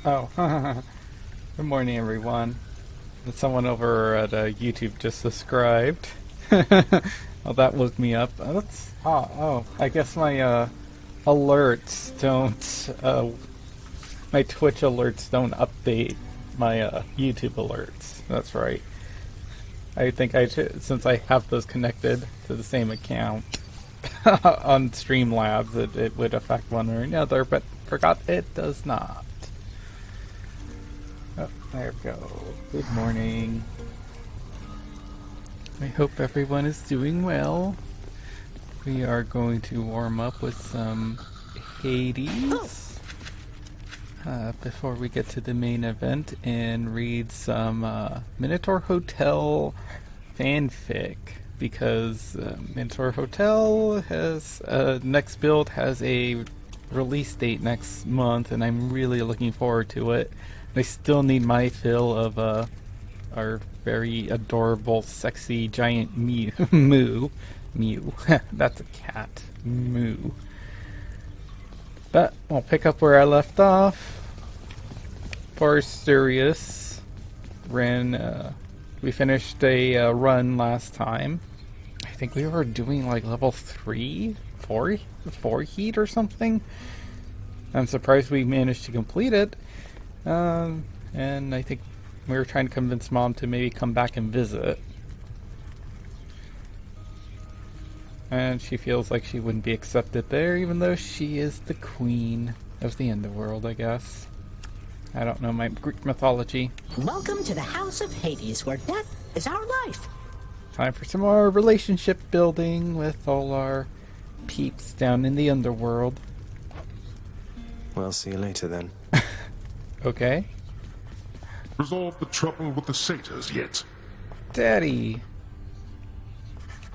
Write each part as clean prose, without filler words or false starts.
Oh, good morning, everyone. Someone over at YouTube just subscribed. Oh, that woke me up. I guess my alerts don't. My Twitch alerts don't update my YouTube alerts. That's right. I think I should, since I have those connected to the same account on Streamlabs, it would affect one or another, but forgot it does not. Oh, there we go. Good morning. I hope everyone is doing well. We are going to warm up with some Hades before we get to the main event and read some Minotaur Hotel fanfic, because Minotaur Hotel has next build has a release date next month, and I'm really looking forward to it. I still need my fill of our very adorable, sexy giant Mew. That's a cat. Moo. But I'll pick up where I left off. For Sirius ran. We finished a run last time. I think we were doing like level 4 heat or something. I'm surprised we managed to complete it. And I think we were trying to convince Mom to maybe come back and visit. And she feels like she wouldn't be accepted there, even though she is the queen of the underworld, I guess. I don't know my Greek mythology. Welcome to the House of Hades, where death is our life. Time for some more relationship building with all our peeps down in the underworld. Well, see you later then. Okay. Resolved the trouble with the satyrs yet? Daddy.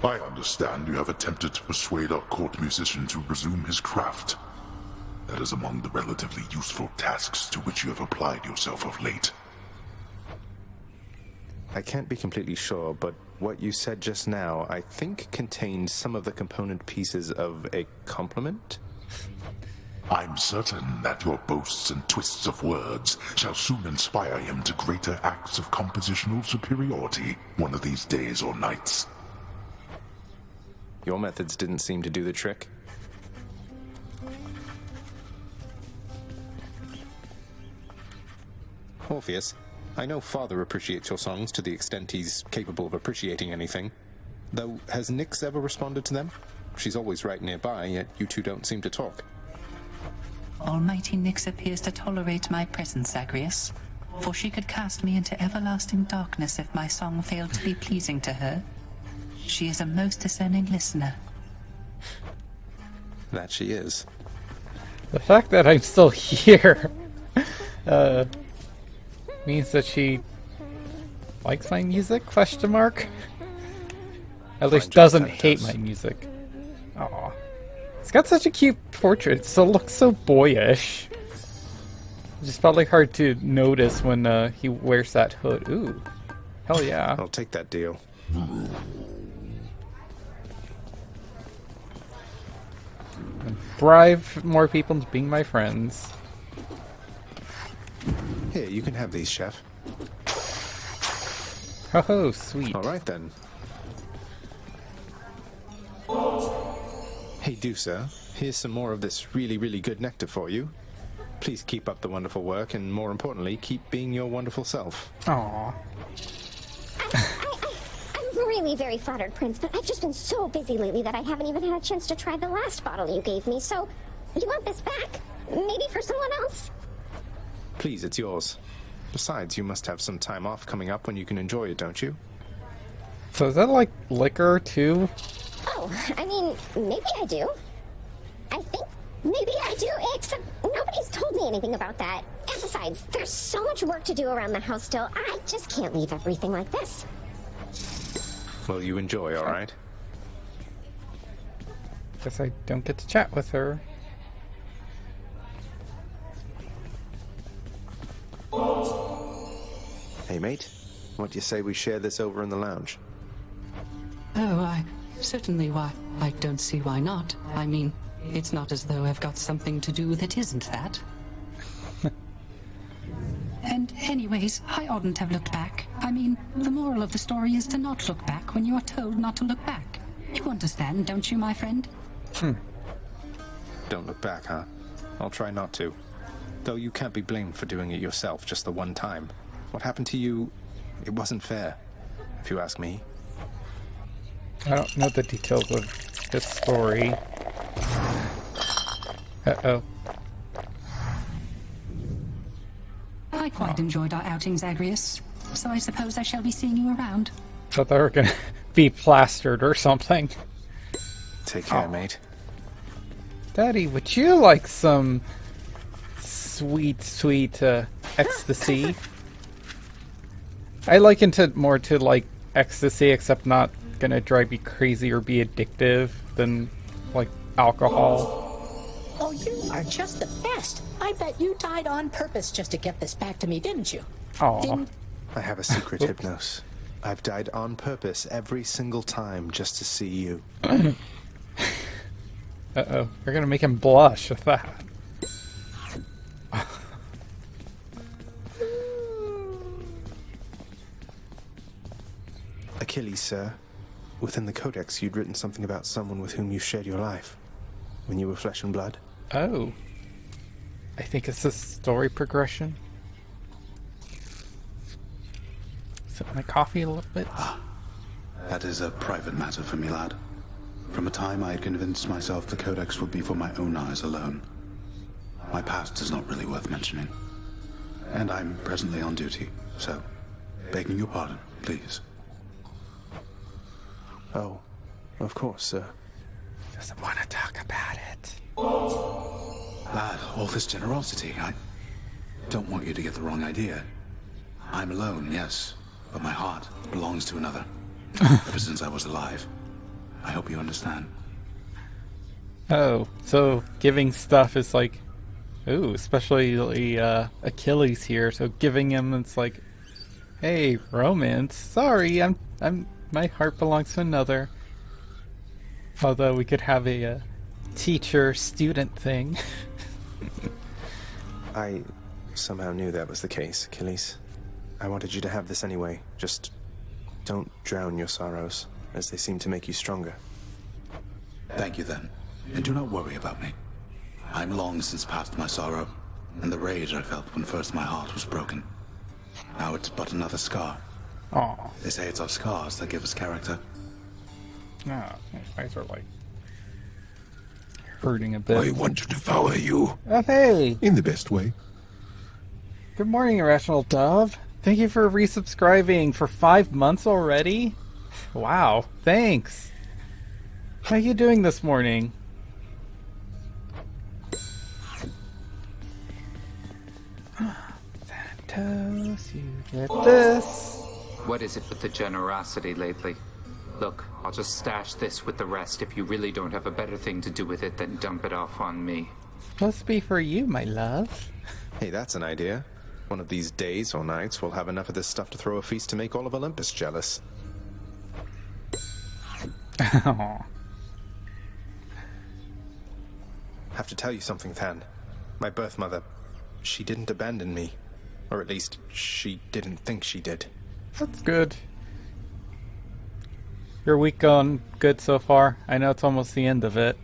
I understand you have attempted to persuade our court musician to resume his craft. That is among the relatively useful tasks to which you have applied yourself of late. I can't be completely sure, but what you said just now, I think contained some of the component pieces of a compliment? I'm certain that your boasts and twists of words shall soon inspire him to greater acts of compositional superiority one of these days or nights. Your methods didn't seem to do the trick. Orpheus, I know Father appreciates your songs to the extent he's capable of appreciating anything. Though, has Nyx ever responded to them? She's always right nearby, yet you two don't seem to talk. Almighty Nyx appears to tolerate my presence, Zagreus, for she could cast me into everlasting darkness if my song failed to be pleasing to her. She is a most discerning listener. That she is. The fact that I'm still here means that she likes my music? Question mark. At least doesn't hate my music. Aw. It's got such a cute portrait. It still looks so boyish. It's just probably hard to notice when he wears that hood. Ooh. Hell yeah. I'll take that deal. Bribe more people into being my friends. Here, you can have these, Chef. Oh, sweet. All right, then. Hey, Dusa, here's some more of this really, really good nectar for you. Please keep up the wonderful work, and more importantly, keep being your wonderful self. Aww. I'm really very flattered, Prince, but I've just been so busy lately that I haven't even had a chance to try the last bottle you gave me, so you want this back? Maybe for someone else? Please, it's yours. Besides, you must have some time off coming up when you can enjoy it, don't you? So is that like liquor too? Oh, I mean, maybe I do. I think maybe I do, except nobody's told me anything about that. And besides, there's so much work to do around the house still. I just can't leave everything like this. Well, you enjoy, all right? Guess I don't get to chat with her. Hey, mate. What do you say we share this over in the lounge? Oh, certainly, why? I don't see why not. I mean, it's not as though I've got something to do that isn't that. And anyways, I oughtn't have looked back. I mean, the moral of the story is to not look back when you are told not to look back. You understand, don't you, my friend? Don't look back, huh? I'll try not to. Though you can't be blamed for doing it yourself just the one time. What happened to you, it wasn't fair, if you ask me. I don't know the details of his story. Uh-oh. I quite enjoyed our outing, Zagreus. So I suppose I shall be seeing you around. Thought they were gonna be plastered or something. Take care, mate. Daddy, would you like some sweet ecstasy? I liken it more to like ecstasy, except not gonna drive you crazy or be addictive than like alcohol. Oh, you are just the best. I bet you died on purpose just to get this back to me, didn't you? Aw. Didn't... I have a secret, Hypnos. I've died on purpose every single time just to see you. Uh-oh. We're gonna make him blush with that. Achilles, sir. Within the Codex, you'd written something about someone with whom you shared your life. When you were flesh and blood. Oh. I think it's a story progression. Sip my coffee a little bit. That is a private matter for me, lad. From a time I had convinced myself the Codex would be for my own eyes alone. My past is not really worth mentioning. And I'm presently on duty, so, begging your pardon, please. Oh, of course, sir. Doesn't want to talk about it. Lad, all this generosity, I don't want you to get the wrong idea. I'm alone, yes, but my heart belongs to another. Ever since I was alive. I hope you understand. Oh, so giving stuff is like, ooh, especially Achilles here. So giving him, it's like, hey, romance. Sorry, my heart belongs to another. Although we could have a teacher-student thing. I somehow knew that was the case, Achilles. I wanted you to have this anyway. Just don't drown your sorrows, as they seem to make you stronger. Thank you then, and do not worry about me. I'm long since past my sorrow, and the rage I felt when first my heart was broken. Now it's but another scar. Aw. They say it's our scars that give us character. Ah, my eyes are like hurting a bit. I want to devour you Oh, hey! in the best way. Good morning, Irrational Dove. Thank you for resubscribing for 5 months already. Wow, thanks. How you doing this morning? Santos, you get this. What is it with the generosity lately? Look, I'll just stash this with the rest if you really don't have a better thing to do with it than dump it off on me. Supposed to be for you, my love. Hey, that's an idea. One of these days or nights, we'll have enough of this stuff to throw a feast to make all of Olympus jealous. Aw. Have to tell you something, Than. My birth mother, she didn't abandon me. Or at least, she didn't think she did. That's good. Your week going good so far? I know it's almost the end of it.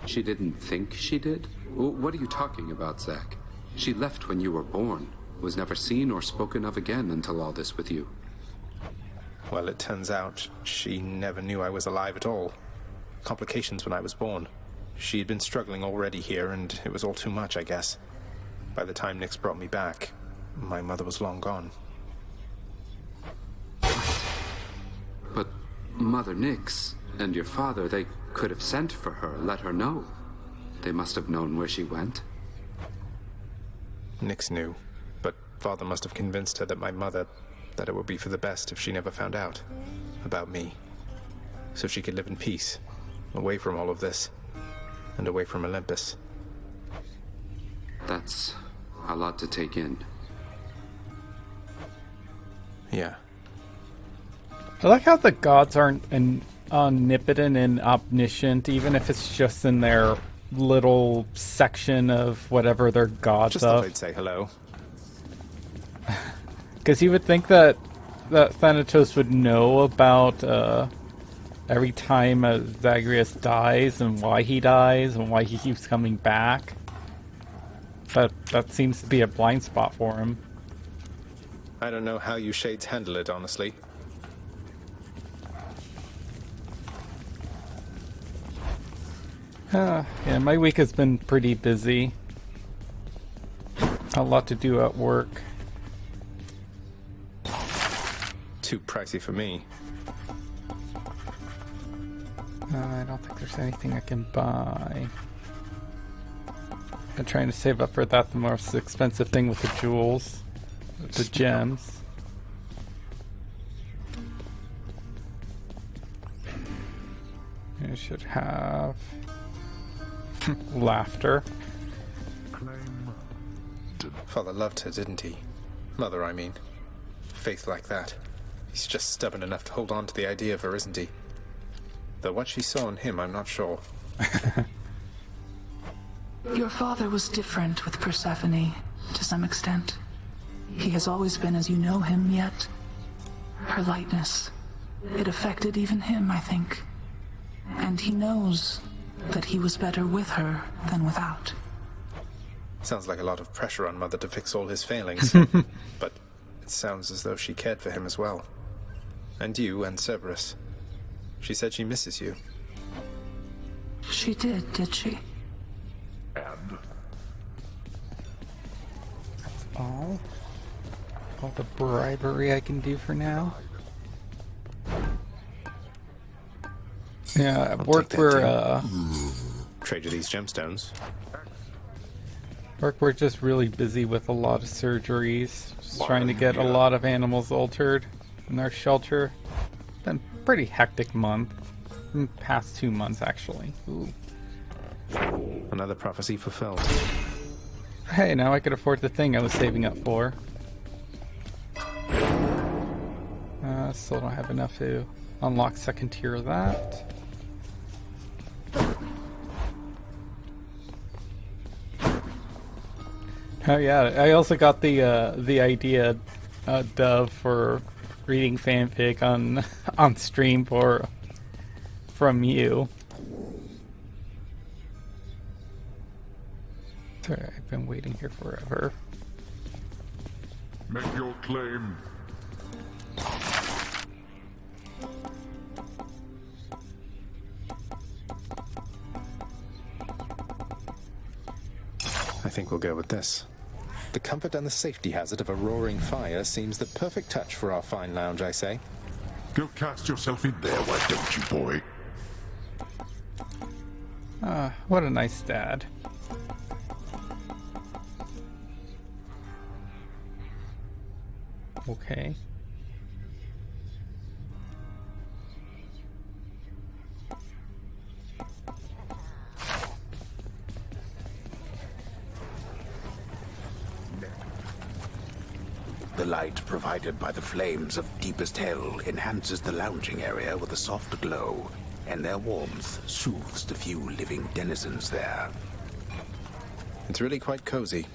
She didn't think she did? What are you talking about, Zach? She left when you were born. Was never seen or spoken of again until all this with you. Well, it turns out she never knew I was alive at all. Complications when I was born. She had been struggling already here, and it was all too much, I guess. By the time Nyx brought me back, my mother was long gone. But Mother Nyx and your father, they could have sent for her, let her know. They must have known where she went. Nyx knew, but Father must have convinced her that that it would be for the best if she never found out about me. So she could live in peace, away from all of this, and away from Olympus. That's a lot to take in. Yeah. I like how the gods aren't omnipotent and omniscient, even if it's just in their little section of whatever they're gods Just of. thought I'd say hello. Because you would think that Thanatos would know about every time Zagreus dies and why he dies and why he keeps coming back. But that seems to be a blind spot for him. I don't know how you shades handle it, honestly. Yeah, my week has been pretty busy. A lot to do at work. Too pricey for me. I don't think there's anything I can buy. I'm trying to save up for that, the most expensive thing with the jewels. With the gems. I should have... laughter. Father loved her, didn't he? Mother, I mean. Faith like that. He's just stubborn enough to hold on to the idea of her, isn't he? Though what she saw in him, I'm not sure. Your father was different with Persephone, to some extent. He has always been as you know him, yet her lightness, it affected even him, I think. And he knows that he was better with her than without. Sounds like a lot of pressure on Mother to fix all his failings. But it sounds as though she cared for him as well. And you and Cerberus. She said she misses you. She did she? And? That's all? All the bribery I can do for now? Yeah, at work we're, trade you these gemstones. we're just really busy with a lot of surgeries. Just trying to get a lot of animals altered in our shelter. Been a pretty hectic month. Past 2 months, actually. Ooh. Another prophecy fulfilled. Hey, now I could afford the thing I was saving up for. Still don't have enough to unlock second tier of that. Oh yeah, I also got the idea, Dove, for reading fanfic on stream from you. Sorry, I've been waiting here forever. Make your claim. I think we'll go with this. The comfort and the safety hazard of a roaring fire seems the perfect touch for our fine lounge, I say. Go cast yourself in there, why don't you, boy? What a nice dad. Okay. The light provided by the flames of deepest hell enhances the lounging area with a soft glow, and their warmth soothes the few living denizens there. It's really quite cozy.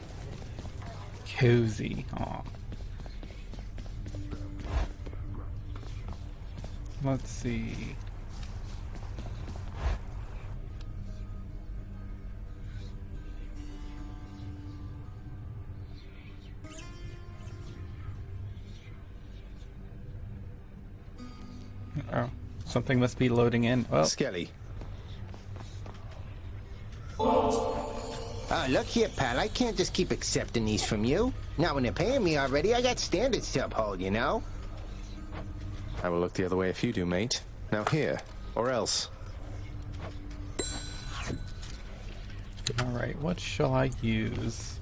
Cozy. Aw. Let's see. Oh, something must be loading in. Oh. Skelly. Look here, pal. I can't just keep accepting these from you. Now, when they're paying me already, I got standards to uphold, you know? I will look the other way if you do, mate. Now here, or else. Alright, what shall I use?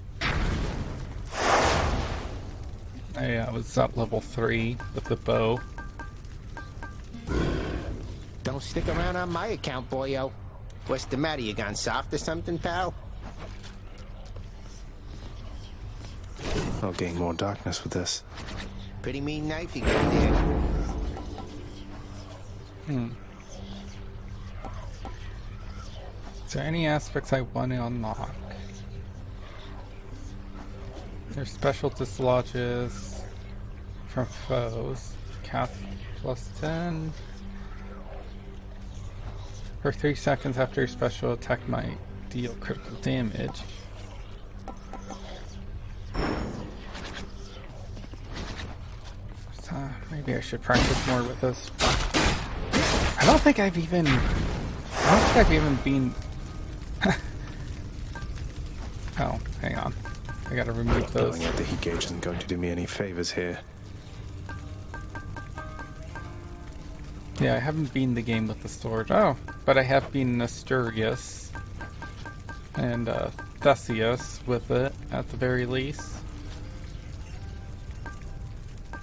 I was at level 3 with the bow. Don't stick around on my account, boyo. What's the matter? You gone soft or something, pal? I'll gain more darkness with this. Pretty mean knife you got there. Is there any aspects I want to unlock? There's special dislodges. from foes. Cast +10. For 3 seconds after your special attack might deal critical damage. So maybe I should practice more with this. I don't think I've even been... Oh, hang on. I gotta remove those. Blowing out the heat gauge isn't going to do me any favors here. Yeah, I haven't beaten the game with the sword. Oh, but I have beaten Asturias and Theseus with it, at the very least.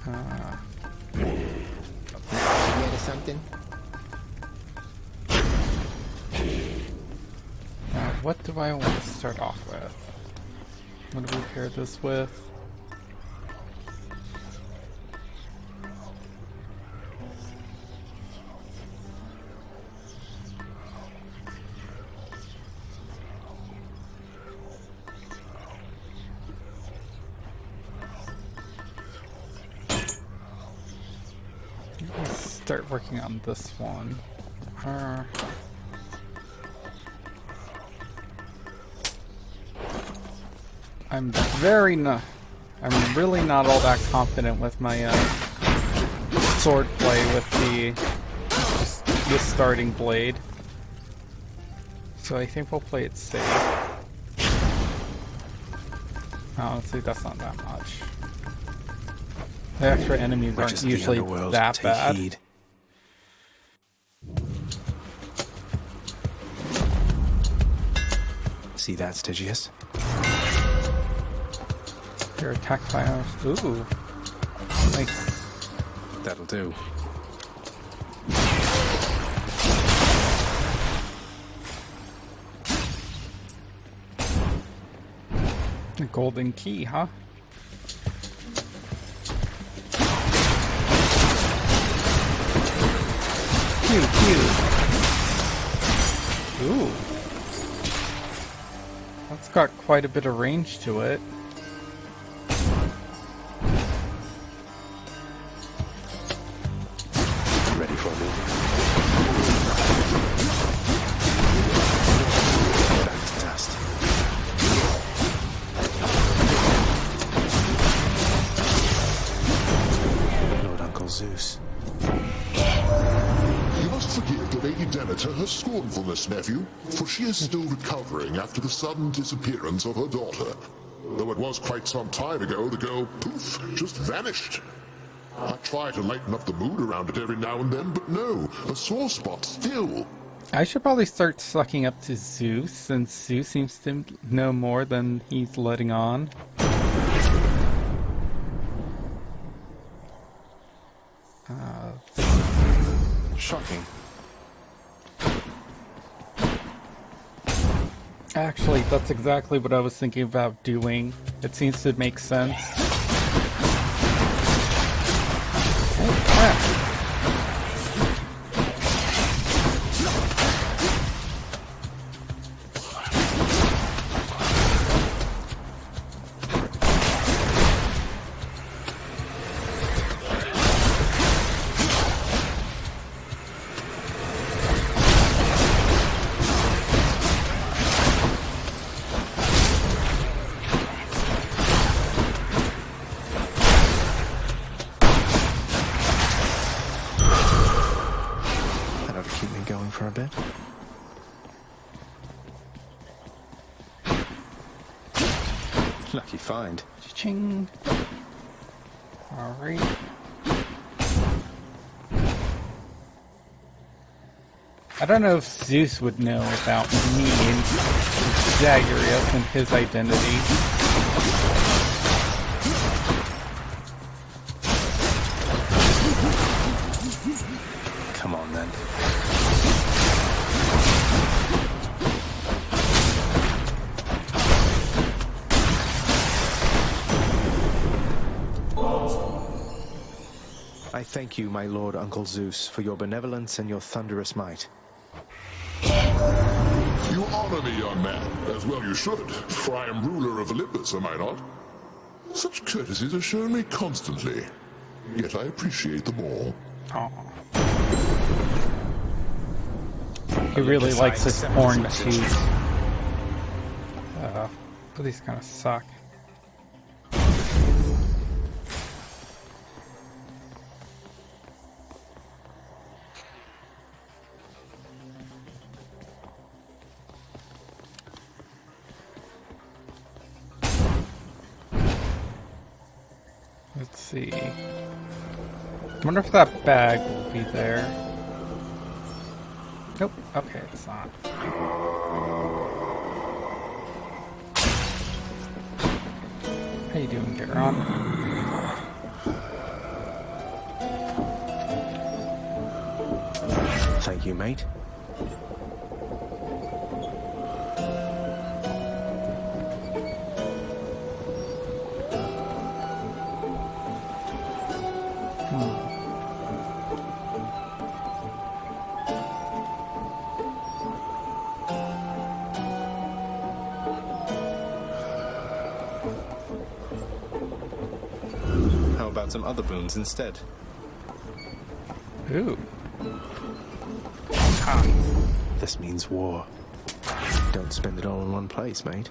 You get something? Now, what do I want to start off with? What do we pair this with? Let's start working on this one. I'm really not all that confident with my sword play with the starting blade. So I think we'll play it safe. Honestly, that's not that much. The extra enemies aren't usually that bad. Heed. See that, Stygius? Your attack fire. Ooh. Nice. That'll do. A golden key, huh? Pew, pew. Ooh. That's got quite a bit of range to it. Ready for me? Back to dust. Lord Uncle Zeus. You must forgive the Lady Demeter her scornfulness, nephew, for she is still recovering after the sudden disappearance of her daughter. Though it was quite some time ago, the girl, poof, just vanished. I try to lighten up the mood around it every now and then, but no, a sore spot still. I should probably start sucking up to Zeus, since Zeus seems to know more than he's letting on. Shocking. Actually, that's exactly what I was thinking about doing. It seems to make sense. Oh, crap. For a bit. Lucky find. Cha-ching. Alright. I don't know if Zeus would know about me and Zagreus and his identity. Come on then. I thank you, my lord Uncle Zeus, for your benevolence and your thunderous might. You honor me, young man, as well you should, for I am ruler of Olympus, am I not? Such courtesies are shown me constantly. yet I appreciate them all. He really likes his orange cheese. But these kind of suck. Let's see. I wonder if that bag will be there. Nope. Okay, it's not. How you doing, Garon? Thank you, mate. How about some other boons instead? Ooh. This means war. Don't spend it all in one place, mate.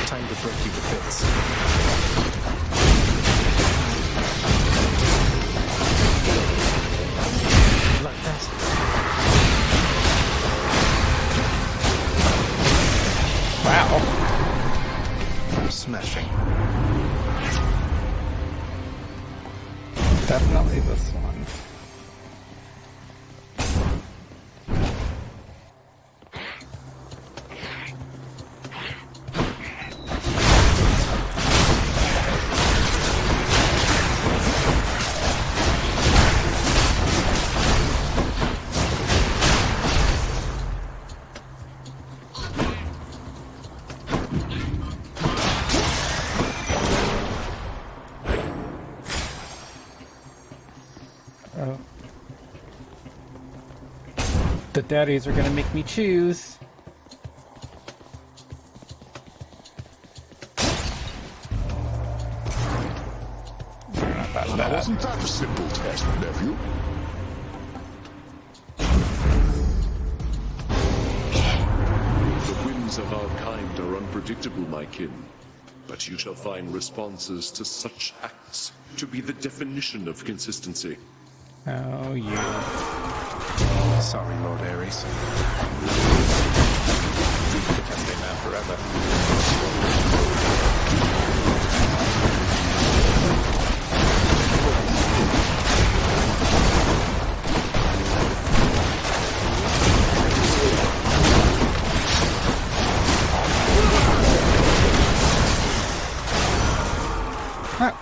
Time to break you to bits. Like that. Wow. Smashing. Definitely this one. The daddies are gonna make me choose. Not that bad. Wasn't that a simple test, nephew? The whims of our kind are unpredictable, my kin. But you shall find responses to such acts to be the definition of consistency. Oh, yeah. Sorry, Lord Ares. I can't stay mad forever.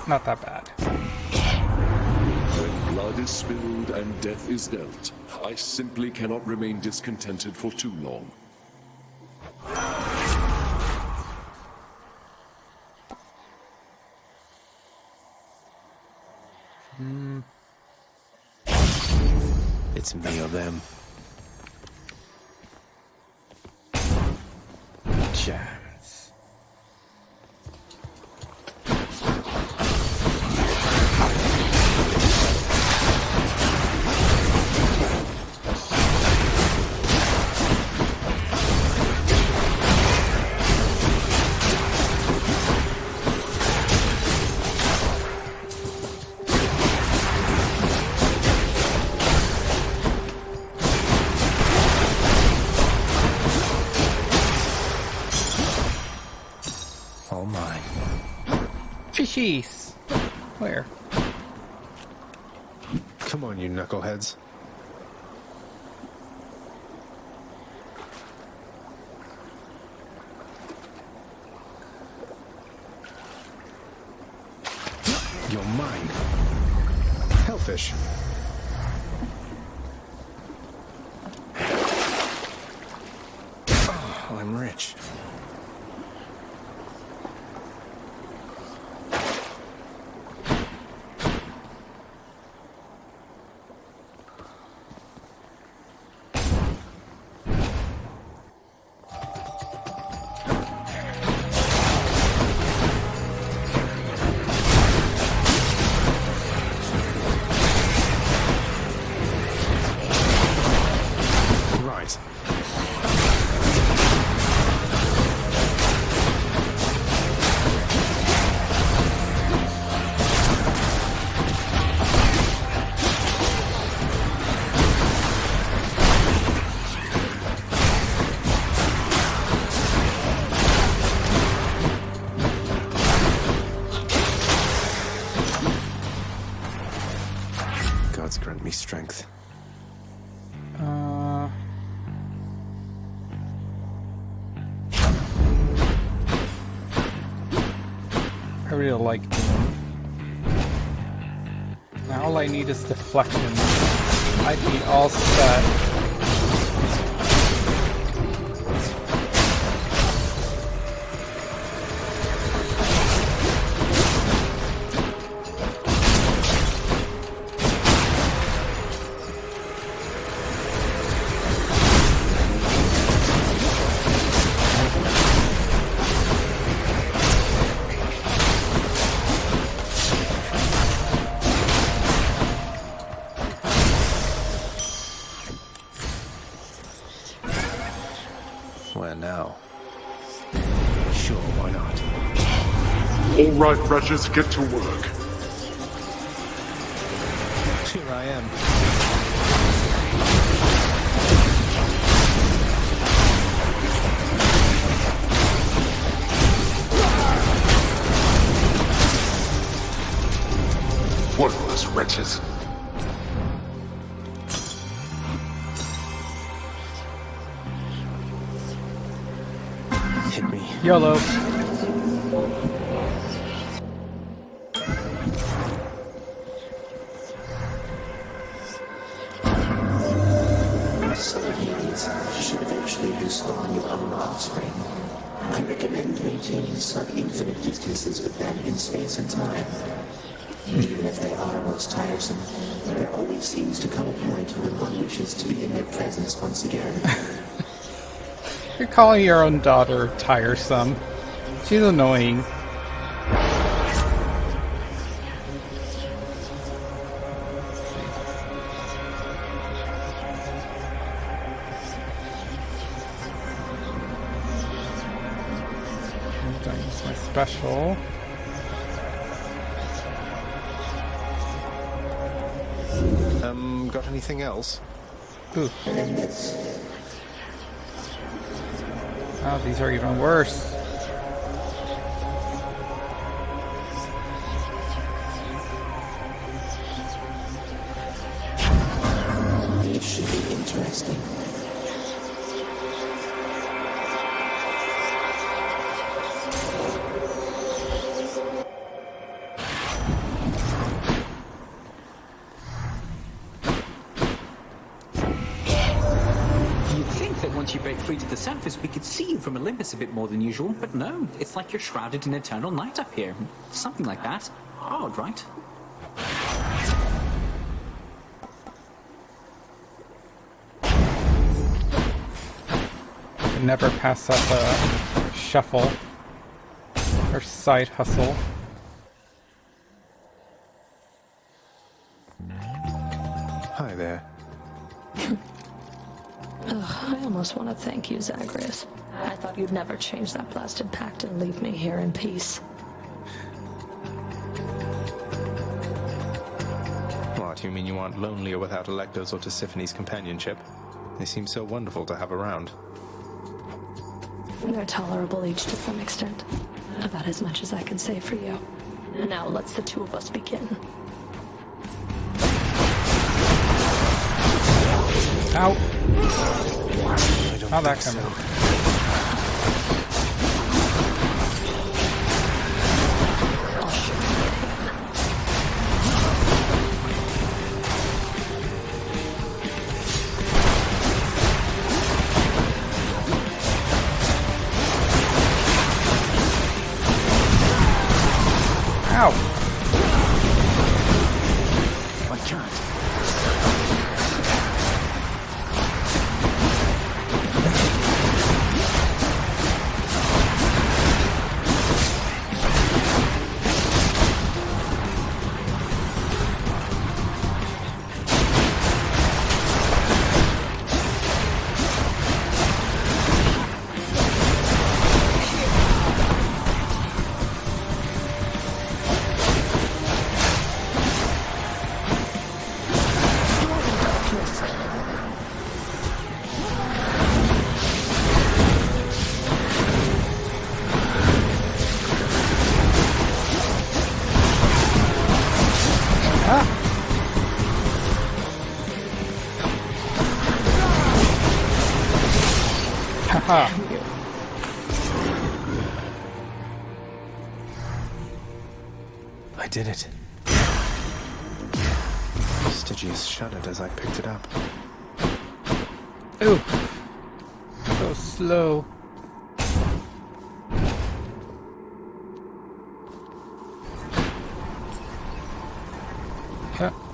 Not that bad. When blood is spilled and death is dealt, I simply cannot remain discontented for too long. It's me or them. Jams. Oh my. Fishies! Where? Come on, you knuckleheads. You're mine. Hellfish. Oh, I'm rich. gods grant me strength. I really like Doom. Now all I need is deflection. I'd be all set. Where now? Sure, why not? All right, wretches, get to work. Here I am. Worthless wretches. Hit me. YOLO. Should eventually respawn your own offspring. I recommend maintaining sub-infinite distances with them in space and time. Even if they are most tiresome, there always seems to come a point when one wishes to be in their presence once again. You're calling your own daughter tiresome. She's annoying. I'm going to use my special. Got anything else? Ooh. Oh, these are even worse. It should be interesting. Once you break free to the surface, we could see you from Olympus a bit more than usual, but no, it's like you're shrouded in eternal night up here. Something like that. Odd, right? Never pass up a shuffle or side hustle. Hi there. Ugh, I almost want to thank you, Zagreus. I thought you'd never change that blasted pact and leave me here in peace. What, you mean you aren't lonely or without Electo's or Tisiphone's companionship? They seem so wonderful to have around. They're tolerable each to some extent. About as much as I can say for you. Now let's the two of us begin. Ow! How'd that come out? Ow! I can't. Haha. I did it. Stygius shuddered as I picked it up. Ooh. So slow.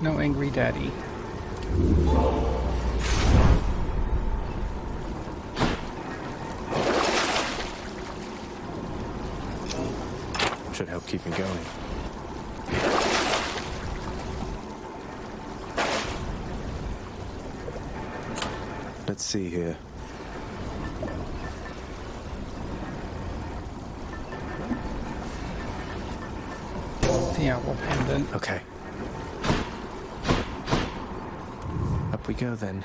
No angry daddy. Should help keep me going. Let's see here. The owl pendant. Okay. Up we go then.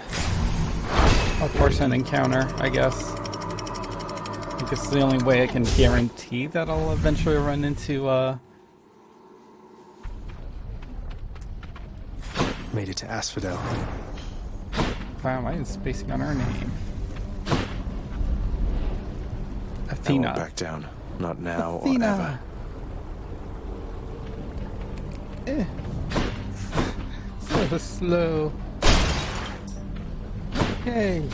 I'll force an encounter, I guess. I think it's the only way I can guarantee that I'll eventually run into, Made it to Asphodel. Wow, I was spacing on her name. I Athena. won't back down. Not now Athena. or ever. So slow. Okay.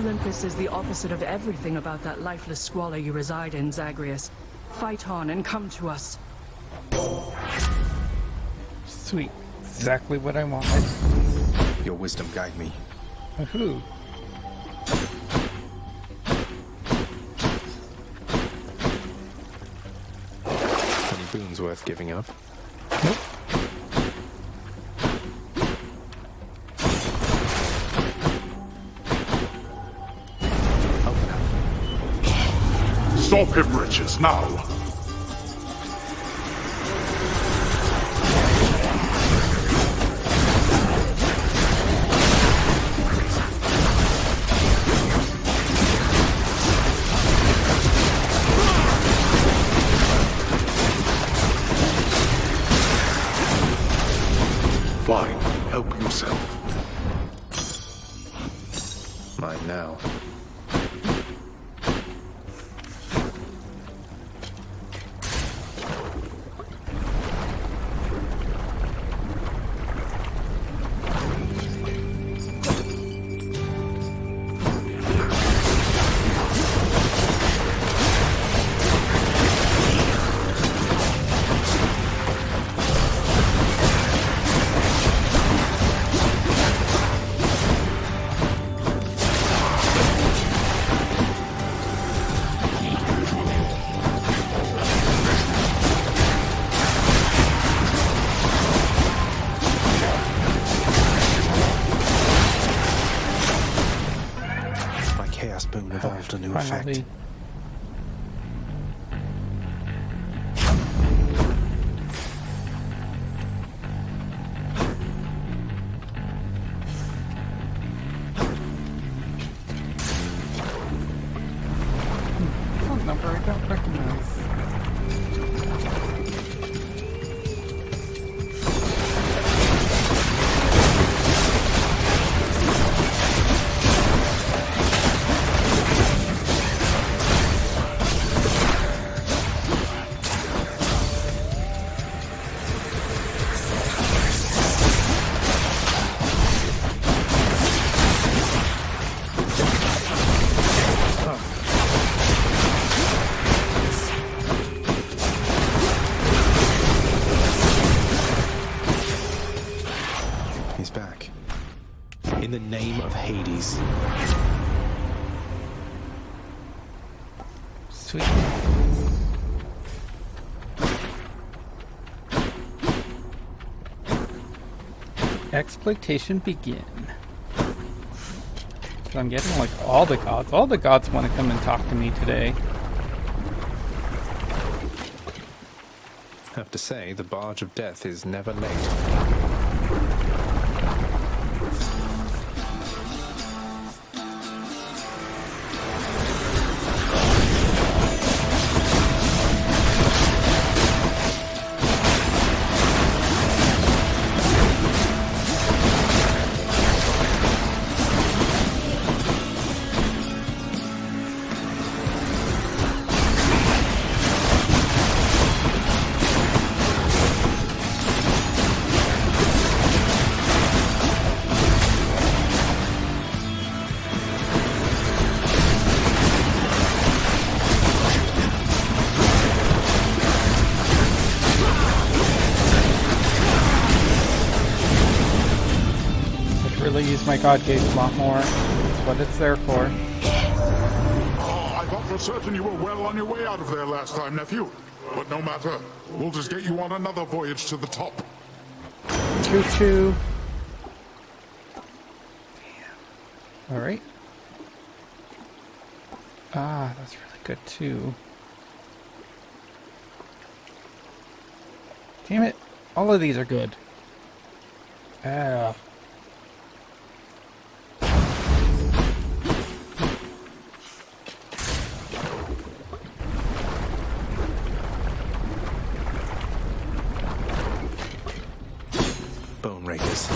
Olympus is the opposite of everything about that lifeless squalor you reside in, Zagreus. Fight on and come to us. Sweet. Exactly what I wanted. Your wisdom guide me. Woohoo. Any boons worth giving up? Nope. Stop him, wretches, now! Fine, help yourself. Mine now. Evolved a new effect. Phone number I don't recognize. the name of Hades? Sweet. Exploitation begin. So I'm getting like all the gods. All the gods want to come and talk to me today. I have to say, the Barge of Death is never late. Use my god gauge a lot more. That's what it's there for. Oh, I thought for certain you were well on your way out of there last time, nephew. But no matter. We'll just get you on another voyage to the top. Choo-choo. Alright. Ah, that's really good too. Damn it. All of these are good. Ah. Bone Rakers.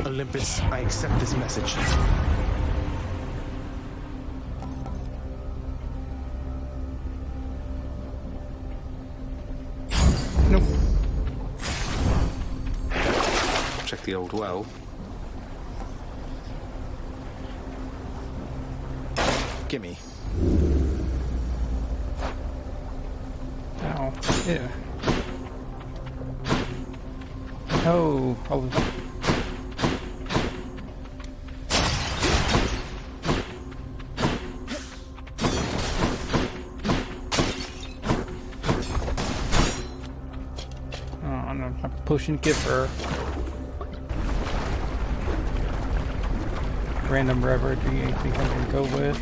Olympus, I accept this message. Nope. Check the old well. Gimme. Ow. Yeah. Oh, potion giver. Random reverendry, I think I'm gonna go with.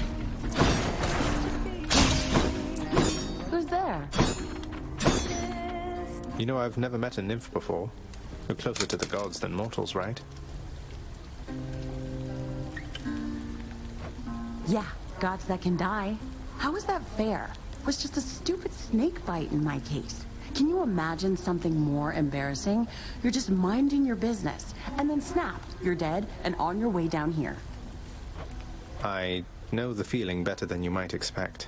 Who's there? You know, I've never met a nymph before. We're closer to the gods than mortals, right? Yeah, gods that can die. How is that fair? It was just a stupid snake bite in my case. Can you imagine something more embarrassing? You're just minding your business, and then snap, you're dead and on your way down here. I know the feeling better than you might expect.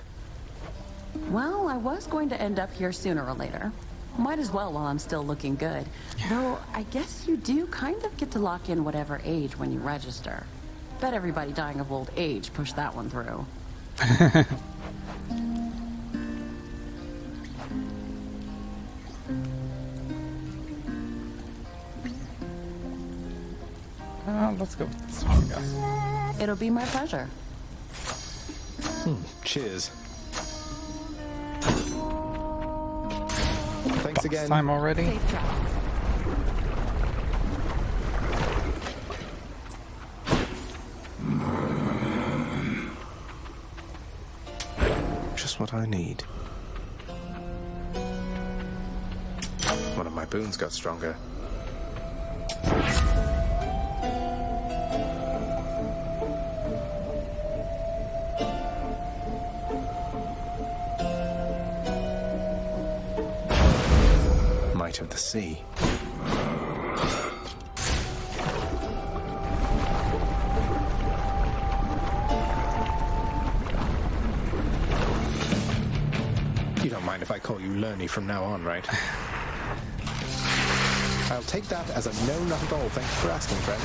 Well, I was going to end up here sooner or later. Might as well while I'm still looking good. Though, I guess you do kind of get to lock in whatever age when you register. Bet everybody dying of old age pushed that one through. Let's go with this one, I guess. It'll be my pleasure. Cheers. Thanks again. Time already? Safe travels. Just what I need. One of my boons got stronger. Might of the sea. call you Lerny from now on, right? I'll take that as a no, not at all. Thank you for asking, friend.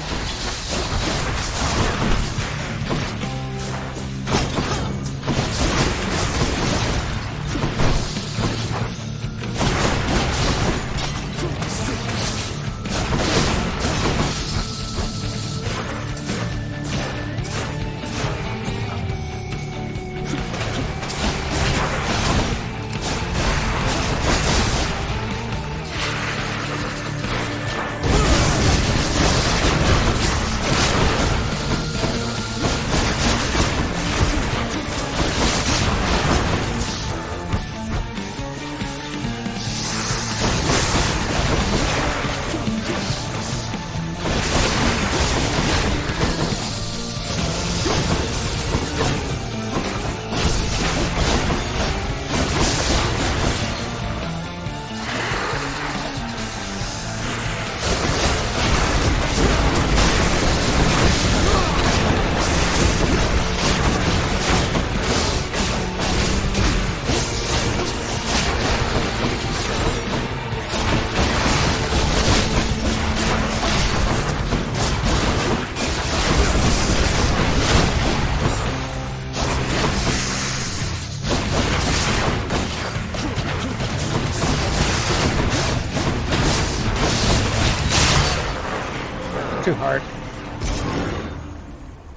Too hard.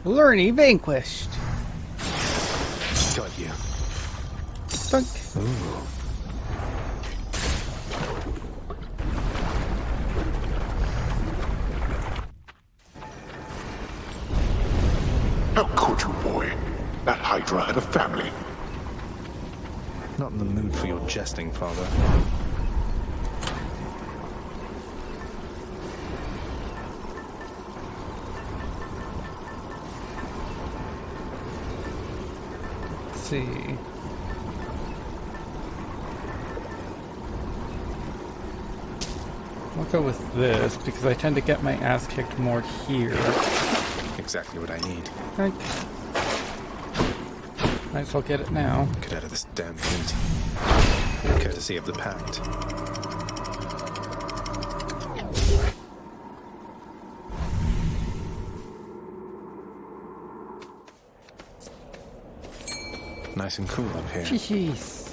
Lerny vanquished. Got you. Stunk. Ooh. How could you, boy? That Hydra had a family. Not in the mood for your jesting, father. See. I'll go with this because I tend to get my ass kicked more here. Exactly what I need. Okay. Might as well get it now. Get out of this damn heat. Courtesy of the Pact. Nice and cool up here. Jeez.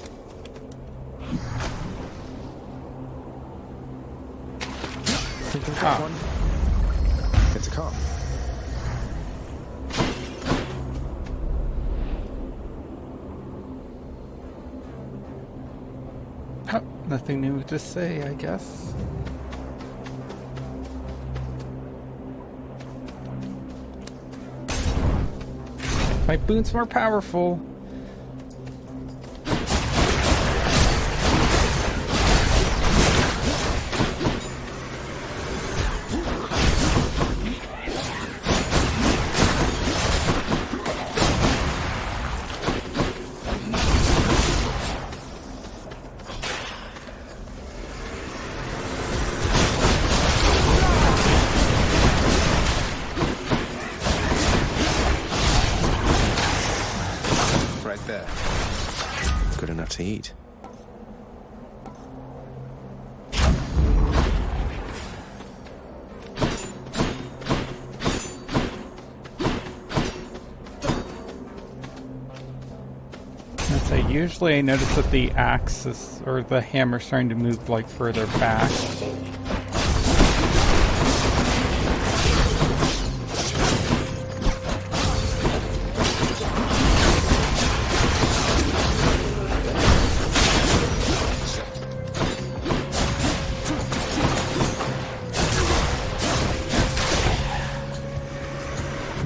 Think we've got one? It's a car. Oh, nothing new to say, I guess. My boon's more powerful. There. Good enough to eat. Usually I notice that the axe is, or the hammer's starting to move like further back.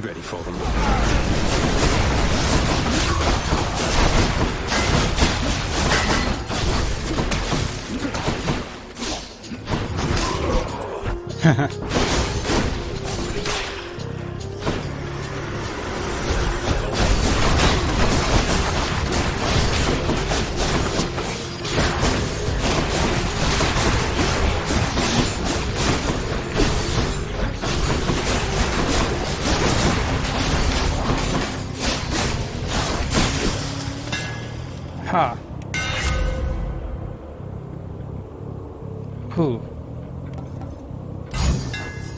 Ready for them. Ha. Ooh.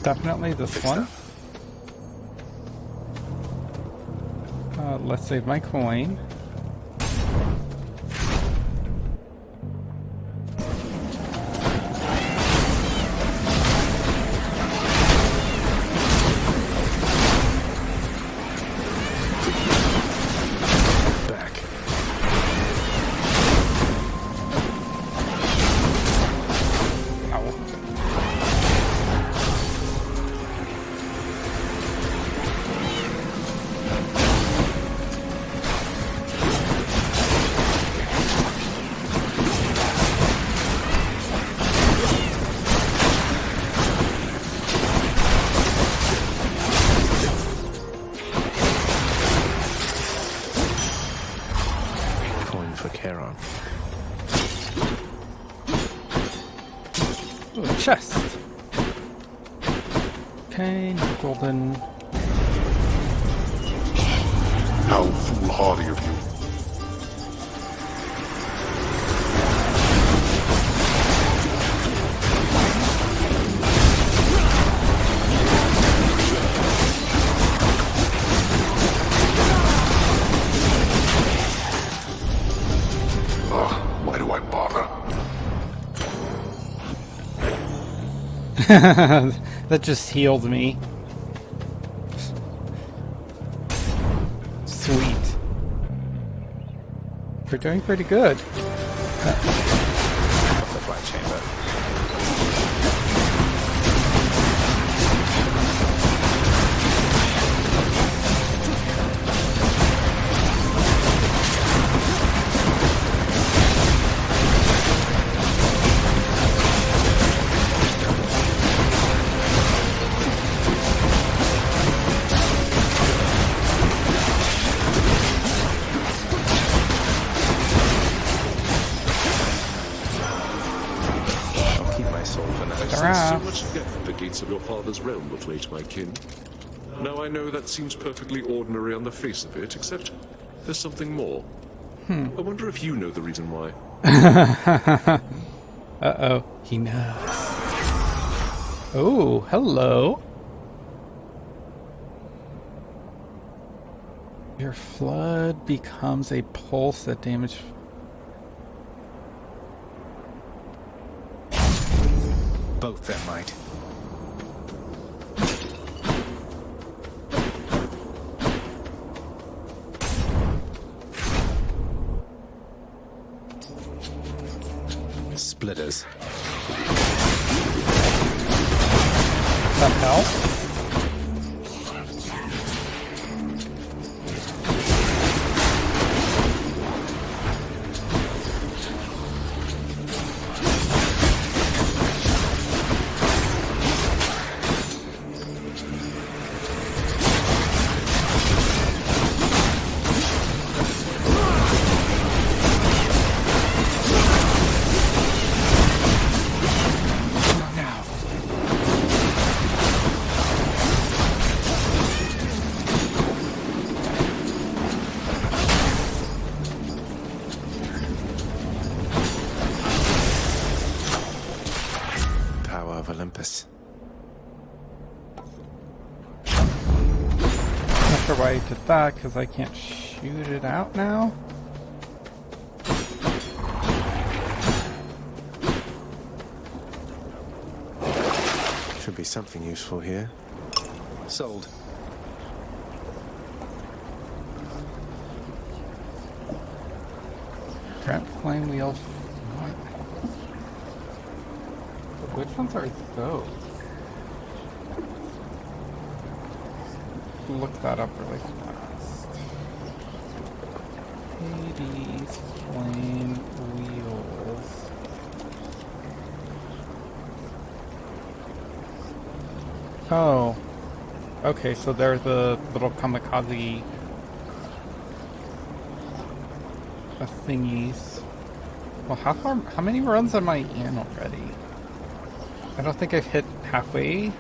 Definitely this one. Let's save my coin. Chest. Okay, no golden. How foolhardy of you. Why do I bother? That just healed me. Sweet. We're doing pretty good. Butterfly chamber. So much to get from the gates of your father's realm of late, my kin. Now I know that seems perfectly ordinary on the face of it, except there's something more. I wonder if you know the reason why. Uh-oh, he knows. Oh, hello. Your flood becomes a pulse that damages... Both them might. Splitters. That help? Olympus. Not sure why I did that, because I can't shoot it out now. Should be something useful here. Sold. Trap flame wheel. Which ones are those? Look that up really fast. Hades flame wheels. Oh. Okay, so they're the little kamikaze thingies. Well, how many runs am I in already? I don't think I've hit halfway.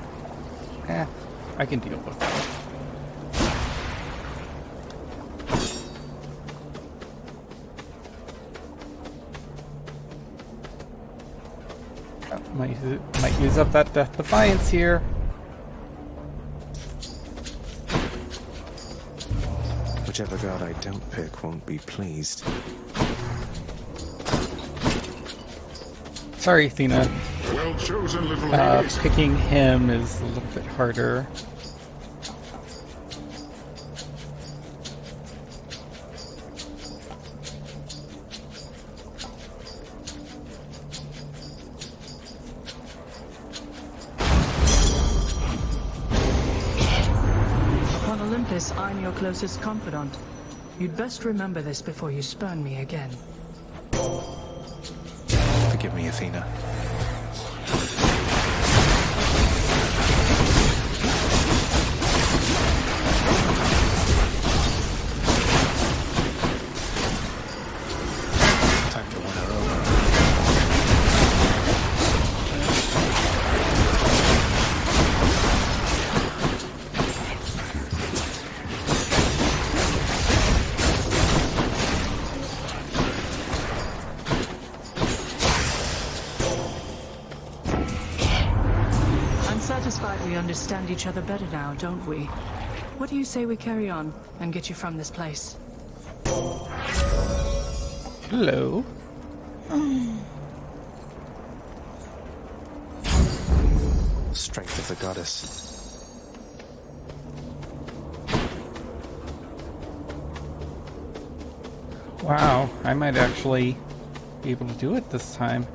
I can deal with that. Might use up that Death Defiance here. Whichever god I don't pick won't be pleased. Sorry, Athena. Well chosen, little ladies. Picking him is a little bit harder. On Olympus, I'm your closest confidant. You'd best remember this before you spurn me again. Forgive me, Athena. Time to win her over. We understand each other better now, don't we? What do you say we carry on and get you from this place? Hello. Strength of the goddess. Wow, I might actually be able to do it this time.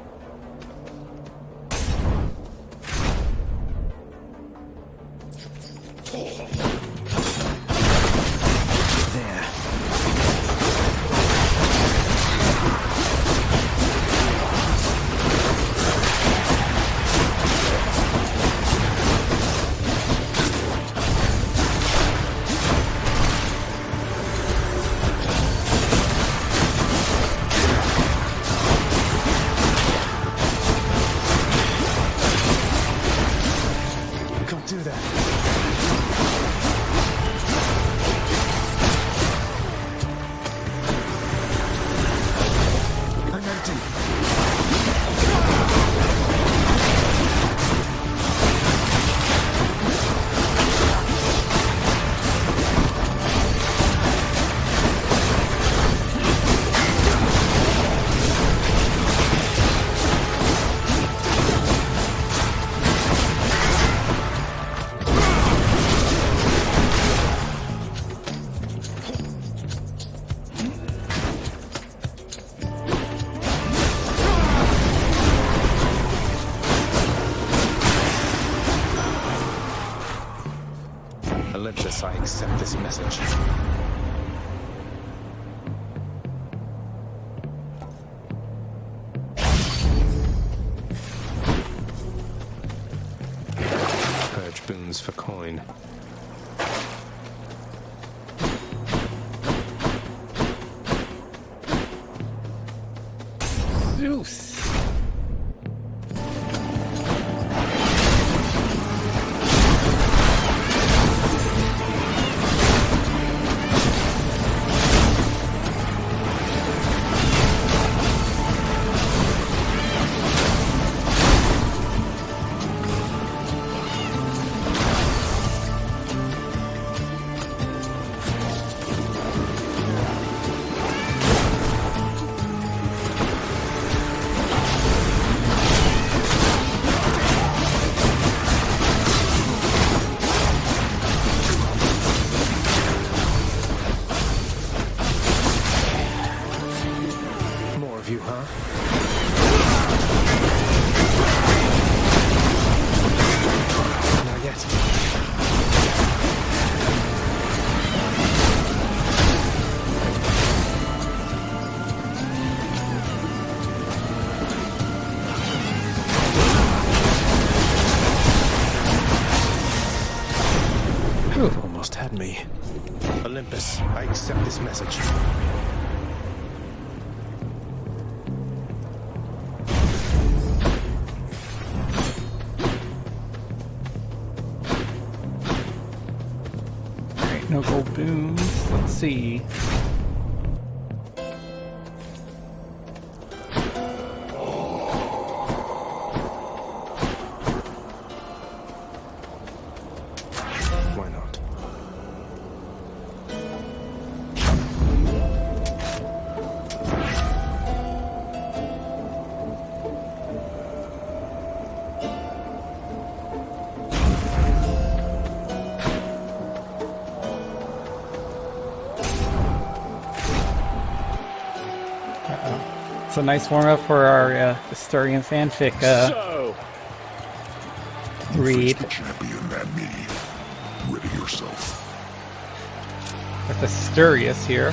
Olympus, I accept this message. Purge boons for coin. Zeus. You, huh? Not yet. Almost had me. Olympus, I accept this message. No gold boons. Let's see. That's a nice warm-up for our Asturian fanfic read. The champion and me. Ready yourself. With Asturias here.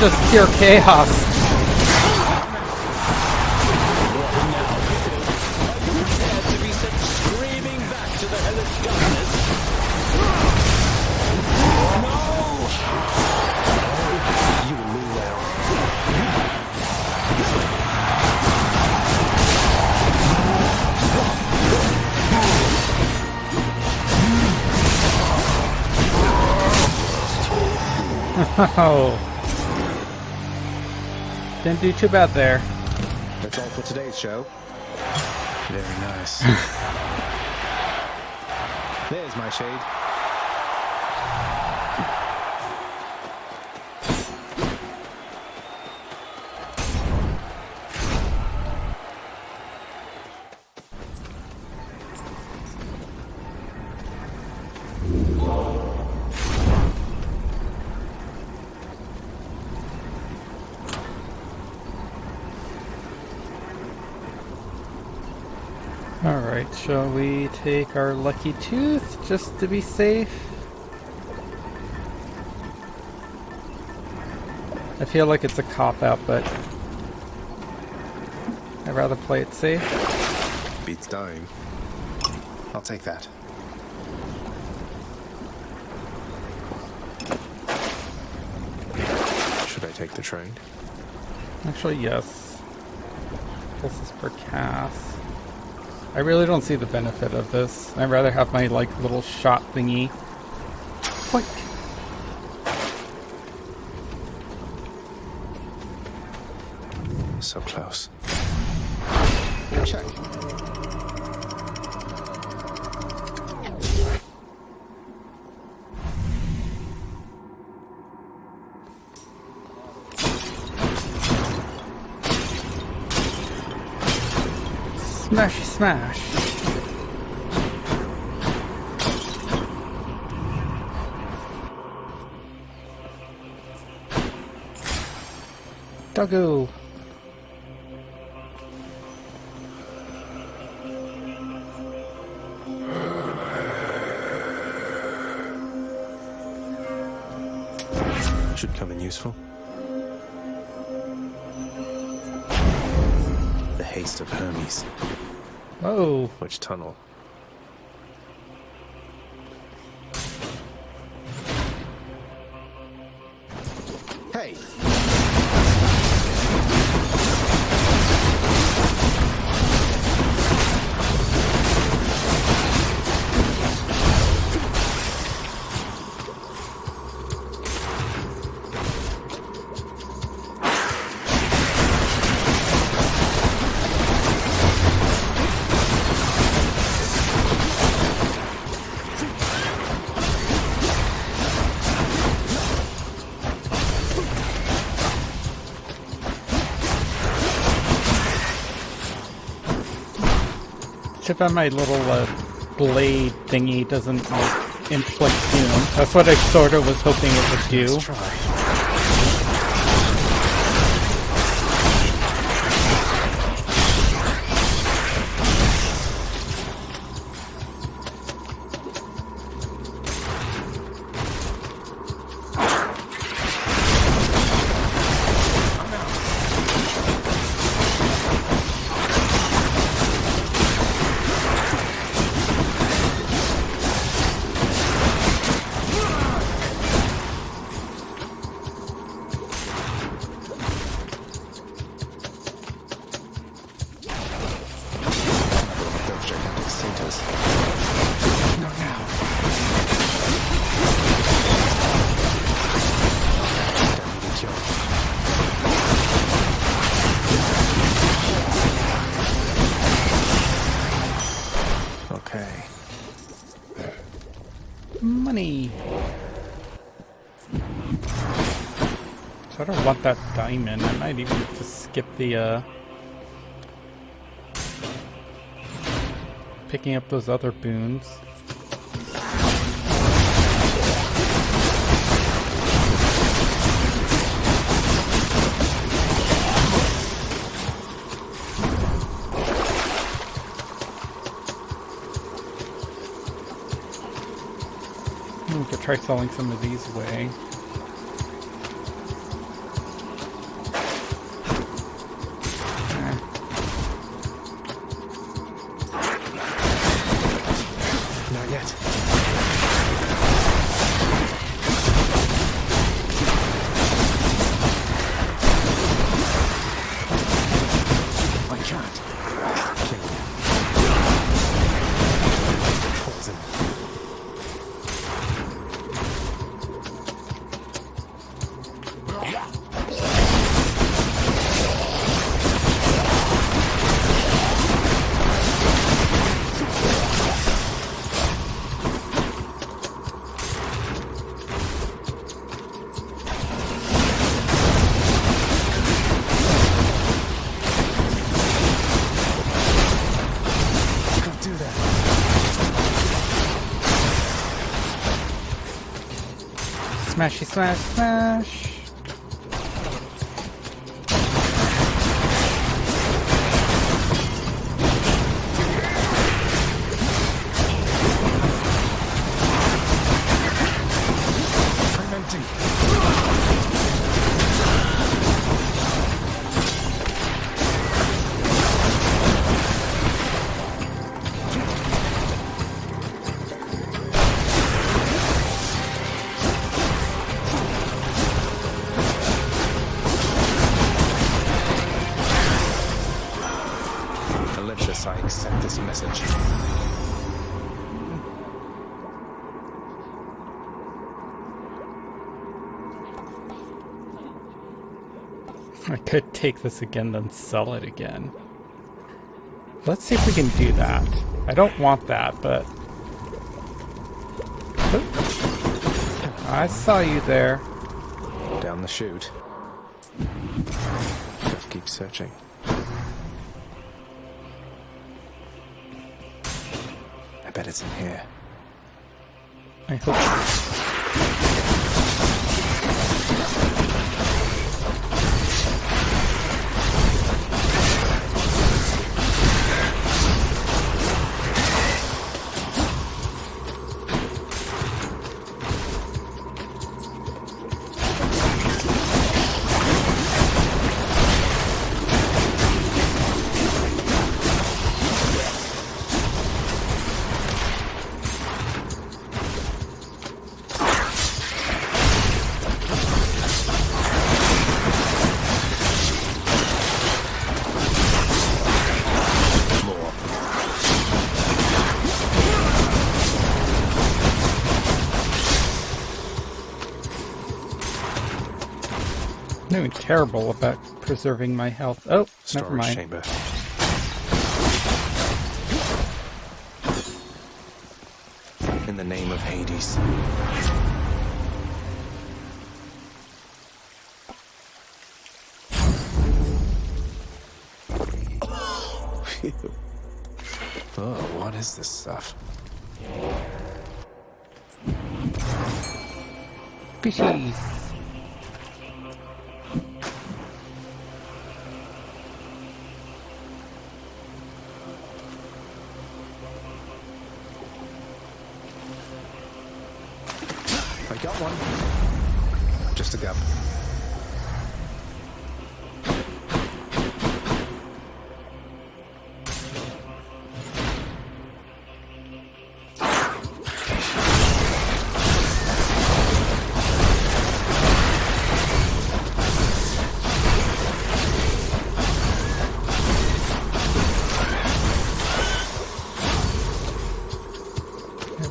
Just pure chaos. Oh. Didn't do too bad there. That's all for today's show. Very nice. There's my shade. Alright, shall we take our lucky tooth just to be safe? I feel like it's a cop-out, but I'd rather play it safe. Beats dying. I'll take that. Should I take the train? Actually, yes. This is per cast. I really don't see the benefit of this. I'd rather have my, like, little shot thingy. Quick! So close. Check. Smashy smash! Doggo! Should come in useful. The haste of Hermes. Oh. Which tunnel? Hey! Too bad my little blade thingy doesn't like inflict doom. That's what I sort of was hoping it would do. Let's try. Money! So I don't want that diamond. I might even just skip the, picking up those other boons. We could try selling some of these away. Not yet. I can't. Poison. Smashy smash smash! Delicious, I accept this message. I could take this again, then sell it again. Let's see if we can do that. I don't want that, but... I saw you there. Down the chute. Just keep searching. I bet it's in here. I hope so. I'm doing terrible about preserving my health. Oh, never mind. Chamber. In the name of Hades. Oh, what is this stuff? Fishies. I got one. Just a gap.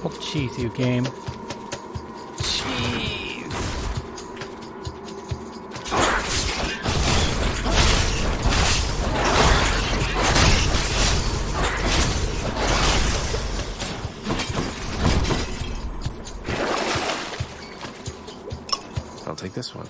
I'll cheese you, game. take this one.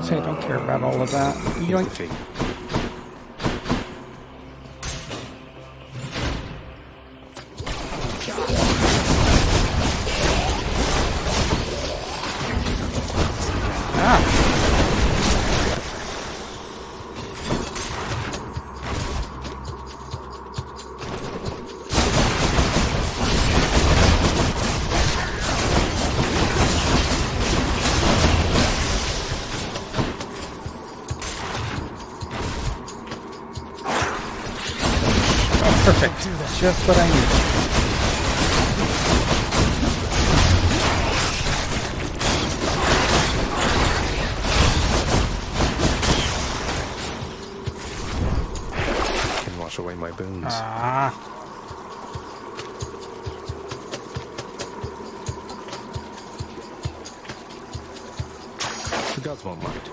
I don't care about all of that. Yoink. Perfect. Just what I need. Can wash away my boons. The gods won't mind.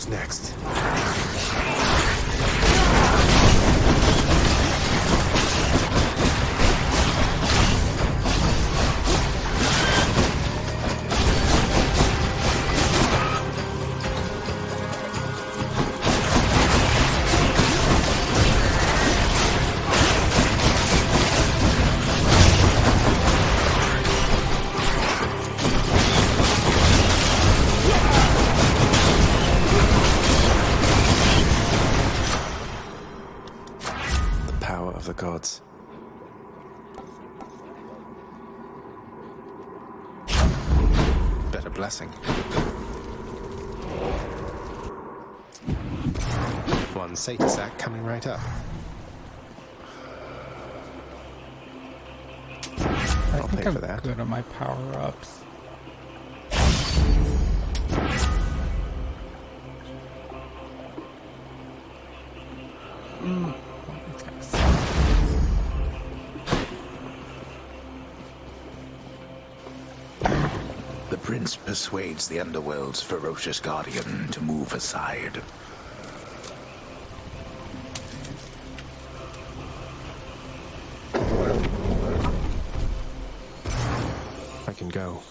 Next. Of the gods. Better blessing. One Satan sack coming right up. I'll pay for that. Good on my power-ups. The prince persuades the underworld's ferocious guardian to move aside. I can go.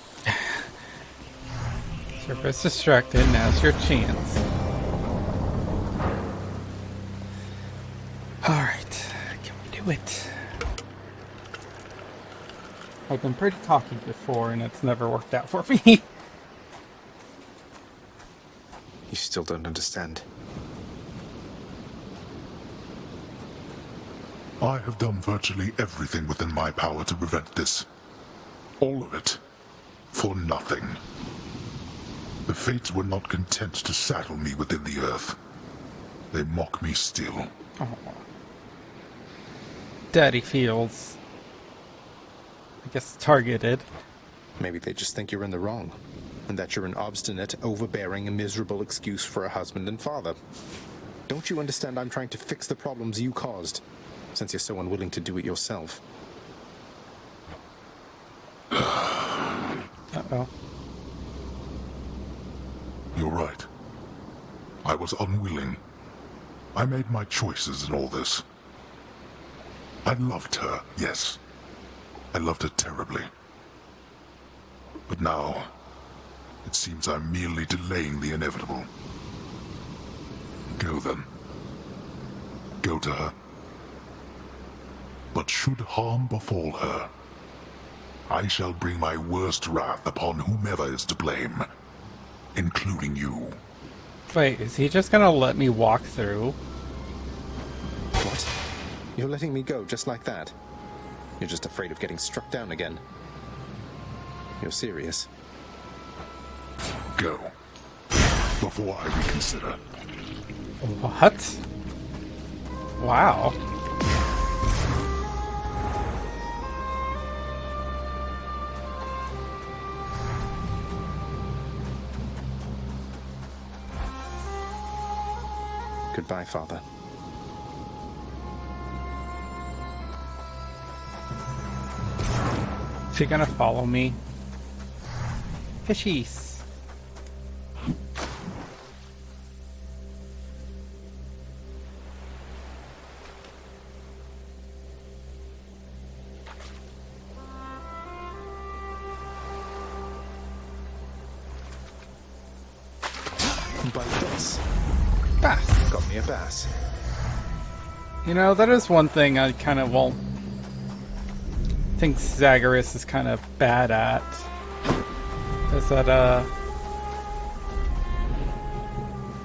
Surface distracted, now's your chance. Alright, can we do it? I've been pretty cocky before and it's never worked out for me. You still don't understand. I have done virtually everything within my power to prevent this. All of it. For nothing. The Fates were not content to saddle me within the earth. They mock me still. Oh. Daddy feels, I guess, targeted. Maybe they just think you're in the wrong, and that you're an obstinate, overbearing, and miserable excuse for a husband and father. Don't you understand I'm trying to fix the problems you caused, since you're so unwilling to do it yourself? Uh-oh. You're right. I was unwilling. I made my choices in all this. I loved her, yes. I loved her terribly. But now, it seems I'm merely delaying the inevitable. Go then. Go to her. But should harm befall her, I shall bring my worst wrath upon whomever is to blame, including you. Wait, is he just gonna let me walk through? What? You're letting me go just like that? You're just afraid of getting struck down again. You're serious? Go. Before I reconsider. What? Wow. Goodbye, Father. Is he gonna follow me? Fishies. By this. Bass. Got me a bass. You know, that is one thing I kind of won't think Zagreus is kind of bad at. Is that,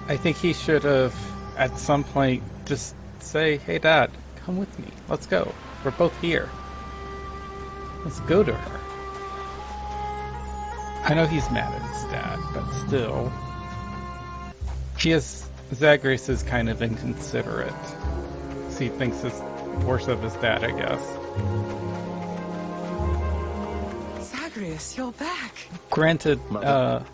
I think he should have, at some point, just say, hey Dad, come with me. Let's go. We're both here. Let's go to her. I know he's mad at his dad, but still. Zagreus is kind of inconsiderate. So he thinks it's worse of his dad, I guess. Zagreus, you're back. Granted, of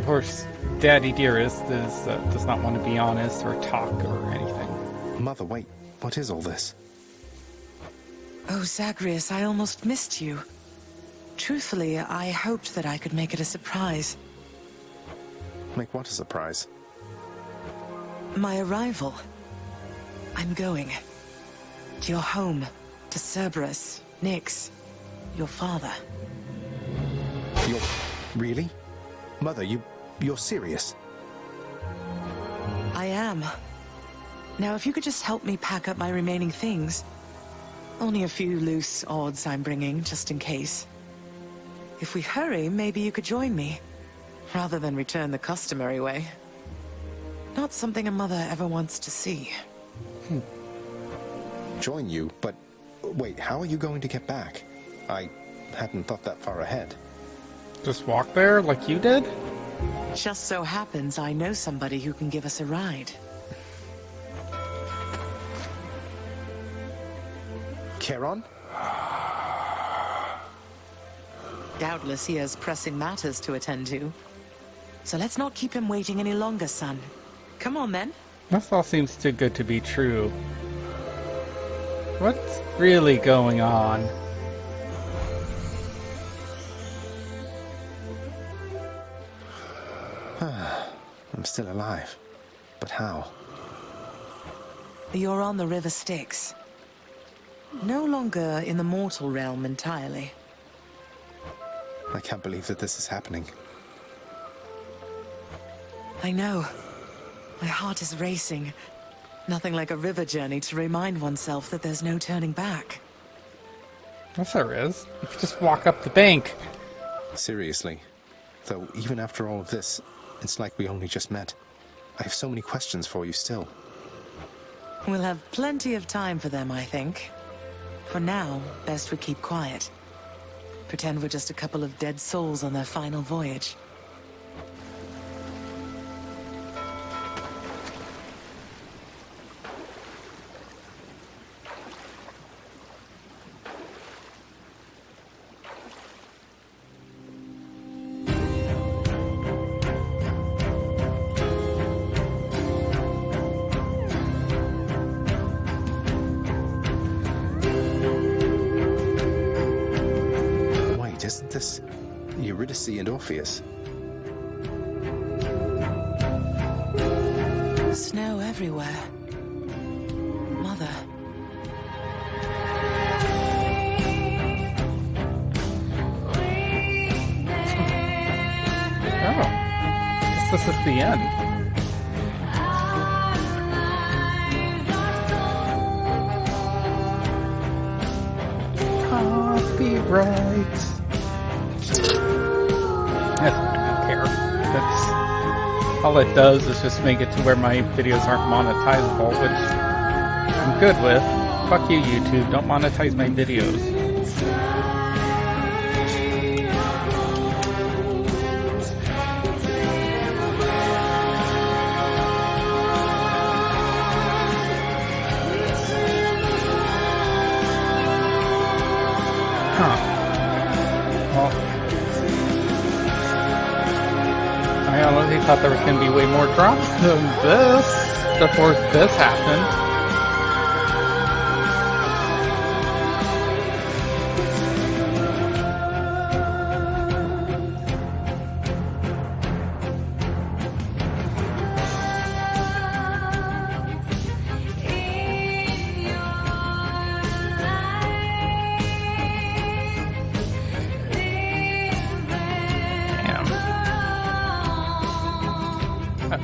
course, Daddy Dearest does not want to be honest or talk or anything. Mother, wait. What is all this? Oh, Zagreus, I almost missed you. Truthfully, I hoped that I could make it a surprise. Make what a surprise? My arrival. I'm going. To your home. To Cerberus. Nyx. Your father. You're... really? Mother, you're serious? I am. Now, if you could just help me pack up my remaining things. Only a few loose odds I'm bringing, just in case. If we hurry, maybe you could join me. Rather than return the customary way. Not something a mother ever wants to see. Join you? But wait, how are you going to get back? I hadn't thought that far ahead. Just walk there like you did? Just so happens I know somebody who can give us a ride. Charon? Doubtless he has pressing matters to attend to. So let's not keep him waiting any longer, son. Come on, then. This all seems too good to be true. What's really going on? I'm still alive. But how? You're on the River Styx. No longer in the mortal realm entirely. I can't believe that this is happening. I know. My heart is racing. Nothing like a river journey to remind oneself that there's no turning back. Yes, there is. You could just walk up the bank. Seriously. Though, even after all of this, it's like we only just met. I have so many questions for you still. We'll have plenty of time for them, I think. For now, best we keep quiet. Pretend we're just a couple of dead souls on their final voyage. Isn't this Eurydice and Orpheus? Snow everywhere. Mother. Oh. I guess this is the end. Copyright. I don't care. That's all it does is just make it to where my videos aren't monetizable, which I'm good with. Fuck you, YouTube. Don't monetize my videos. Huh. Well, I honestly thought there was going to be way more drops than this before this happened.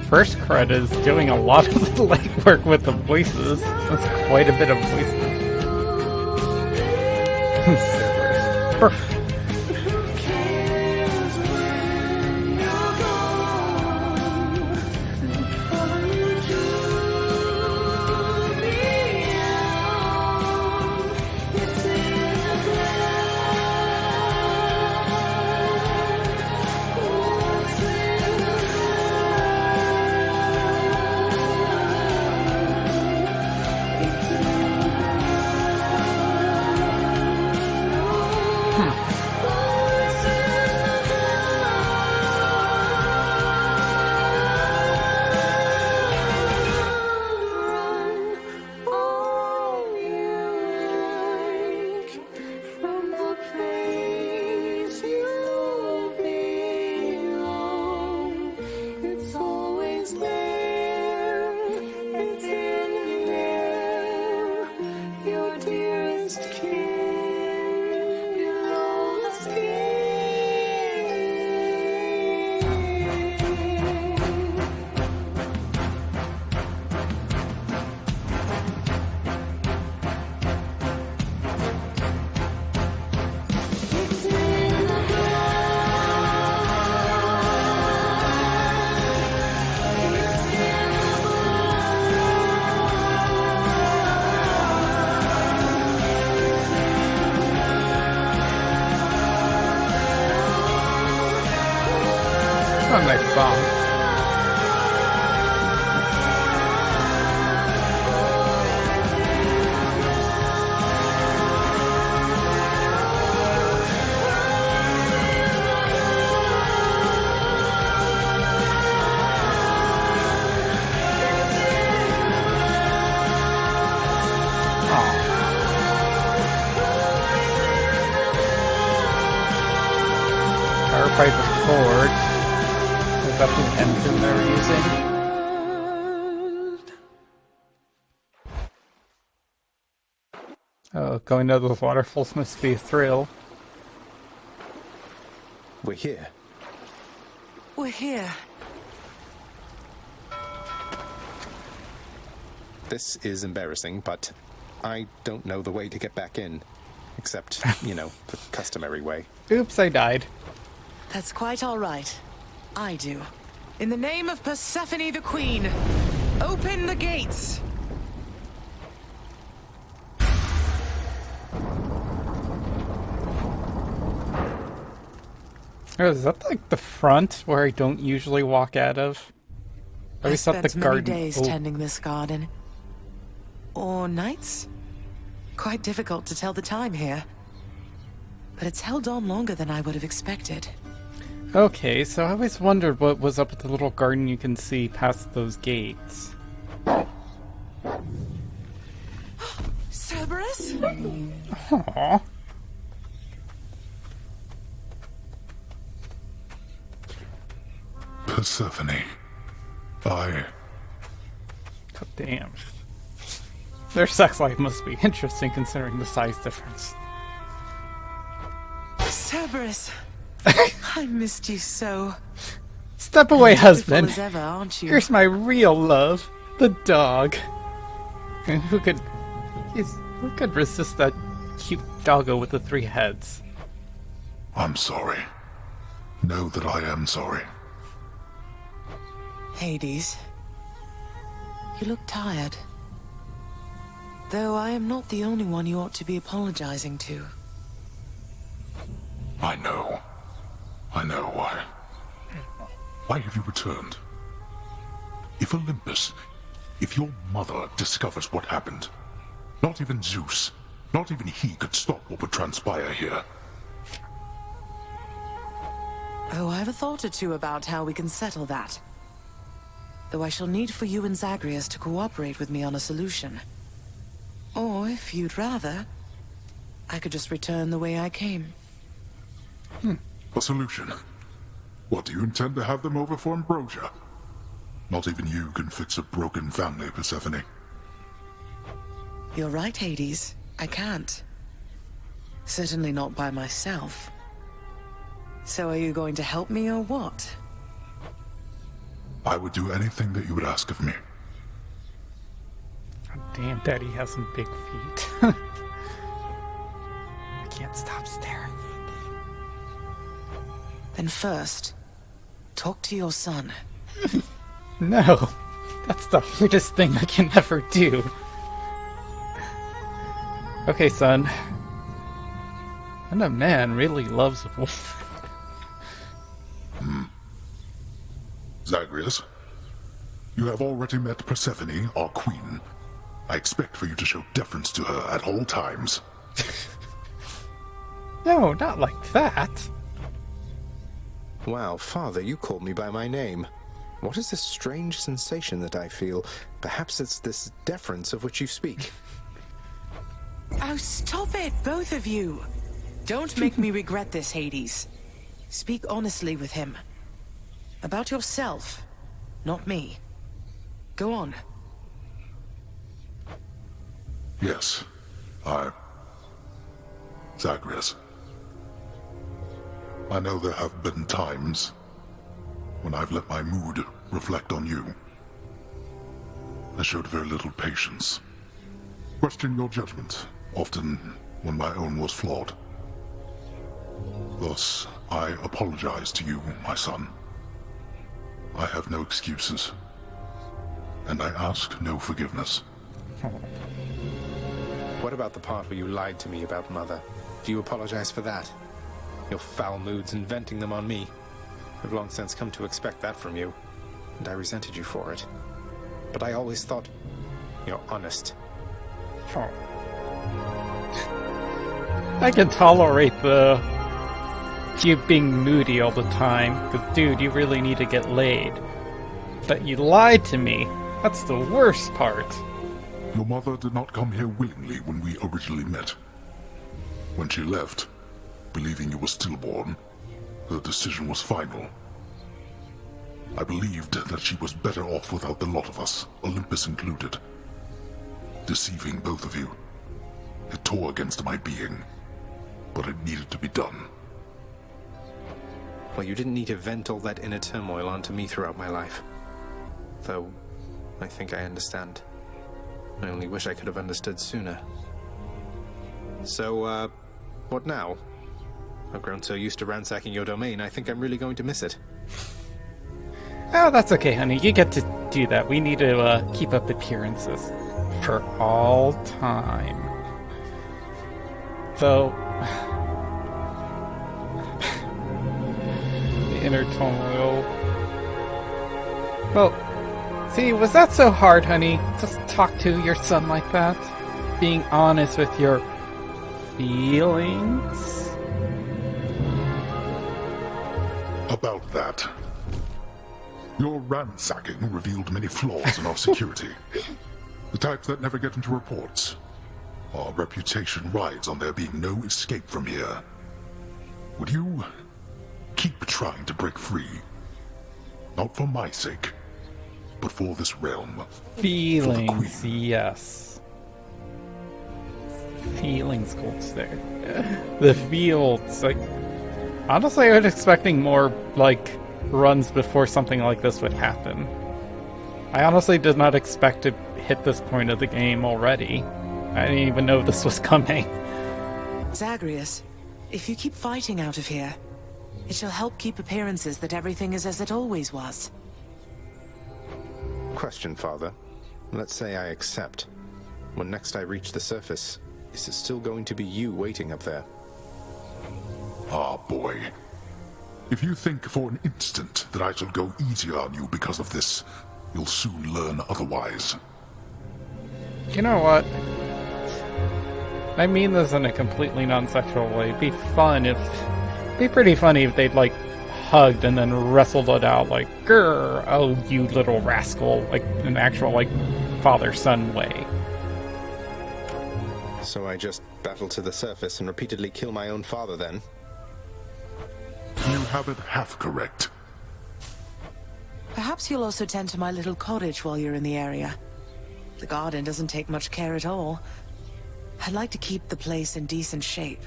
First cred is doing a lot of the legwork with the voices. That's quite a bit of voices. A nice bomb. Firefight the forge. Is that the engine they're using? Oh, going to those waterfalls must be a thrill. We're here. We're here. This is embarrassing, but I don't know the way to get back in. Except, you know, the customary way. Oops, I died. That's quite all right. I do. In the name of Persephone the Queen, open the gates! Oh, is that like the front where I don't usually walk out of? I I always thought the spent many garden. days tending this garden. Or nights? Quite difficult to tell the time here. But it's held on longer than I would have expected. Okay, so I always wondered what was up with the little garden you can see past those gates. Cerberus? Aww. Persephone. I... God damn. Their sex life must be interesting considering the size difference. Cerberus! I missed you so. Step away, husband. As ever, aren't you? Here's my real love, the dog. And who could resist that cute doggo with the 3 heads? I'm sorry. Know that I am sorry. Hades, you look tired. Though I am not the only one you ought to be apologizing to. I know. I know why. Why have you returned? If Olympus, if your mother discovers what happened, not even Zeus, not even he could stop what would transpire here. Oh, I have a thought or two about how we can settle that. Though I shall need for you and Zagreus to cooperate with me on a solution. Or, if you'd rather, I could just return the way I came. A solution? What, do you intend to have them over for ambrosia? Not even you can fix a broken family, Persephone. You're right, Hades. I can't. Certainly not by myself. So are you going to help me or what? I would do anything that you would ask of me. God damn, Daddy has some big feet. I can't stop staring. Then first, talk to your son. No, that's the weirdest thing I can ever do. Okay, son. And a man really loves a woman. Zagreus, you have already met Persephone, our queen. I expect for you to show deference to her at all times. No, not like that. Wow, Father, you called me by my name. What is this strange sensation that I feel? Perhaps it's this deference of which you speak. Oh, stop it, both of you! Don't make me regret this, Hades. Speak honestly with him. About yourself, not me. Go on. Yes, Zagreus. I know there have been times when I've let my mood reflect on you. I showed very little patience. Questioned your judgment, often when my own was flawed. Thus, I apologize to you, my son. I have no excuses, and I ask no forgiveness. What about the part where you lied to me about Mother? Do you apologize for that? Your foul moods and venting them on me. I've long since come to expect that from you, and I resented you for it. But I always thought you're honest. Oh. I can tolerate you being moody all the time, because dude, you really need to get laid. But you lied to me. That's the worst part. Your mother did not come here willingly when we originally met. When she left, believing you were stillborn, her decision was final. I believed that she was better off without the lot of us, Olympus included. Deceiving both of you. It tore against my being, but it needed to be done. Well, you didn't need to vent all that inner turmoil onto me throughout my life. Though, I think I understand. I only wish I could have understood sooner. So, what now? I've grown so used to ransacking your domain, I think I'm really going to miss it. Oh, that's okay, honey. You get to do that. We need to keep up appearances. For all time. So... inner turmoil. Well, see, was that so hard, honey? Just talk to your son like that? Being honest with your feelings? About that. Your ransacking revealed many flaws in our security. The type that never get into reports. Our reputation rides on there being no escape from here. Would you keep trying to break free? Not for my sake, but for this realm. Feelings, yes. Feelings goes there. The fields, like... Honestly, I was expecting more, like, runs before something like this would happen. I honestly did not expect to hit this point of the game already. I didn't even know this was coming. Zagreus, if you keep fighting out of here, it shall help keep appearances that everything is as it always was. Question, Father. Let's say I accept. When next I reach the surface, is it still going to be you waiting up there? Ah, boy. If you think for an instant that I shall go easier on you because of this, you'll soon learn otherwise. You know what? I mean this in a completely non-sexual way. It'd be fun if... It'd be pretty funny if they'd, like, hugged and then wrestled it out like, grr, oh, you little rascal. Like, an actual, like, father-son way. So I just battle to the surface and repeatedly kill my own father, then? You have it half correct. Perhaps you'll also tend to my little cottage while you're in the area. The garden doesn't take much care at all. I'd like to keep the place in decent shape,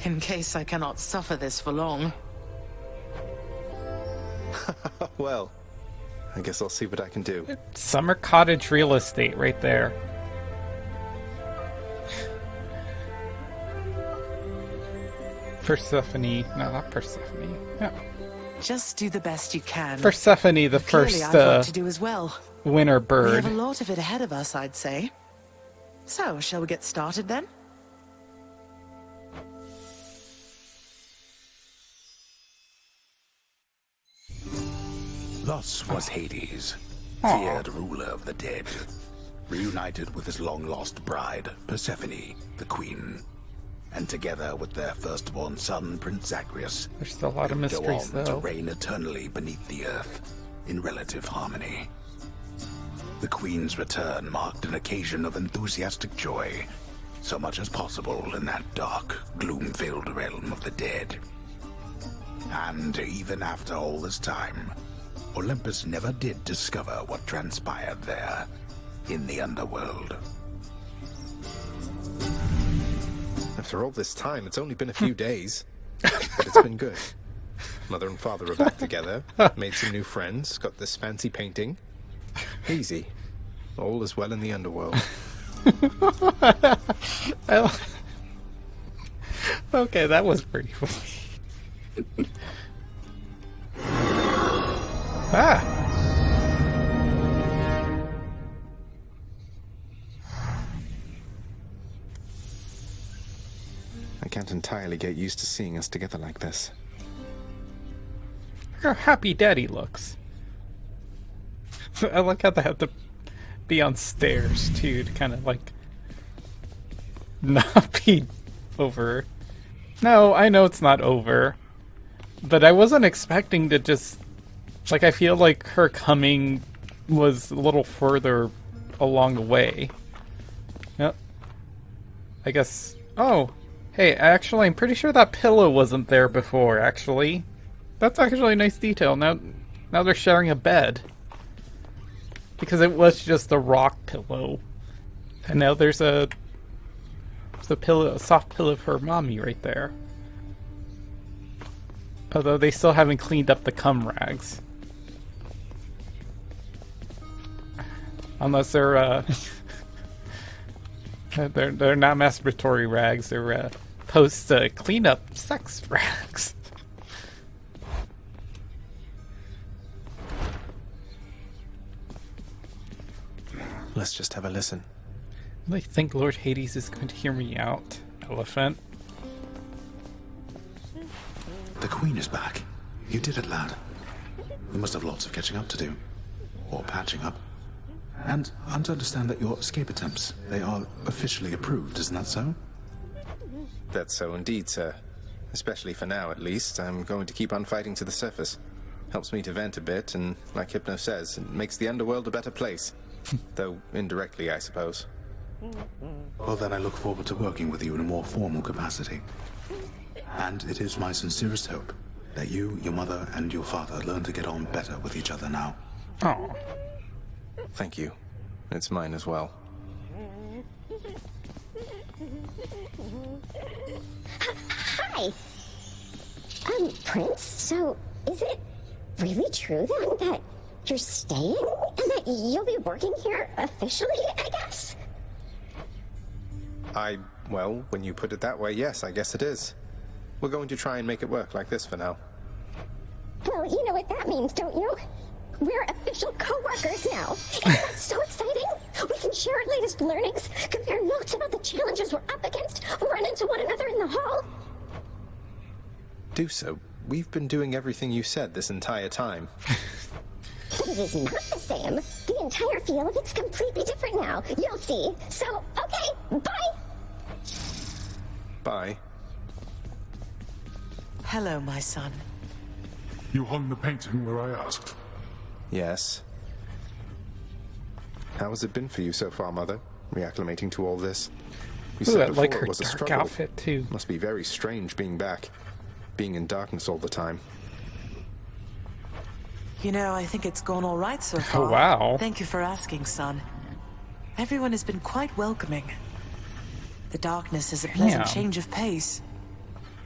in case I cannot suffer this for long. Well, I guess I'll see what I can do. Summer cottage real estate right there. Persephone. No, not Persephone. No. Just do the best you can. Persephone, the Clearly, first I've work to do as well. winter We bird. have a lot of it ahead of us, I'd say. So, shall we get started then? Thus was Hades, feared ruler of the dead, reunited with his long-lost bride, Persephone, the queen. And together with their firstborn son, Prince Zagreus, There's still a lot of they would go mysteries, on though. to reign eternally beneath the earth, in relative harmony. The queen's return marked an occasion of enthusiastic joy, so much as possible in that dark, gloom-filled realm of the dead. And even after all this time, Olympus never did discover what transpired there, in the underworld. After all this time, it's only been a few days. But it's been good. Mother and father are back together, made some new friends, got this fancy painting. Easy. All is well in the underworld. Okay, that was pretty funny. Ah! I can't entirely get used to seeing us together like this. Look how happy Daddy looks. I like how they have to be on stairs, too, to kind of, like, not be over. No, I know it's not over. But I wasn't expecting to just... Like, I feel like her coming was a little further along the way. Yep. I guess... Oh! Hey, actually, I'm pretty sure that pillow wasn't there before, actually. That's actually a nice detail. Now they're sharing a bed. Because it was just a rock pillow. And now there's a pillow, a soft pillow for mommy right there. Although they still haven't cleaned up the cum rags. Unless they're they're not masturbatory rags, they're post cleanup sex rags. Let's just have a listen. I think Lord Hades is going to hear me out, elephant. The queen is back. You did it, lad. You must have lots of catching up to do. Or patching up. And I'm to understand that your escape attempts, they are officially approved, isn't that so? That's so indeed, sir. Especially for now, at least. I'm going to keep on fighting to the surface. Helps me to vent a bit, and like Hypno says, it makes the underworld a better place. Though indirectly, I suppose. Well, then I look forward to working with you in a more formal capacity. And it is my sincerest hope that you, your mother, and your father learn to get on better with each other now. Oh. Thank you. It's mine as well. Hi! Prince, so is it really true then that you're staying? And that you'll be working here officially, I guess? Well, when you put it that way, yes, I guess it is. We're going to try and make it work like this for now. Well, you know what that means, don't you? We're official co-workers now. And that's so exciting. We can share our latest learnings, compare notes about the challenges we're up against, run into one another in the hall. Do so. We've been doing everything you said this entire time. But it is not the same. The entire feel of it's completely different now. You'll see. So, okay, bye. Bye. Hello, my son. You hung the painting where I asked. Yes. How has it been for you so far, Mother? Reacclimating to all this? You said I before like her it was a dark struggle. outfit too. Must be very strange being back. Being in darkness all the time. You know, I think it's gone all right so far. Oh, wow. Thank you for asking, son. Everyone has been quite welcoming. The darkness is a pleasant change of pace.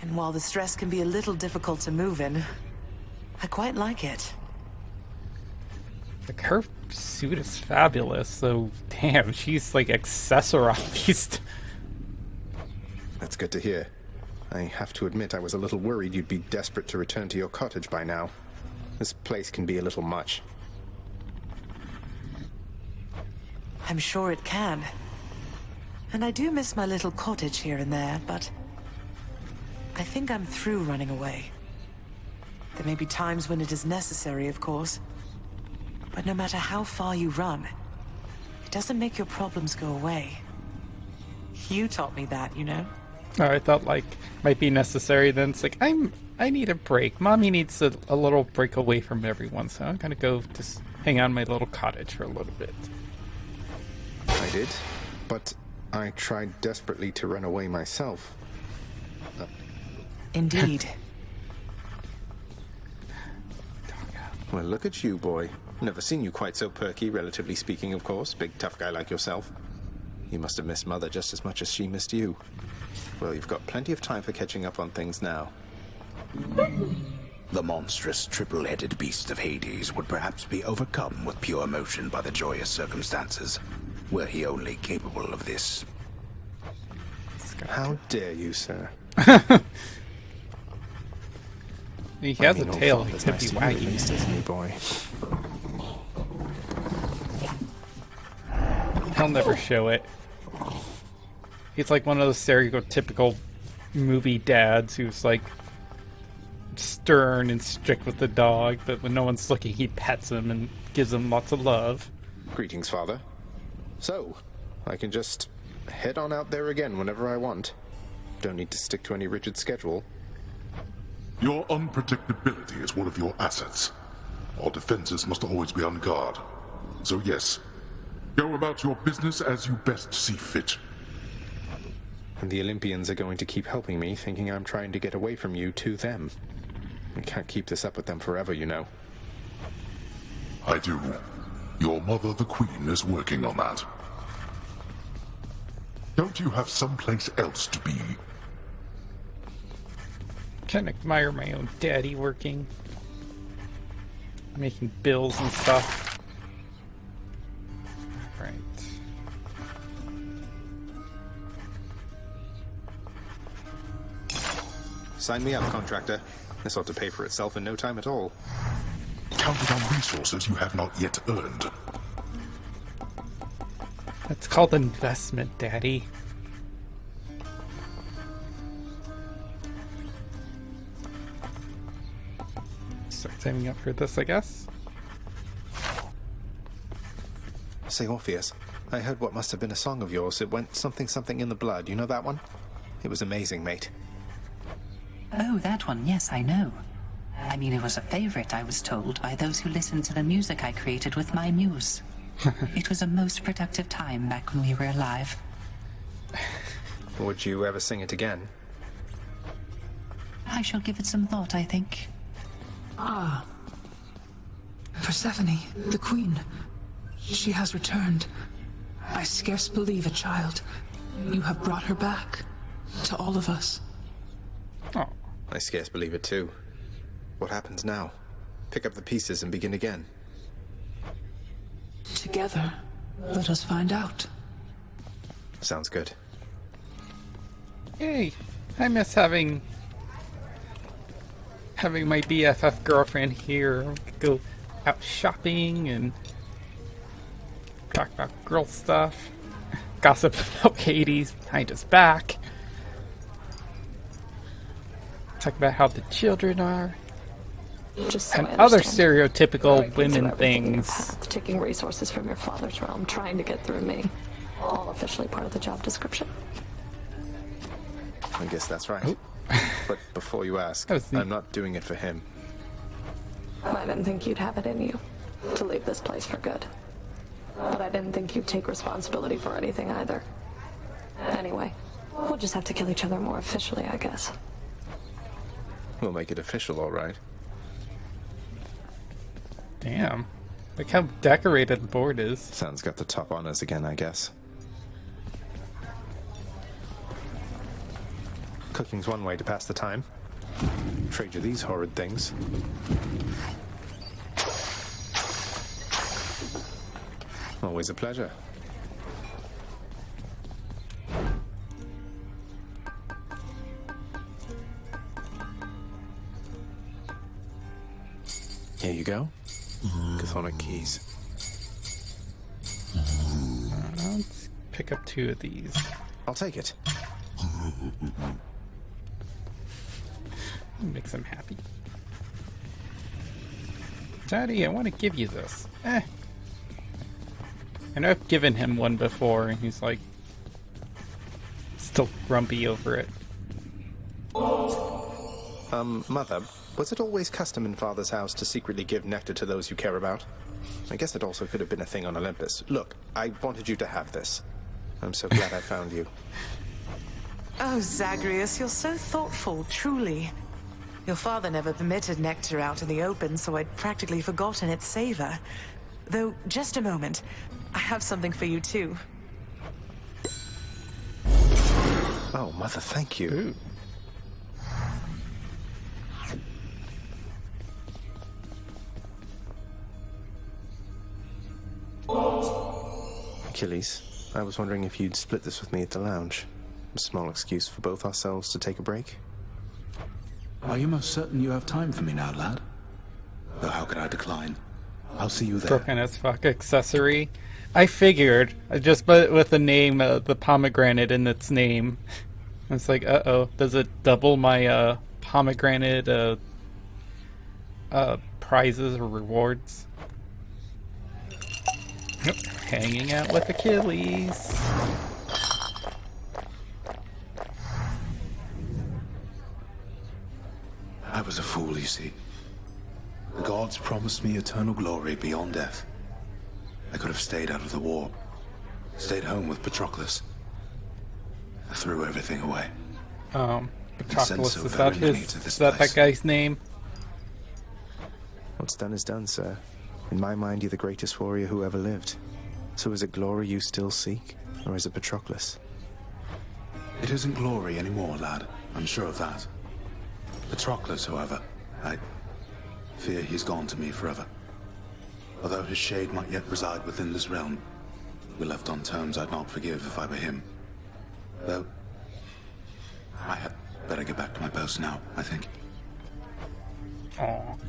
And while the stress can be a little difficult to move in, I quite like it. Like, her suit is fabulous, so damn, she's like accessorized. That's good to hear. I have to admit I was a little worried you'd be desperate to return to your cottage by now. This place can be a little much. I'm sure it can. And I do miss my little cottage here and there, but I think I'm through running away. There may be times when it is necessary, of course. But no matter how far you run, it doesn't make your problems go away. You taught me that, you know? Oh, I thought like might be necessary. Then it's like I need a break. Mommy needs a little break away from everyone, so I'm gonna go just hang out in my little cottage for a little bit. I did, but I tried desperately to run away myself. Indeed. Well, look at you, boy. Never seen you quite so perky, relatively speaking, of course. Big tough guy like yourself. You must have missed Mother just as much as she missed you. Well, you've got plenty of time for catching up on things now. The monstrous triple-headed beast of Hades would perhaps be overcome with pure emotion by the joyous circumstances, were he only capable of this. How dare you, sir? He has a tail. He could be wagging. Isn't he, boy? He'll never show it. He's like one of those stereotypical movie dads who's like stern and strict with the dog, but when no one's looking, he pets him and gives him lots of love. Greetings, Father. So, I can just head on out there again whenever I want. Don't need to stick to any rigid schedule. Your unpredictability is one of your assets. Our defenses must always be on guard. So yes, go about your business as you best see fit. And the Olympians are going to keep helping me, thinking I'm trying to get away from you to them. I can't keep this up with them forever, you know. I do. Your mother, the Queen, is working on that. Don't you have someplace else to be? Can't admire my own daddy working. Making bills and stuff. Right. Sign me up, contractor. This ought to pay for itself in no time at all. Counted on resources you have not yet earned. That's called investment, Daddy. Start saving up for this, I guess. Say, Orpheus, I heard what must have been a song of yours. It went something something in the blood. You know that one? It was amazing, mate. Oh, that one, yes, I know. I mean, it was a favorite, I was told, by those who listened to the music I created with my muse. It was a most productive time back when we were alive. Would you ever sing it again? I shall give it some thought, I think. Ah. Persephone, the queen. She has returned. I scarce believe it, child. You have brought her back. To all of us. Oh. I scarce believe it too. What happens now? Pick up the pieces and begin again. Together, let us find out. Sounds good. Yay! I miss having my BFF girlfriend here. We could go out shopping and talk about girl stuff. Gossip about Hades behind his back. Talk about how the children are. Just so and I other understand. stereotypical Right, women everything in your things. path, taking resources from your father's realm, trying to get through me. All officially part of the job description. I guess that's right. But before you ask, I'm not doing it for him. I didn't think you'd have it in you to leave this place for good. But I didn't think you'd take responsibility for anything either. Anyway, we'll just have to kill each other more officially, I guess. We'll make it official, all right. Damn. Look how decorated the board is. Sun's got the top honors again, I guess. Cooking's one way to pass the time. Trade you these horrid things. Always a pleasure. Here you go. Chthonic keys. Let's pick up 2 of these. I'll take it. Makes him happy. Daddy, I want to give you this. I know I've given him one before, and he's like still grumpy over it. Mother, was it always custom in Father's house to secretly give nectar to those you care about? I guess it also could have been a thing on Olympus. Look, I wanted you to have this. I'm so glad I found you. Oh, Zagreus, you're so thoughtful, truly. Your father never permitted nectar out in the open, so I'd practically forgotten its savor. Though, just a moment. I have something for you, too. Oh, Mother, thank you. Ooh. Achilles, I was wondering if you'd split this with me at the lounge. A small excuse for both ourselves to take a break. Are you most certain you have time for me now, lad? Though how could I decline? I'll see you there. Broken as fuck accessory. I figured, just with the name, the pomegranate in its name. It's like, uh-oh, does it double my pomegranate prizes or rewards? Yep, hanging out with Achilles. I was a fool, you see. The gods promised me eternal glory beyond death. I could have stayed out of the war. Stayed home with Patroclus. I threw everything away. Patroclus, so is that very near his, to this is that place. guy's name? What's done is done, sir. In my mind, you're the greatest warrior who ever lived. So is it glory you still seek, or is it Patroclus? It isn't glory anymore, lad. I'm sure of that. Patroclus, however, I fear he's gone to me forever. Although his shade might yet reside within this realm, we left on terms I'd not forgive if I were him. Though, I had better get back to my post now, I think. Aww.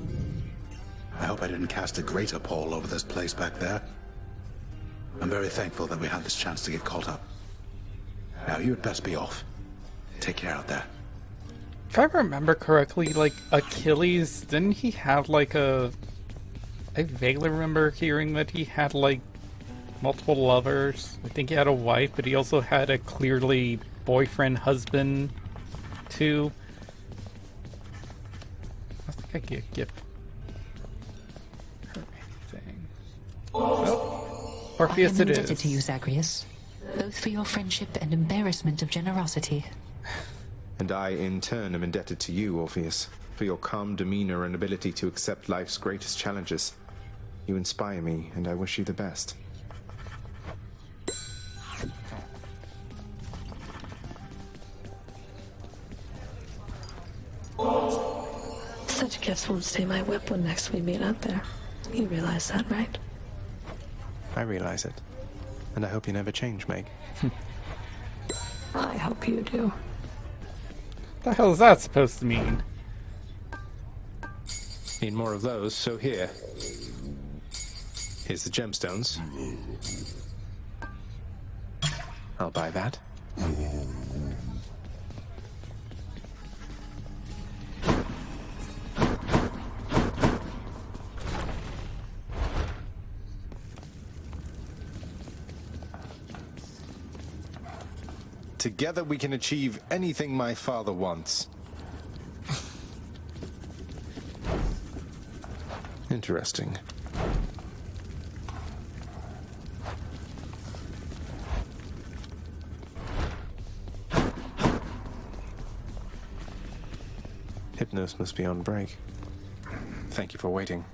I hope I didn't cast a greater pall over this place back there. I'm very thankful that we had this chance to get caught up. Now, you had best be off. Take care out there. If I remember correctly, like, Achilles, didn't he have, like, a... I vaguely remember hearing that he had, like, multiple lovers. I think he had a wife, but he also had a clearly boyfriend, husband, too. I think I could give her anything. Oh, Orpheus it is. I am indebted to you, Zagreus, both for your friendship and embarrassment of generosity. And I, in turn, am indebted to you, Orpheus, for your calm demeanor and ability to accept life's greatest challenges. You inspire me, and I wish you the best. Such gifts won't stay my whip when next we meet out there. You realize that, right? I realize it. And I hope you never change, Meg. I hope you do. What the hell is that supposed to mean? Need more of those, so here. Here's the gemstones. I'll buy that. Together we can achieve anything my father wants. Interesting. Hypnos must be on break. Thank you for waiting.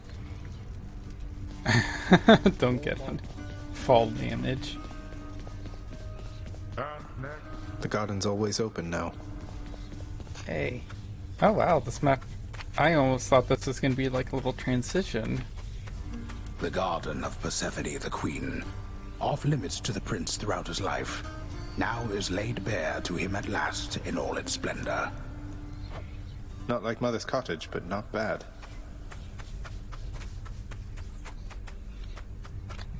Don't get fall damage. The garden's always open now. Hey. Oh wow, this map... I almost thought this was going to be like a little transition. The garden of Persephone the Queen, off limits to the prince throughout his life, now is laid bare to him at last in all its splendor. Not like Mother's cottage, but not bad.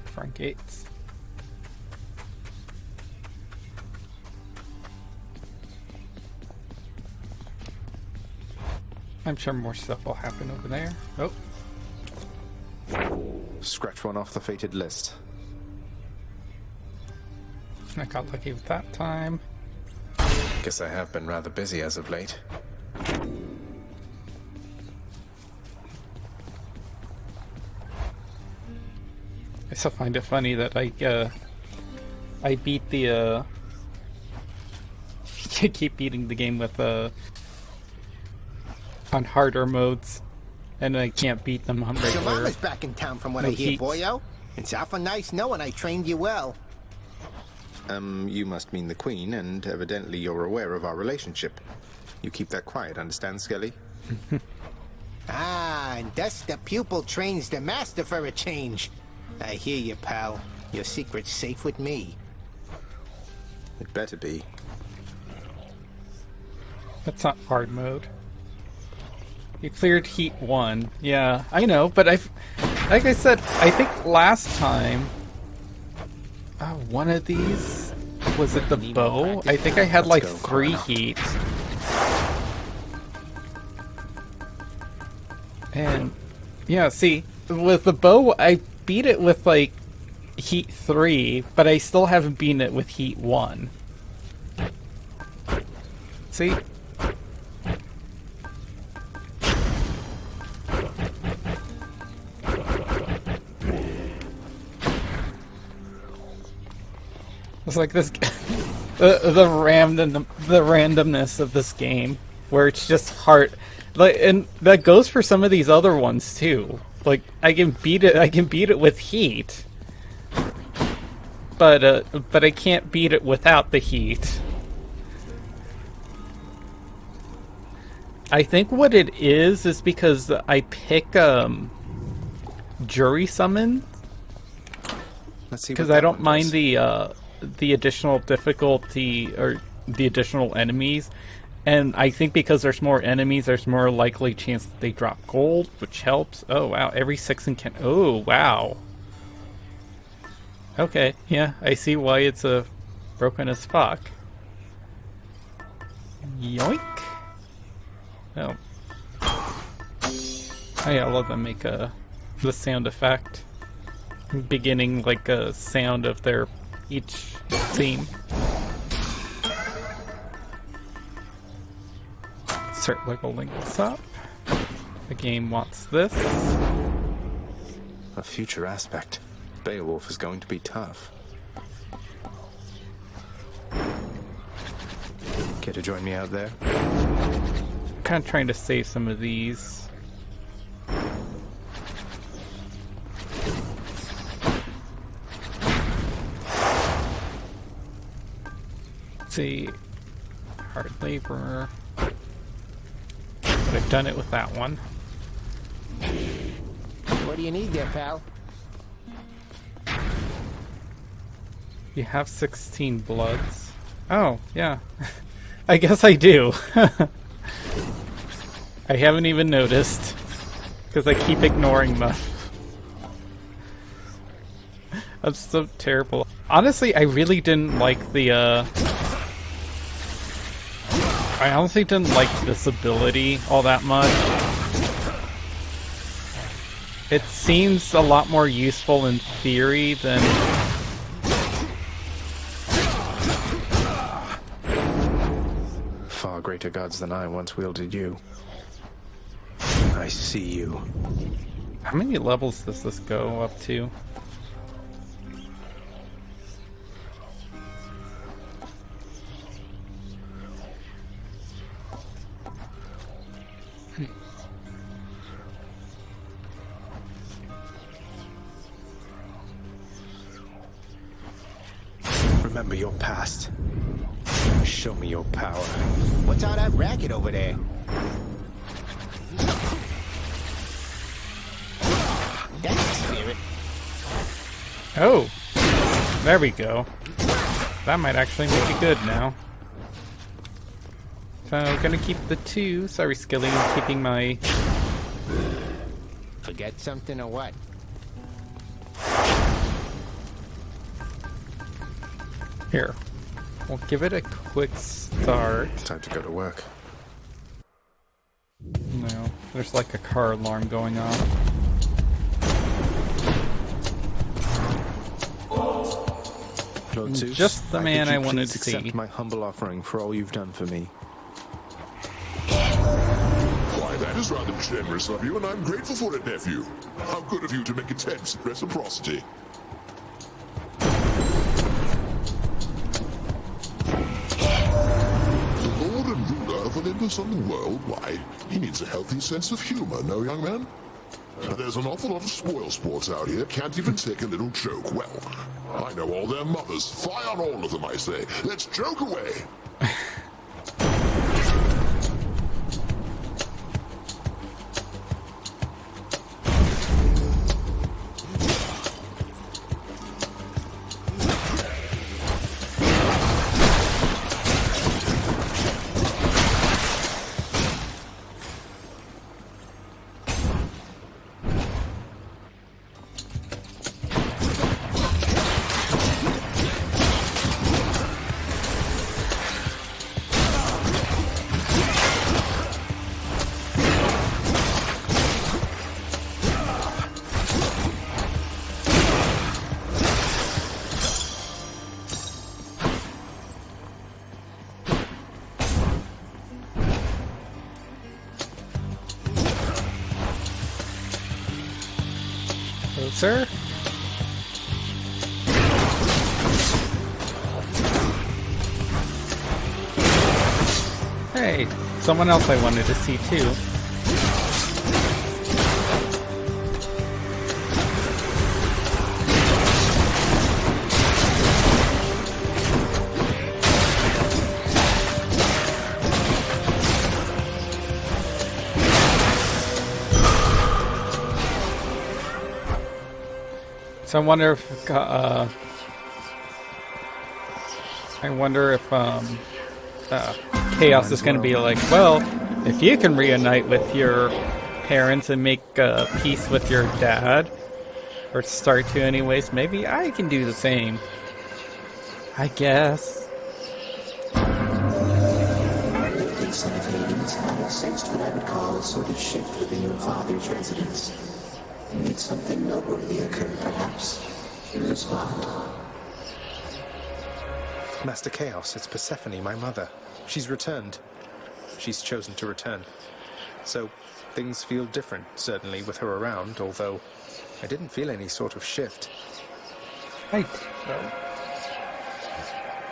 Front gates. I'm sure more stuff will happen over there. Oh. Scratch one off the fated list. I got lucky with that time. Guess I have been rather busy as of late. I still find it funny that I beat the keep beating the game with on harder modes, and I can't beat them on regular. Your mama's back in town from what I hear, boyo. It's awful nice knowing I trained you well. You must mean the Queen, and evidently you're aware of our relationship. You keep that quiet, understand, Skelly? Ah, and thus the pupil trains the master for a change. I hear you, pal. Your secret's safe with me. It better be. That's not hard mode. You cleared Heat 1. Yeah, I know, but like I said, I think last time, one of these, was it the bow? I think I had like 3 heats. And, yeah, see, with the bow, I beat it with like Heat 3, but I still haven't beaten it with Heat 1. See? It's like this, the randomness of this game, where it's just hard, like, and that goes for some of these other ones too. Like I can beat it with heat, but I can't beat it without the heat. I think what it is because I pick jury summon. Let's see. Because I don't mind the additional difficulty or the additional enemies, and I think because there's more enemies, there's more likely chance that they drop gold, which helps. Oh wow, every 6 and can. Oh wow. Okay, yeah, I see why it's broken as fuck. Yoink. Oh. Oh yeah, I'll let them make the sound effect. Beginning like a sound of their each theme. Start leveling this up. The game wants this. A future aspect. Beowulf is going to be tough. Care to join me out there? Kind of trying to save some of these. Let's see. Hard labor. But I've done it with that one. What do you need there, pal? You have 16 bloods. Oh, yeah. I guess I do. I haven't even noticed. Because I keep ignoring them. I'm so terrible. Honestly, I really didn't like the, I honestly didn't like this ability all that much. It seems a lot more useful in theory than... Far greater gods than I once wielded you. I see you. How many levels does this go up to? Remember your past. Show me your power. What's all that racket over there? That's the spirit. Oh! There we go. That might actually make it good now. So I'm gonna keep the 2. Sorry, Skilly, I'm keeping my... Forget something or what? Here. We'll give it a quick start. Time to go to work. No, there's like a car alarm going on. Just the man I wanted to see. Accept my humble offering for all you've done for me. Why, that is rather generous of you, and I'm grateful for it, nephew. How good of you to make attempts at reciprocity. The Lord and ruler of Olympus on the world, why, he needs a healthy sense of humor, no, young man? There's an awful lot of spoil sports out here, can't even take a little joke. Well, I know all their mothers. Fie on all of them, I say. Let's joke away. Sir? Hey, someone else I wanted to see too. So I wonder if Chaos is going to be like, well, if you can reunite with your parents and make peace with your dad, or start to anyways, maybe I can do the same. I guess. Son of Hades, sensed what I would call a sort of shift within your father's residence. Did something noteworthy occur, perhaps? Respond. Master Chaos, it's Persephone, my mother. She's returned. She's chosen to return. So, things feel different, certainly, with her around, although I didn't feel any sort of shift. Right.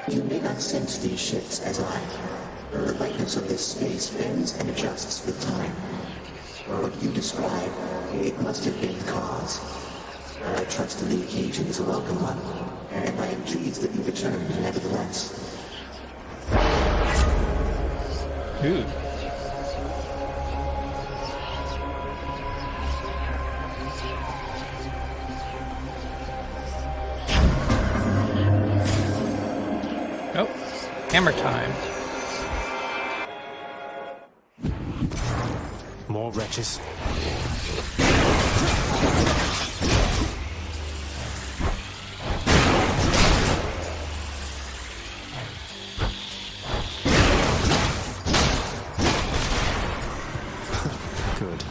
You may not sense these shifts as I. The lightness of this space bends and adjusts with time. What you describe, it must have been the cause. I trust the occasion is a welcome one, and I am pleased that you returned nevertheless. Ooh. Oh, hammer time. More wretches. Good.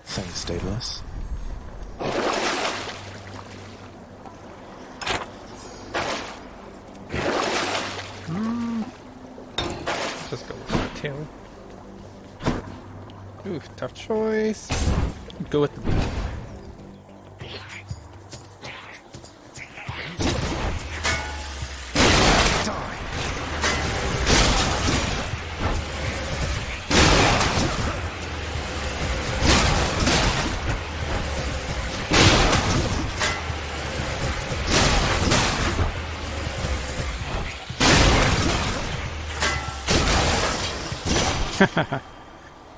Thanks, Daedalus. Just go with the tail. Ooh, tough choice. Go with the beak.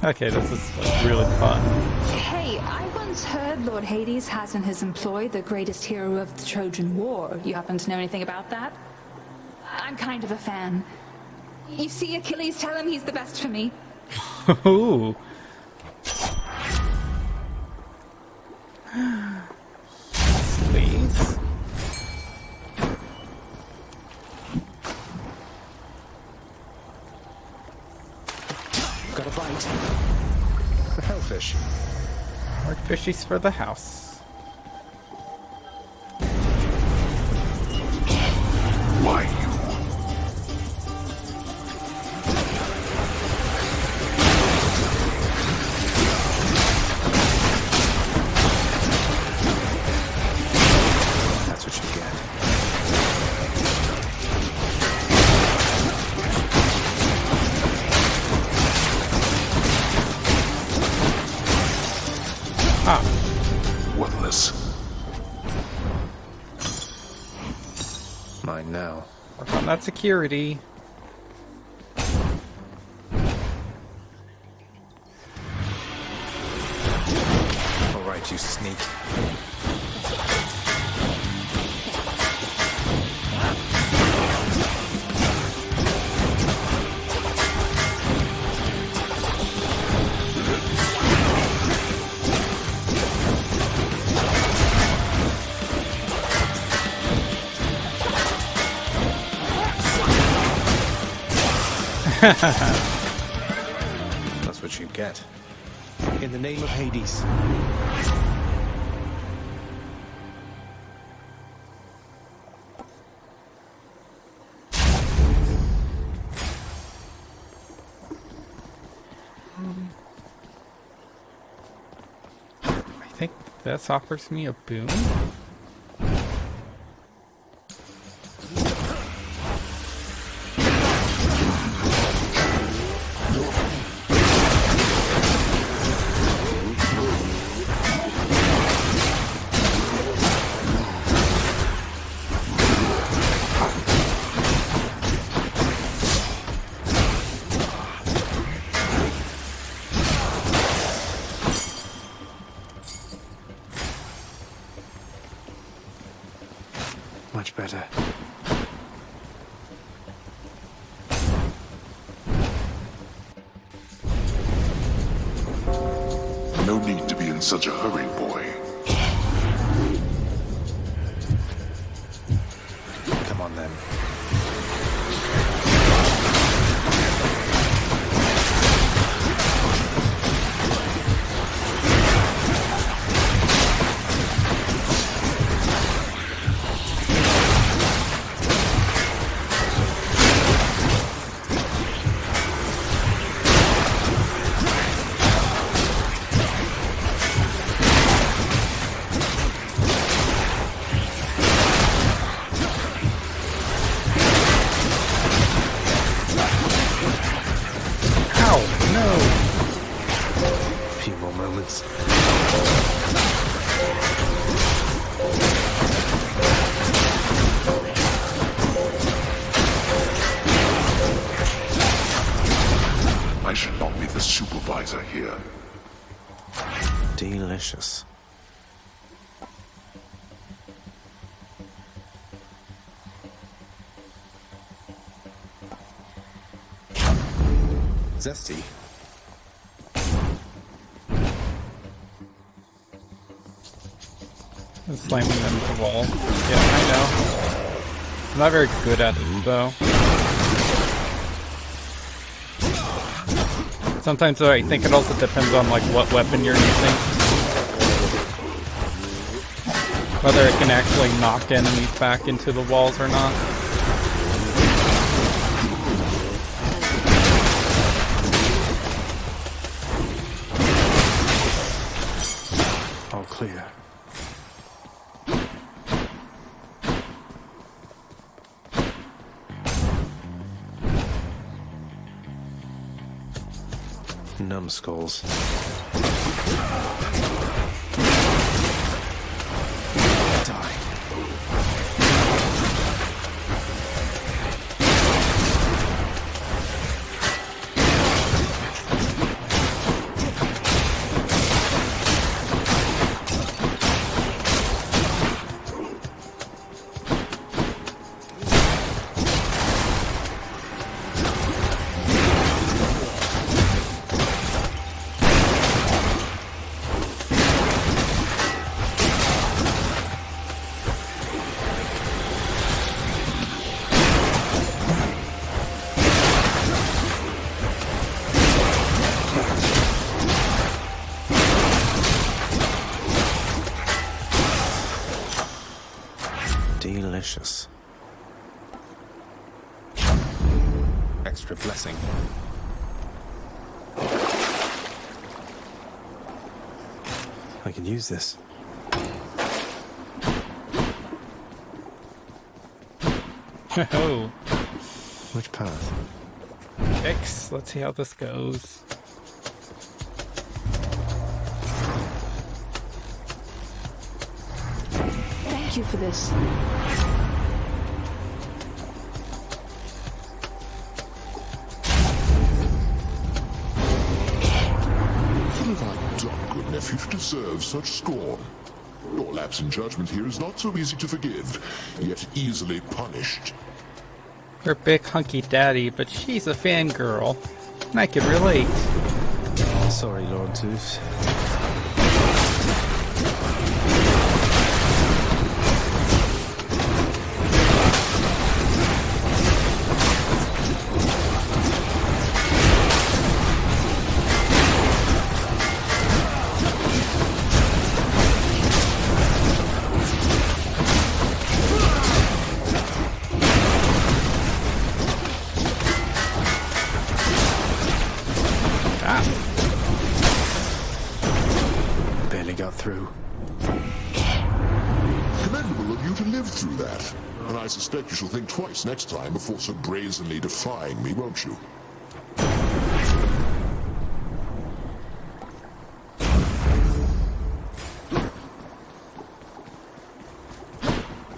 Okay, this is really fun. Hey, I once heard Lord Hades has in his employ the greatest hero of the Trojan War. You happen to know anything about that? I'm kind of a fan. You see Achilles, tell him he's the best for me. Ooh. Please. Got a bite. The hellfish. More fishies for the house. Why you? That's what you get. Worthless. Mine now. Work on that security. Alright, you sneak. That's what you get. In the name of Hades. I think this offers me a boon. Much better. No need to be in such a hurry, boy. Come on then. I should not be the supervisor here. Delicious. Zesty. Slamming them to the wall. Yeah, I know. I'm not very good at it, though. Sometimes though, I think it also depends on like what weapon you're using. Whether it can actually knock enemies back into the walls or not. All clear. Numbskulls. Die. Delicious. Extra blessing. I can use this. Oh. Which path? X. Let's see how this goes. Thank you for this. What have I done, good nephew, to deserve such scorn? Your lapse in judgment here is not so easy to forgive, yet easily punished. We're big hunky daddy, but she's a fangirl. And I can relate. Sorry, Lord Tooth. Barely got through. Commendable of you to live through that. And I suspect you shall think twice next time before so brazenly defying me, won't you?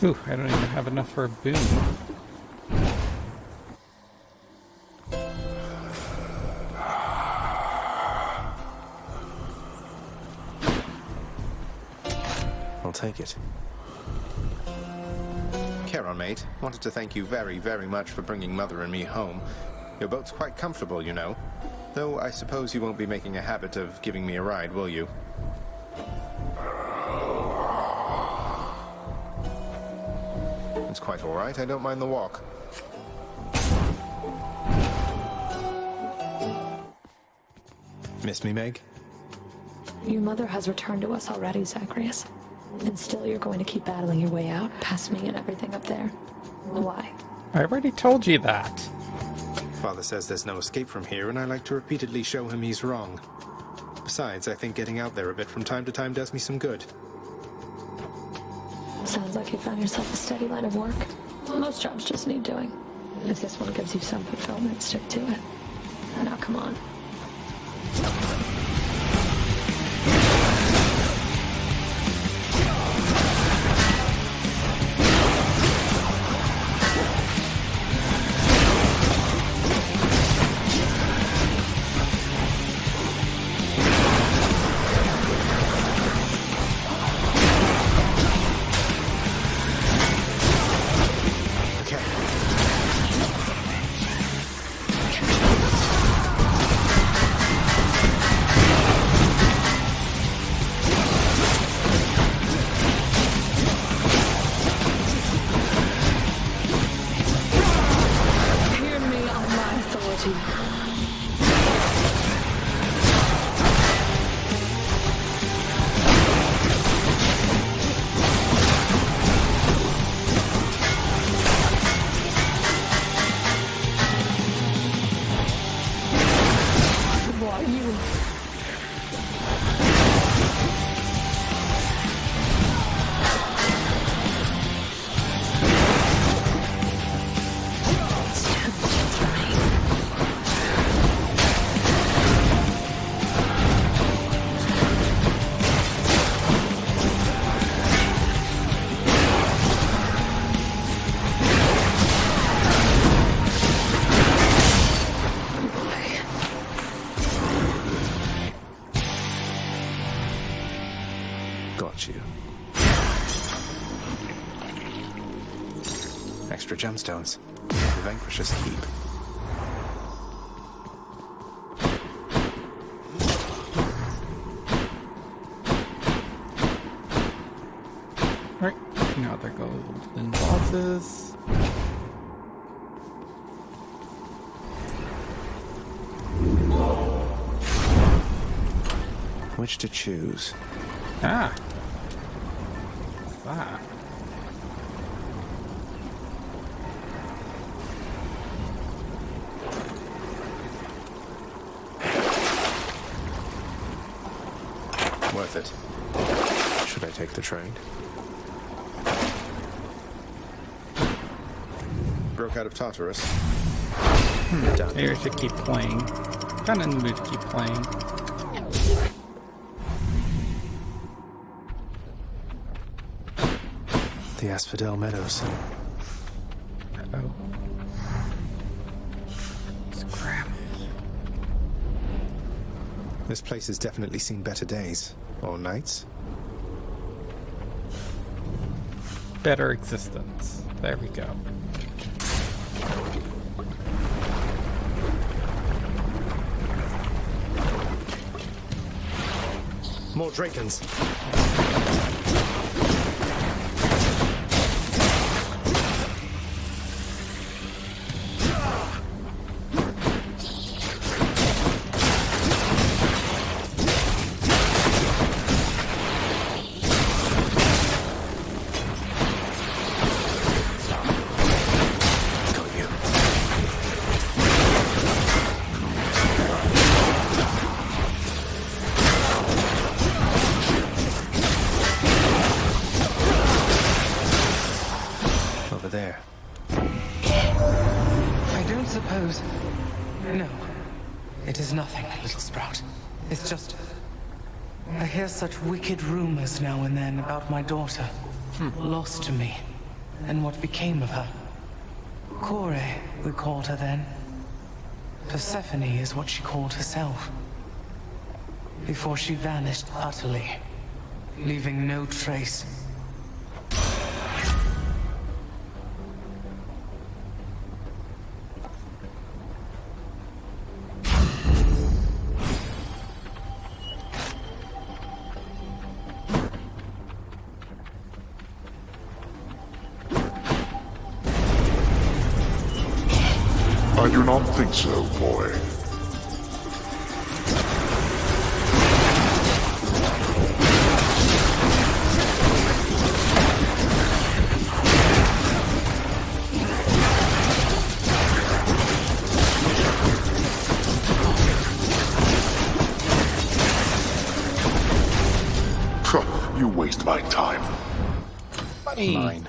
Ooh, I don't even have enough for a boon. I'll take it. Charon, mate. Wanted to thank you very, very much for bringing Mother and me home. Your boat's quite comfortable, you know. Though I suppose you won't be making a habit of giving me a ride, will you? It's quite all right. I don't mind the walk. Miss me, Meg? Your mother has returned to us already, Zagreus. And still you're going to keep battling your way out, past me and everything up there. Why? I already told you that. Father says there's no escape from here, and I like to repeatedly show him he's wrong. Besides, I think getting out there a bit from time to time does me some good. Sounds like you found yourself a steady line of work. Most jobs just need doing. If this one gives you some fulfillment, stick to it. Now come on. Extra gemstones. The Vanquisher's keep. Right, now there go golden vases. Which to choose? Ah. What's that? Worth it. Should I take the train? Broke out of Tartarus. Maybe I should keep playing. Kind of in the mood to keep playing. The Asphodel Meadows. Uh-oh. Scrap. This place has definitely seen better days. Or nights. Better existence. There we go. More Drakens. There. I don't suppose... No. It is nothing, little sprout. It's just... I hear such wicked rumors now and then about my daughter. Lost to me. And what became of her. Kore, we called her then. Persephone is what she called herself. Before she vanished utterly, leaving no trace. I do not think so, boy. You waste my time. Mine.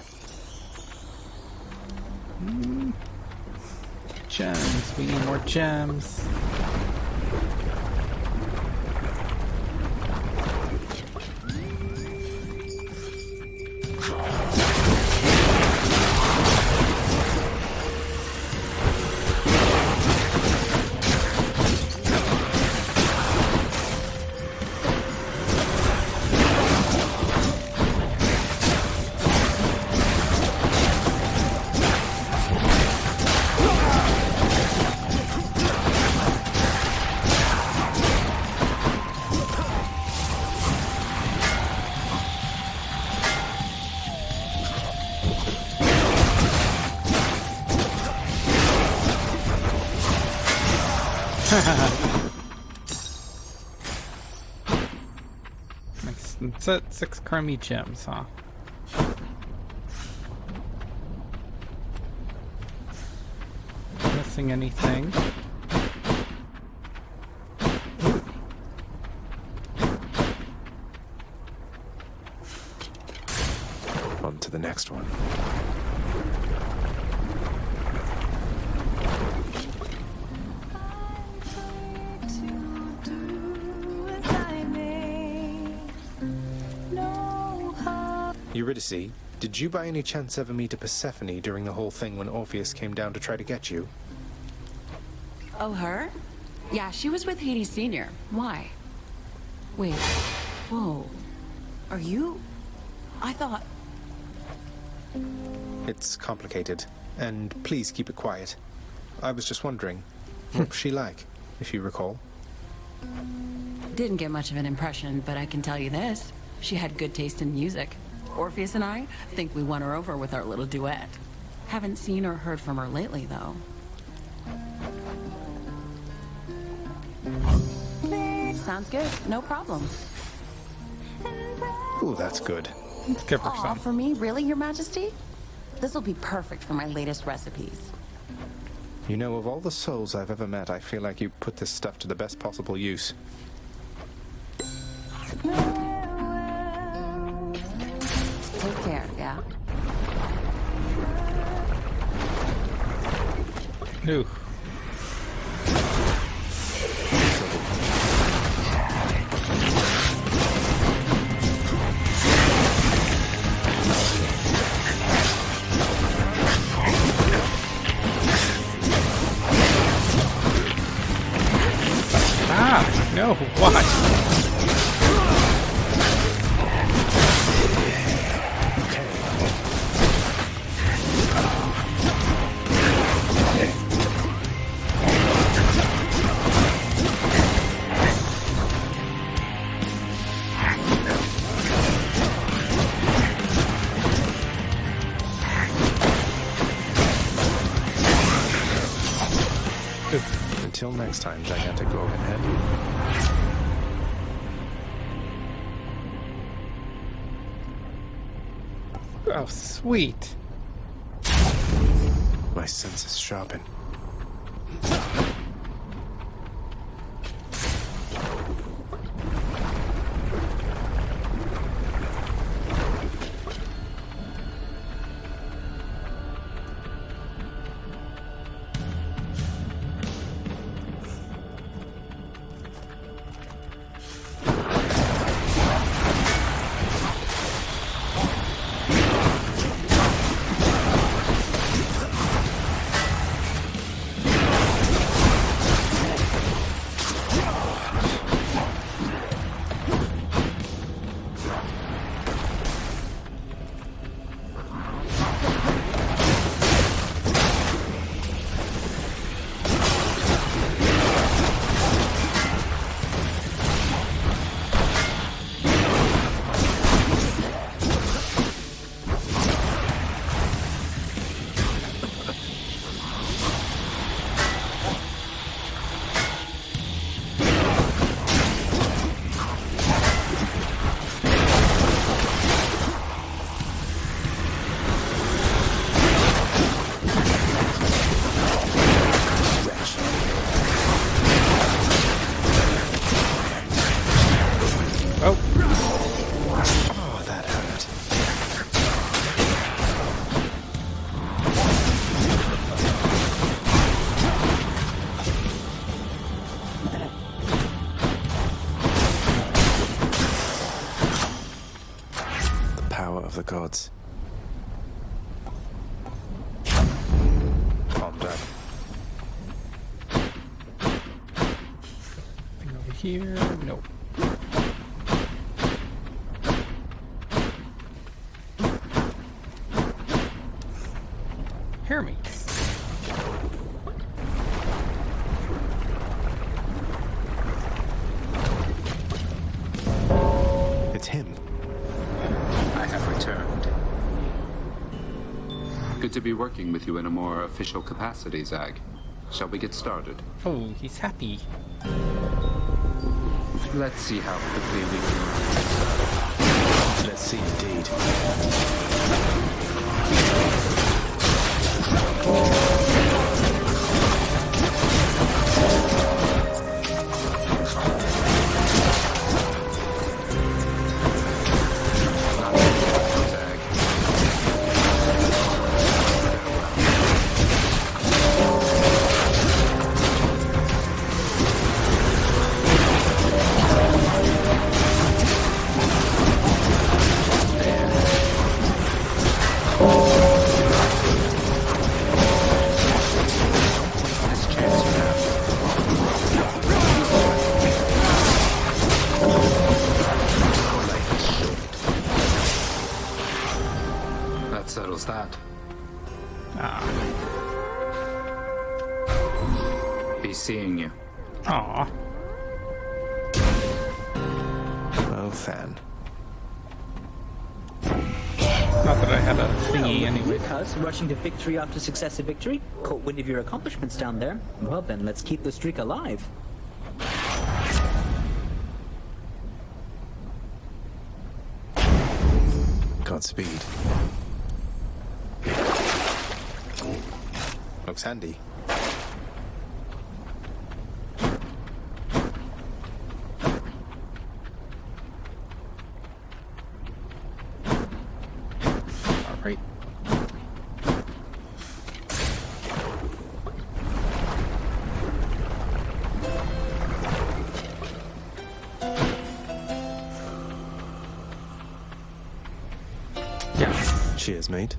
Gems. We need more gems. It's at 6 crummy gems, huh? Missing anything? On to the next one. Eurydice, did you by any chance ever meet a Persephone during the whole thing when Orpheus came down to try to get you? Oh, her? Yeah, she was with Hades Sr. Why? Wait. Whoa. Are you... I thought... It's complicated, and please keep it quiet. I was just wondering, what was she like, if you recall? Didn't get much of an impression, but I can tell you this. She had good taste in music. Orpheus and I think we won her over with our little duet. Haven't seen or heard from her lately, though. Sounds good. No problem. Ooh, that's good. Let's give her Aw, some. for me? Really, Your Majesty? This will be perfect for my latest recipes. You know, of all the souls I've ever met, I feel like you put this stuff to the best possible use. Take care, yeah? Ooh. Ah, no, what? Until next time, gigantic organ head. Oh, sweet. My senses sharpen. gods. Calm down. Over here, nope. Hermes. It's him. I have returned. Good to be working with you in a more official capacity, Zag. Shall we get started? Oh, he's happy. Let's see how quickly we can... Let's see indeed. Settles that. Be seeing you. Aw. Oh, fan. Not that I had a thingy anyway. Us rushing to victory after successive victory? Caught wind of your accomplishments down there? Well then, let's keep the streak alive. Godspeed. Looks handy. All right. Yeah. Cheers, mate.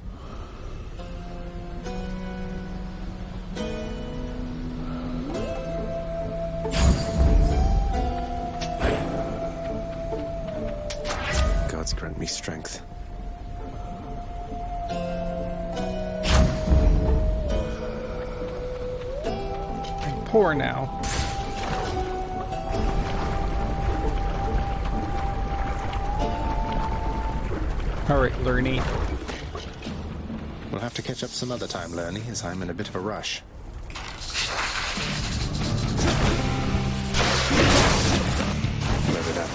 Gods grant me strength. I'm poor now. Alright, Lerny. We'll have to catch up some other time, Lerny, as I'm in a bit of a rush. Load it up.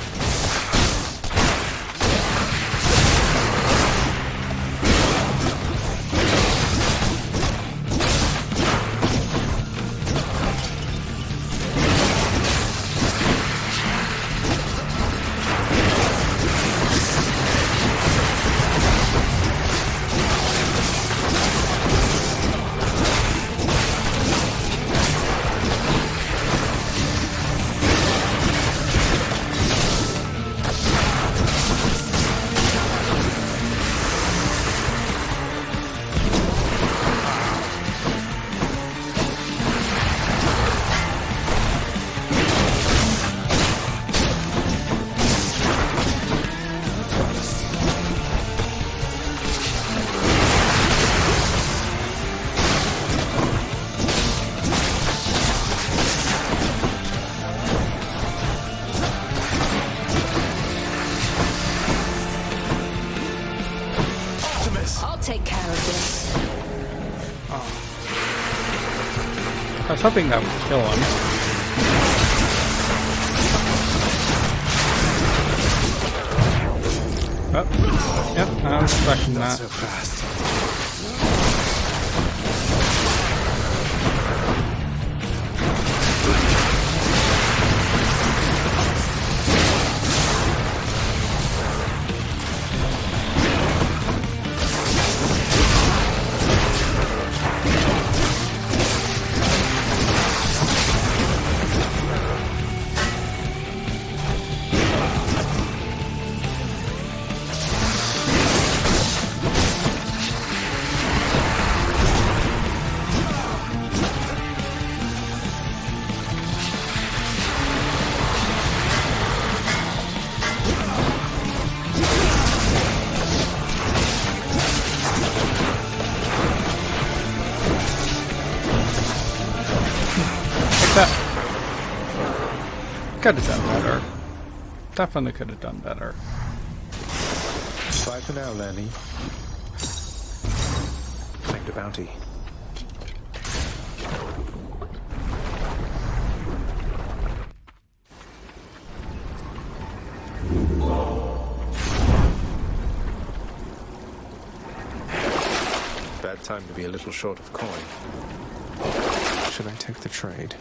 I'll take care of this. I was hoping that would kill him. Oh, yep, I was expecting that. So fast. Could have done better. Definitely could have done better. Bye for now, Lanny. Claimed a bounty. Bad time to be a little short of coin. Should I take the trade?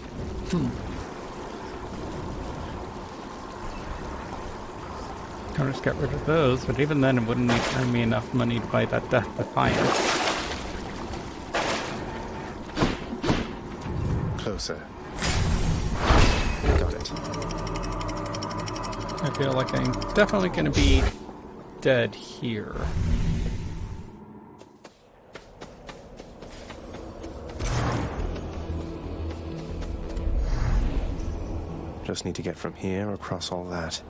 I'll just get rid of those, but even then it wouldn't earn me enough money to buy that Death Defiance. Closer. Got it. I feel like I'm definitely going to be dead here. Just need to get from here across all that.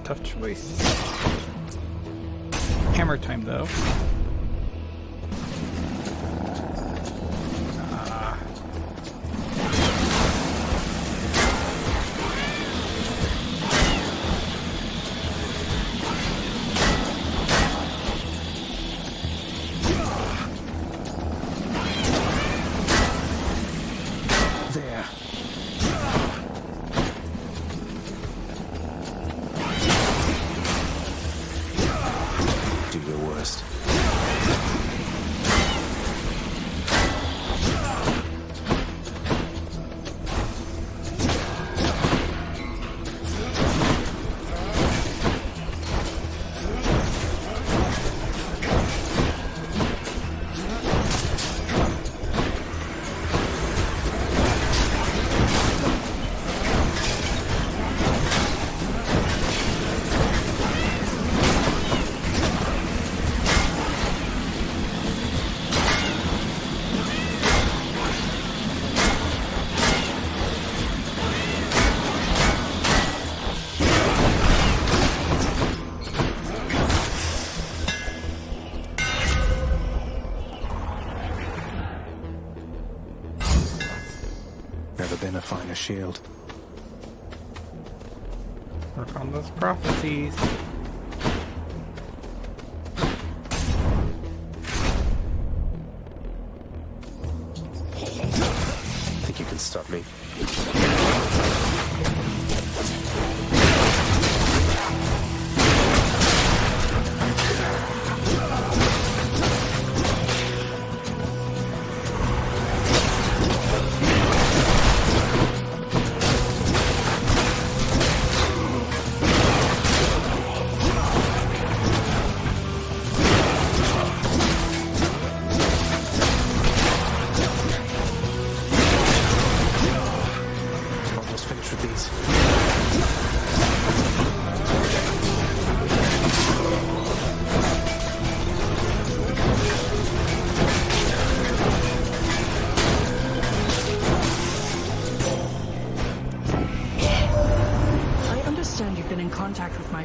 Tough choice. Hammer time, though. Never been a finer shield. Work on those prophecies. Think you can stop me?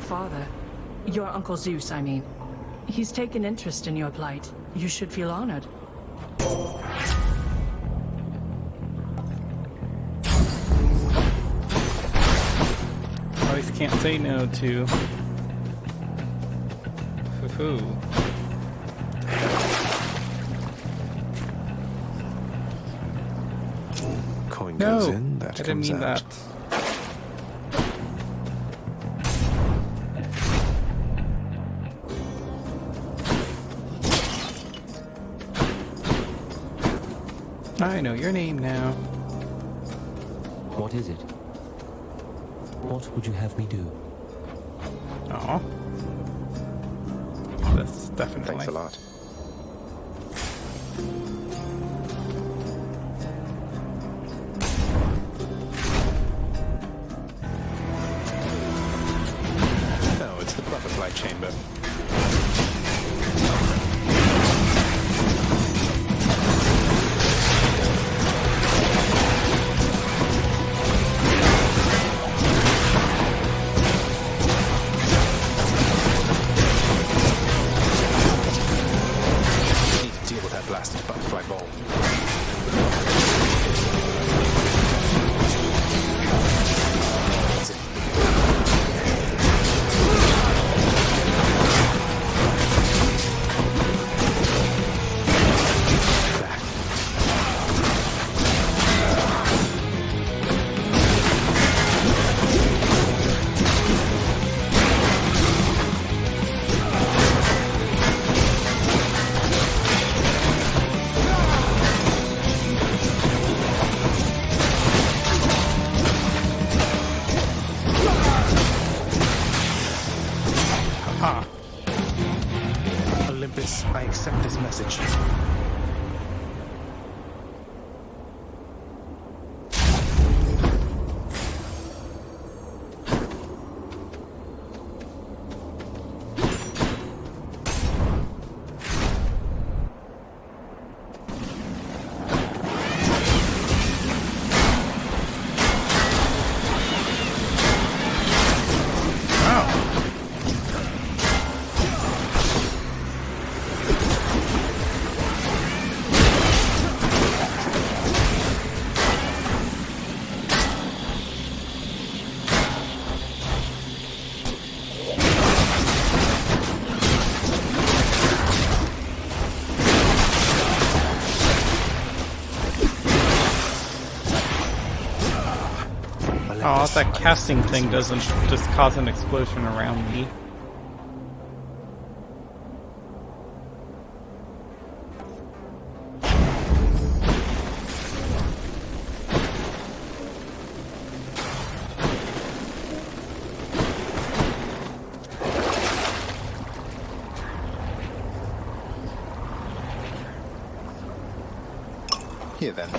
Father. Your Uncle Zeus, I mean. He's taken interest in your plight. You should feel honored. Always can't say no to. Hoo-hoo. Coin goes in, that I didn't comes mean out. that. I know your name now. What is it? What would you have me do? Oh. That's definitely. Thanks a lot. No, it's the butterfly chamber. Blasted butterfly ball. Ha! Olympus, I accept this message. Oh, that casting thing doesn't just cause an explosion around me. Here then.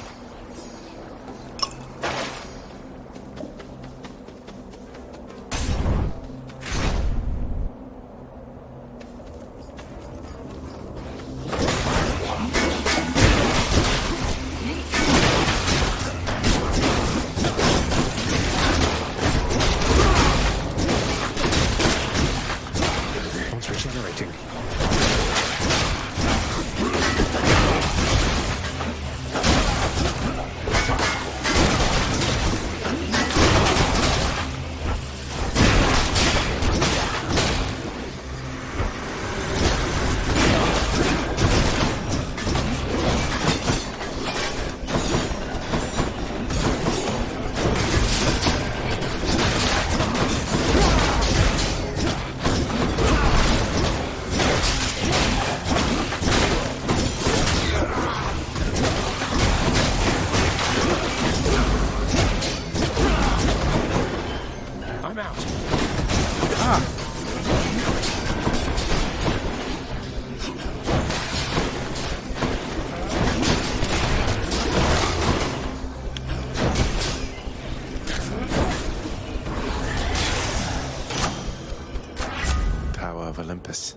Olympus.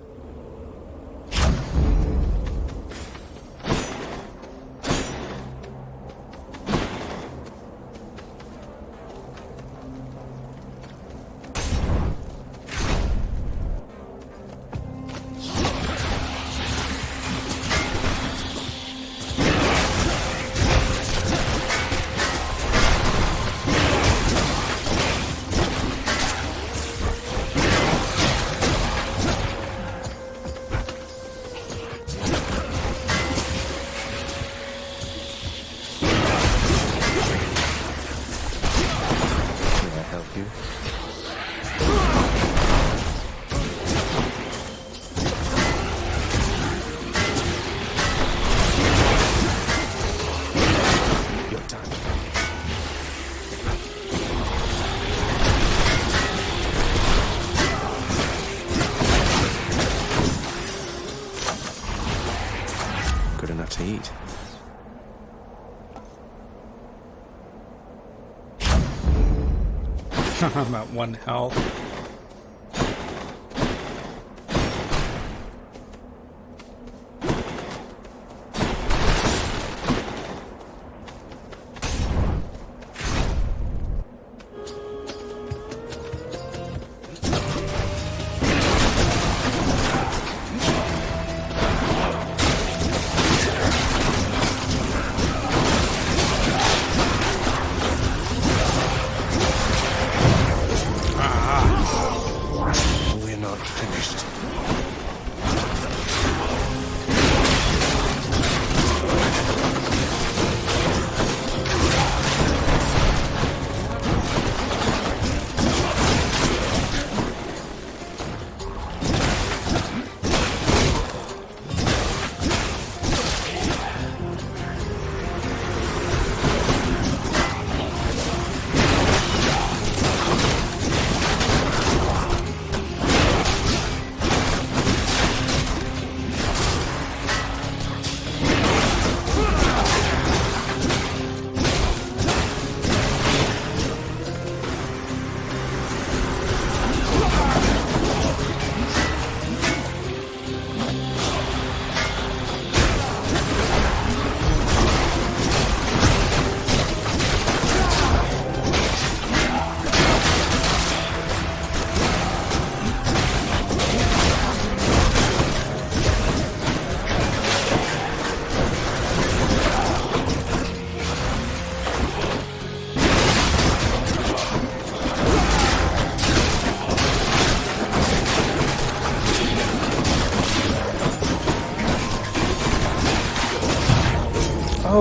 Good enough to eat. I'm at 1 health.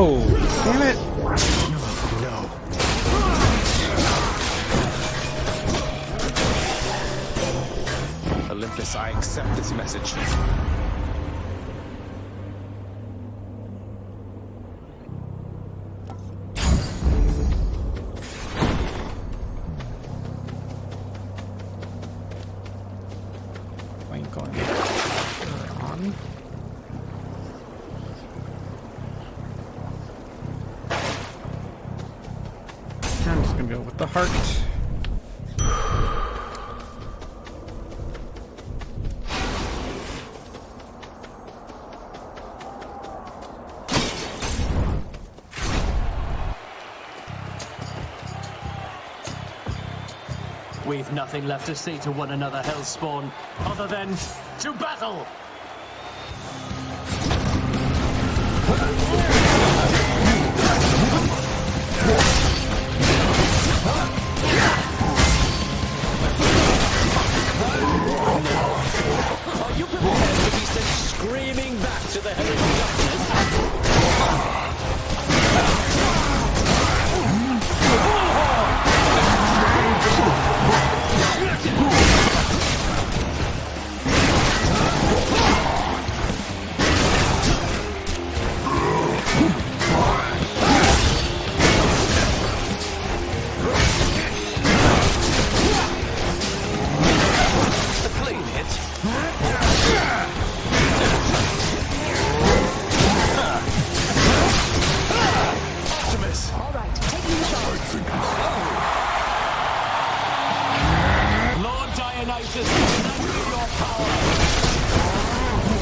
Oh, damn it! No. Olympus, I accept this message. I'm just gonna go with the heart. We've nothing left to say to one another, Hellspawn, other than to battle! Are you prepared to be sent screaming back to the hellish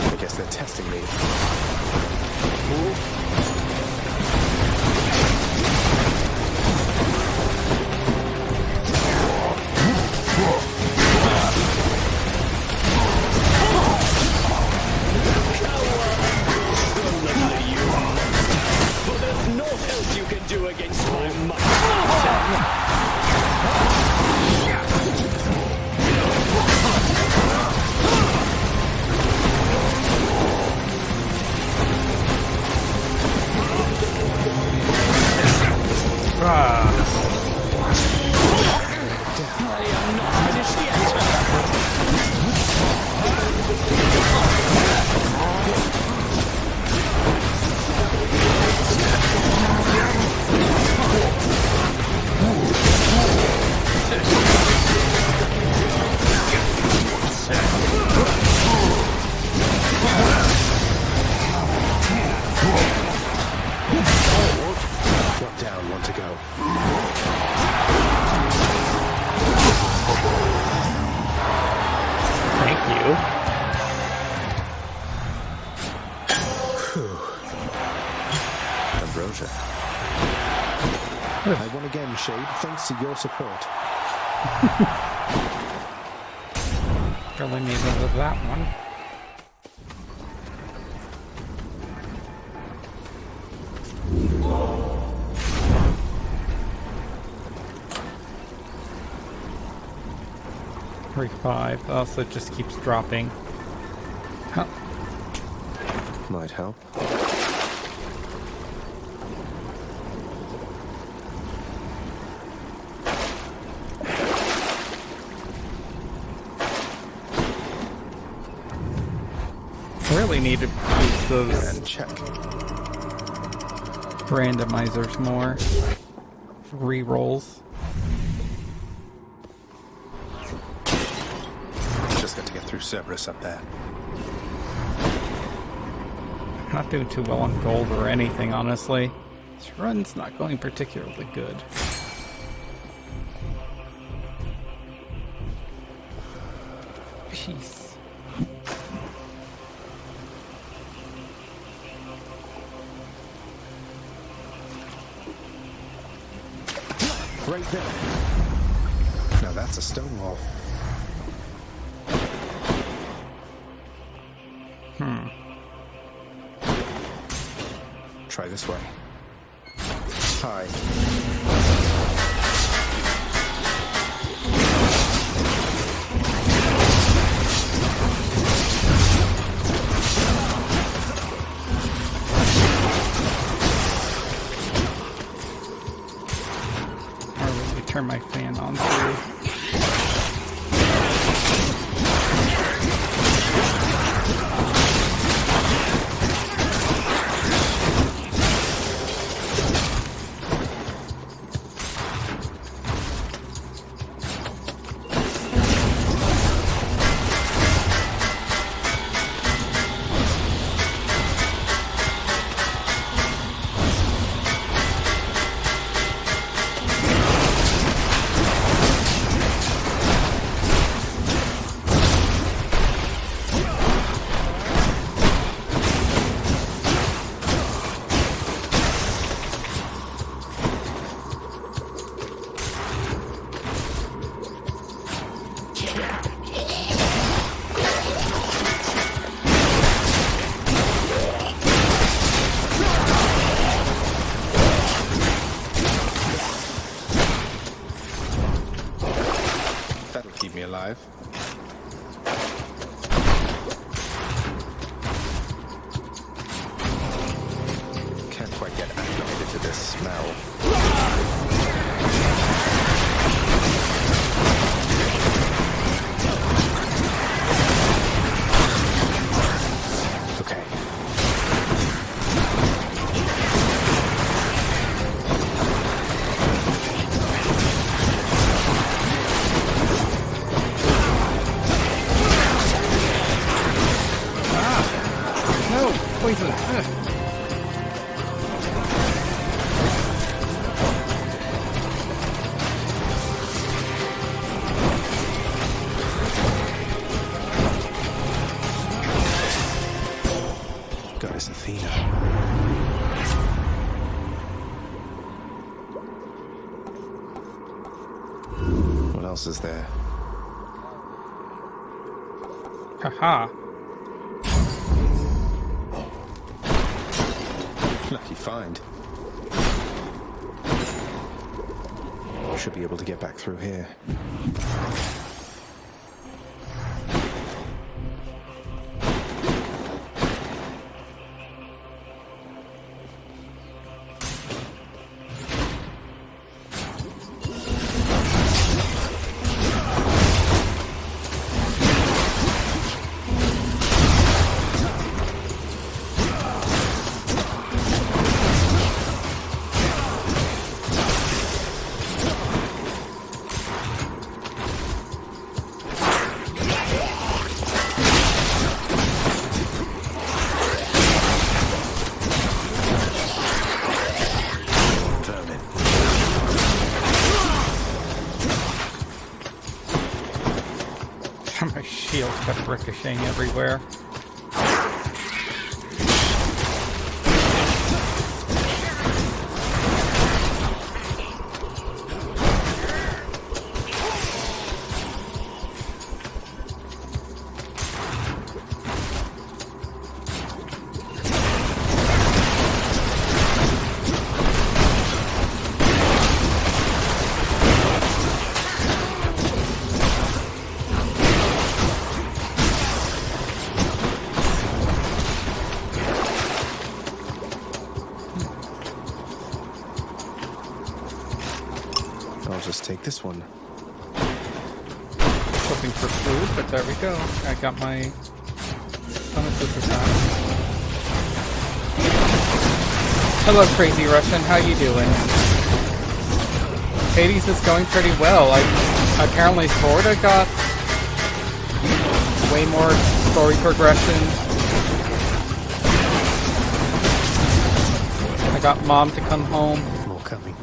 I guess they're testing me. But there's naught else you can do against my might. Drop down, one to go. Thank you. Ambrosia. I won again, Shade, thanks to your support. Really needed that one. Five. Also, it just keeps dropping. Huh. Might help. Really need to use those and check randomizers more. Rerolls. Just got to get through Cerberus up there. Not doing too well on gold or anything, honestly. This run's not going particularly good. Peace. Right there. Now that's a stone wall. Try this way. Hi. my fan on too. Keep me alive. Can't quite get acclimated to this smell. Okay. Poison. Goddess Athena. What else is there? Haha. Lucky find. Should be able to get back through here. My shield kept ricocheting everywhere. I'll just take this one. Hoping for food, but there we go. I got my bonuses attack. Hello, Crazy Russian. How you doing? Hades is going pretty well. I apparently sorta got way more story progression. I got Mom to come home. More coming.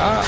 Ah.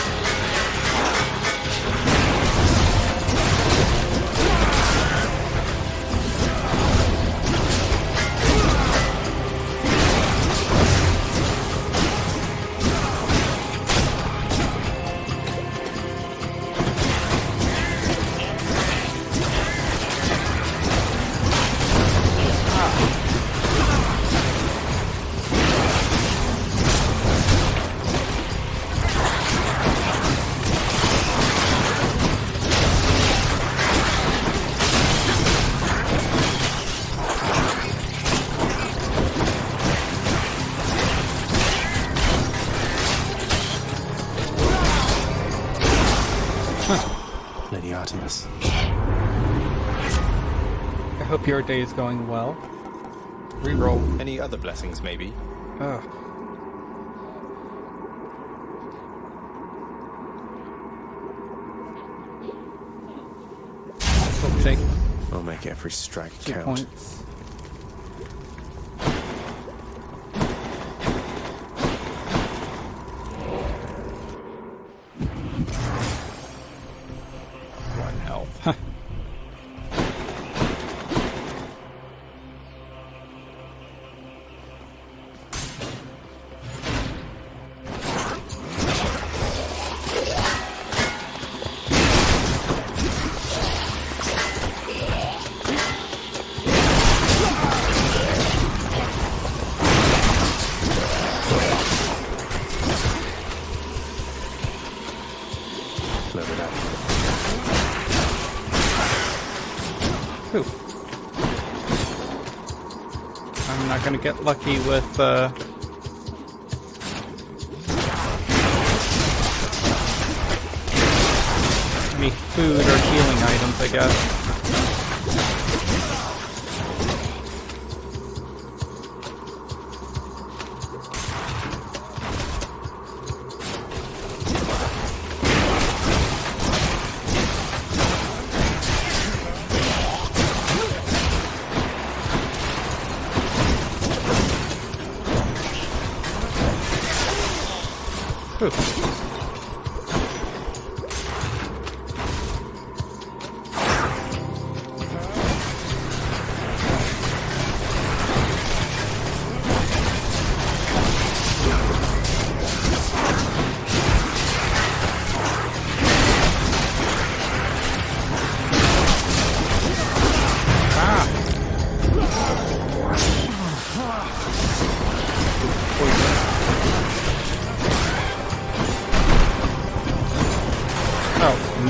Artemis. I hope your day is going well. Reroll. Any other blessings, maybe? Ugh. Take I'll make every strike 2 count. points. One health. Huh. Whew. I'm not gonna get lucky with any food or healing items, I guess.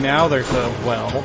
Now there's a well.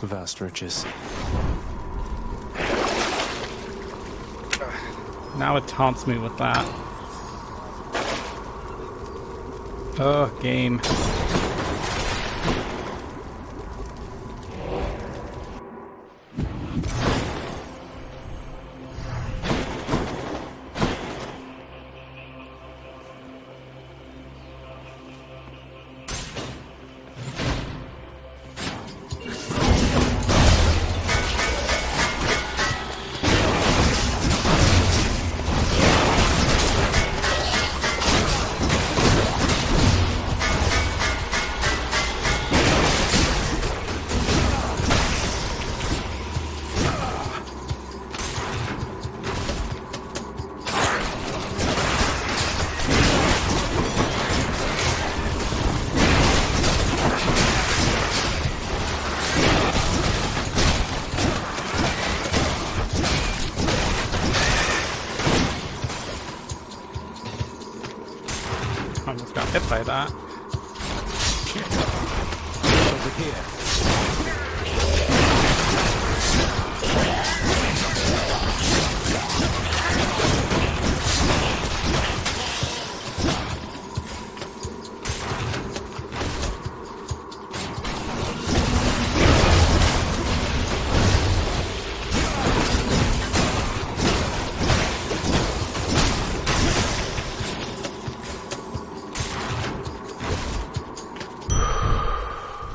Vast riches. Now it taunts me with that. Oh, game. Almost got hit by that. Over here.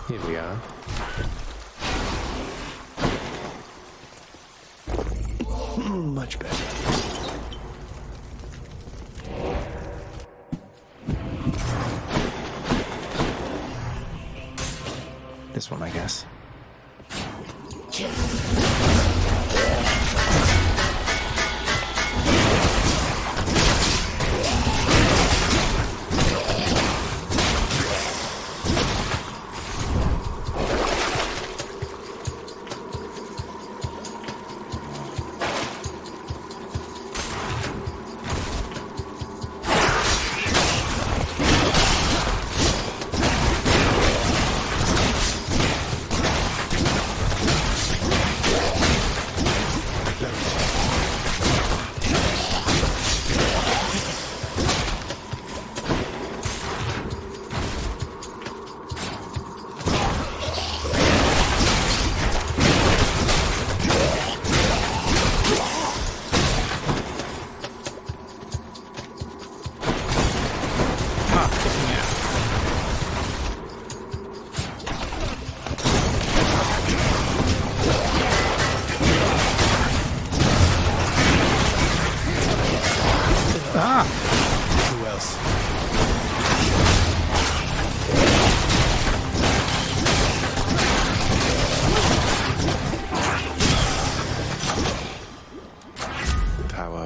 Here we are. Much better. This one, I guess.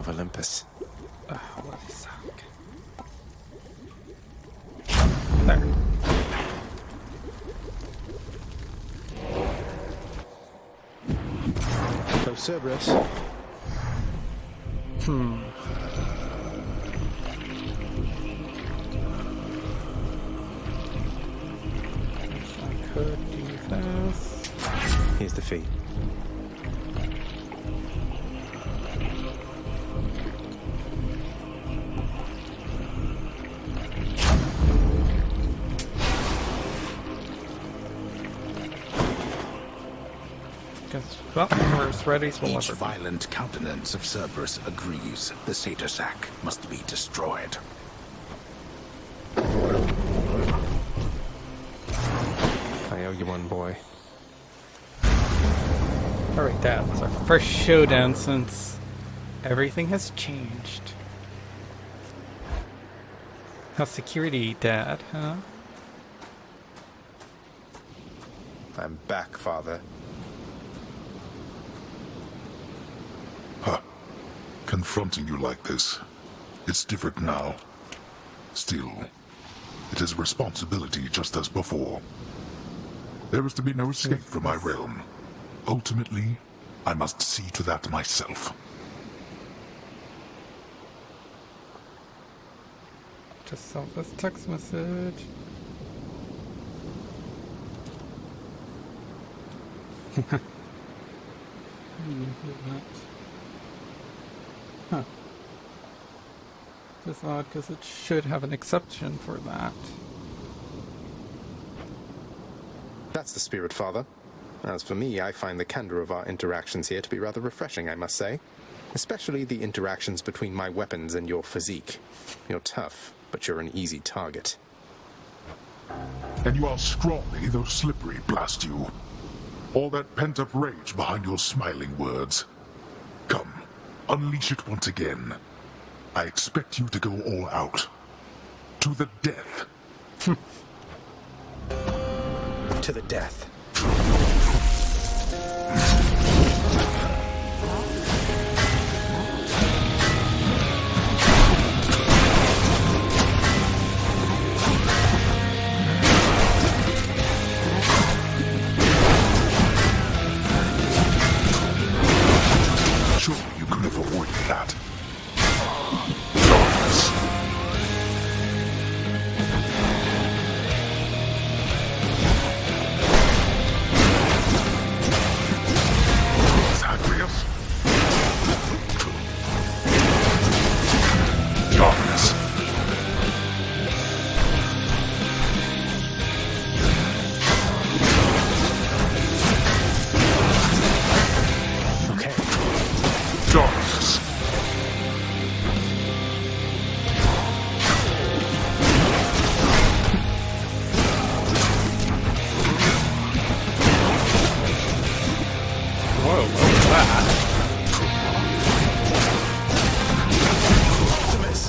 of Olympus. What a suck. There. So Cerberus. I could do this. Here's the fee. Well, worst readies will Each ever be. violent countenance of Cerberus agrees the satyr sack must be destroyed. I owe you one, boy. Alright, Dad, it's our first showdown since everything has changed. How's security, Dad, huh? I'm back, Father. Confronting you like this, it's different now. Still, it is a responsibility just as before. There is to be no escape from my realm. Ultimately, I must see to that myself. Just saw this text message. Huh. Just odd because it should have an exception for that. That's the spirit, Father. As for me, I find the candor of our interactions here to be rather refreshing, I must say. Especially the interactions between my weapons and your physique. You're tough, but you're an easy target. And you are scrawny, though slippery, blast you. All that pent-up rage behind your smiling words. Come, unleash it once again. I expect you to go all out. To the death. To the death. Surely you could have avoided that. Zagreus? Darkness. Okay. Darkness. Whoa, what was that?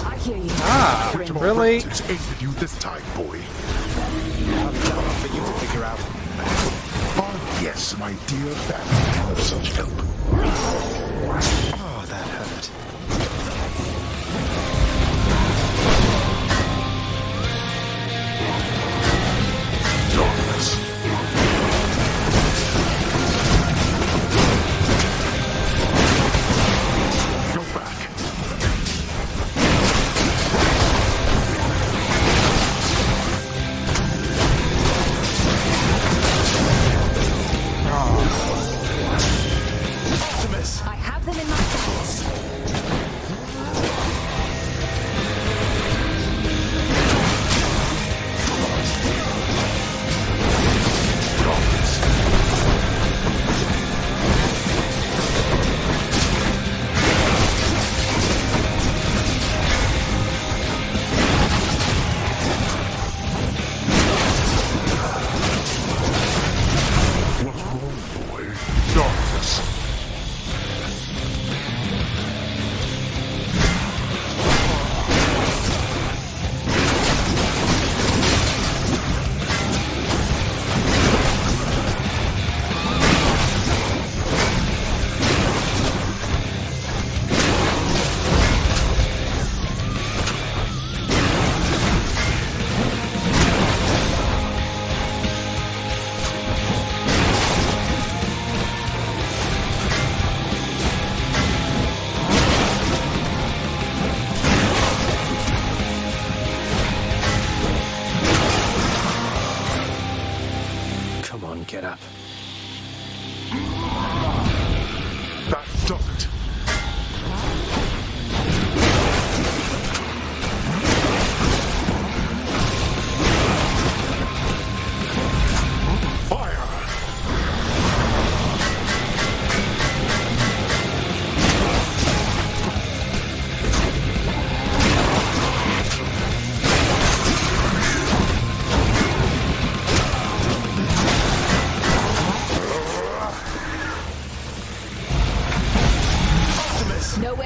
I hear you. Ah, really? It's aided you this time, boy. I'll leave that one for you to figure out. Oh, yes, my dear family of such help. Oh, that hurt. Darkness. Go back. I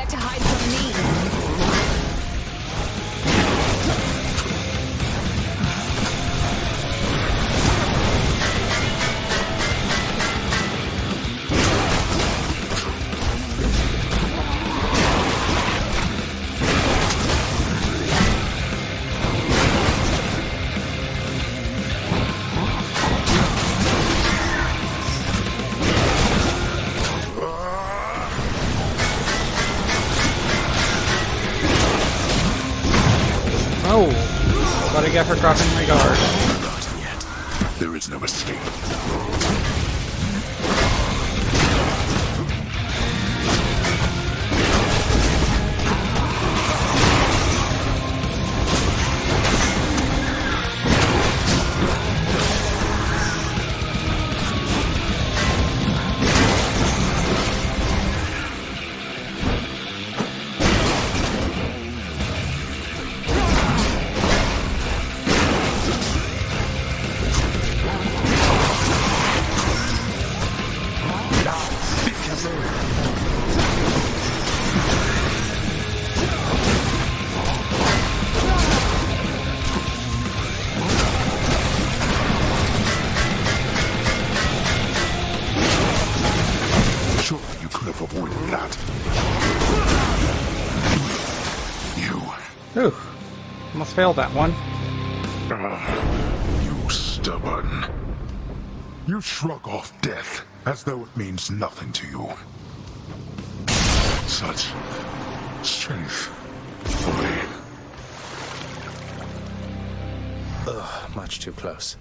expect to hide from me? Oh, what I get for crossing my guard. Not yet. There is no escape. Ooh, almost failed that one. You stubborn. You shrug off death as though it means nothing to you. Such strength. Boy. Ugh, much too close.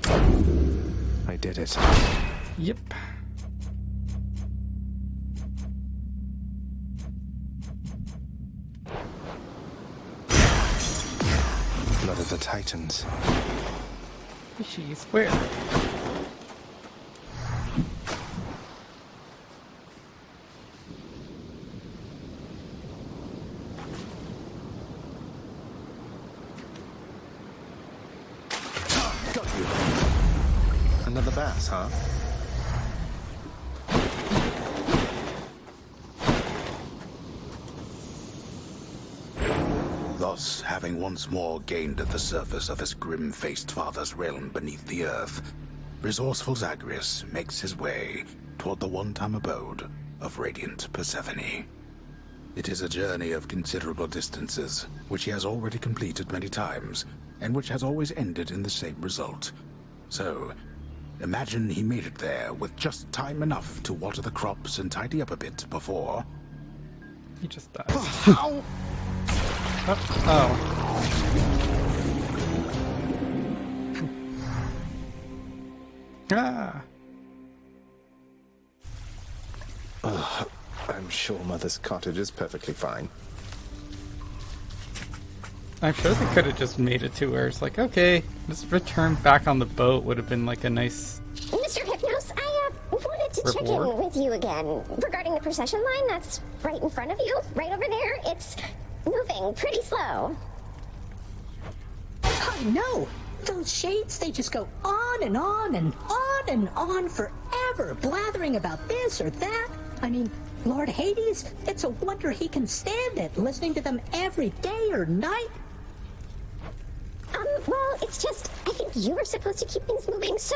I did it. Yep. Blood of the Titans. She's where? Got you. Another bass, huh? Thus, having once more gained at the surface of his grim-faced father's realm beneath the earth, resourceful Zagreus makes his way toward the one-time abode of radiant Persephone. It is a journey of considerable distances, which he has already completed many times, and which has always ended in the same result. So, imagine he made it there with just time enough to water the crops and tidy up a bit before... He just dies. Oh. Ah. Ugh, I'm sure Mother's cottage is perfectly fine. I'm sure they could have just made it to where it's like, okay, just return back on the boat would have been like a nice... Mr. Hypnos, I wanted to check in with you again regarding the procession line that's right in front of you, right over there. It's moving pretty slow. I know! Those shades, they just go on and on and on and on forever, blathering about this or that. I mean, Lord Hades, it's a wonder he can stand it, listening to them every day or night. Well, it's just, I think you were supposed to keep things moving, so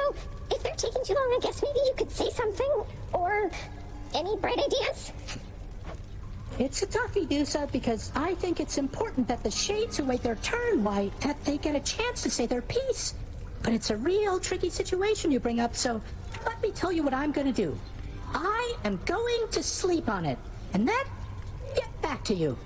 if they're taking too long, I guess maybe you could say something, or any bright ideas? It's a toughie, Dusa, because I think it's important that the shades who wait their turn, why, that they get a chance to say their piece. But it's a real tricky situation you bring up, so let me tell you what I'm gonna do. I am going to sleep on it, and then get back to you.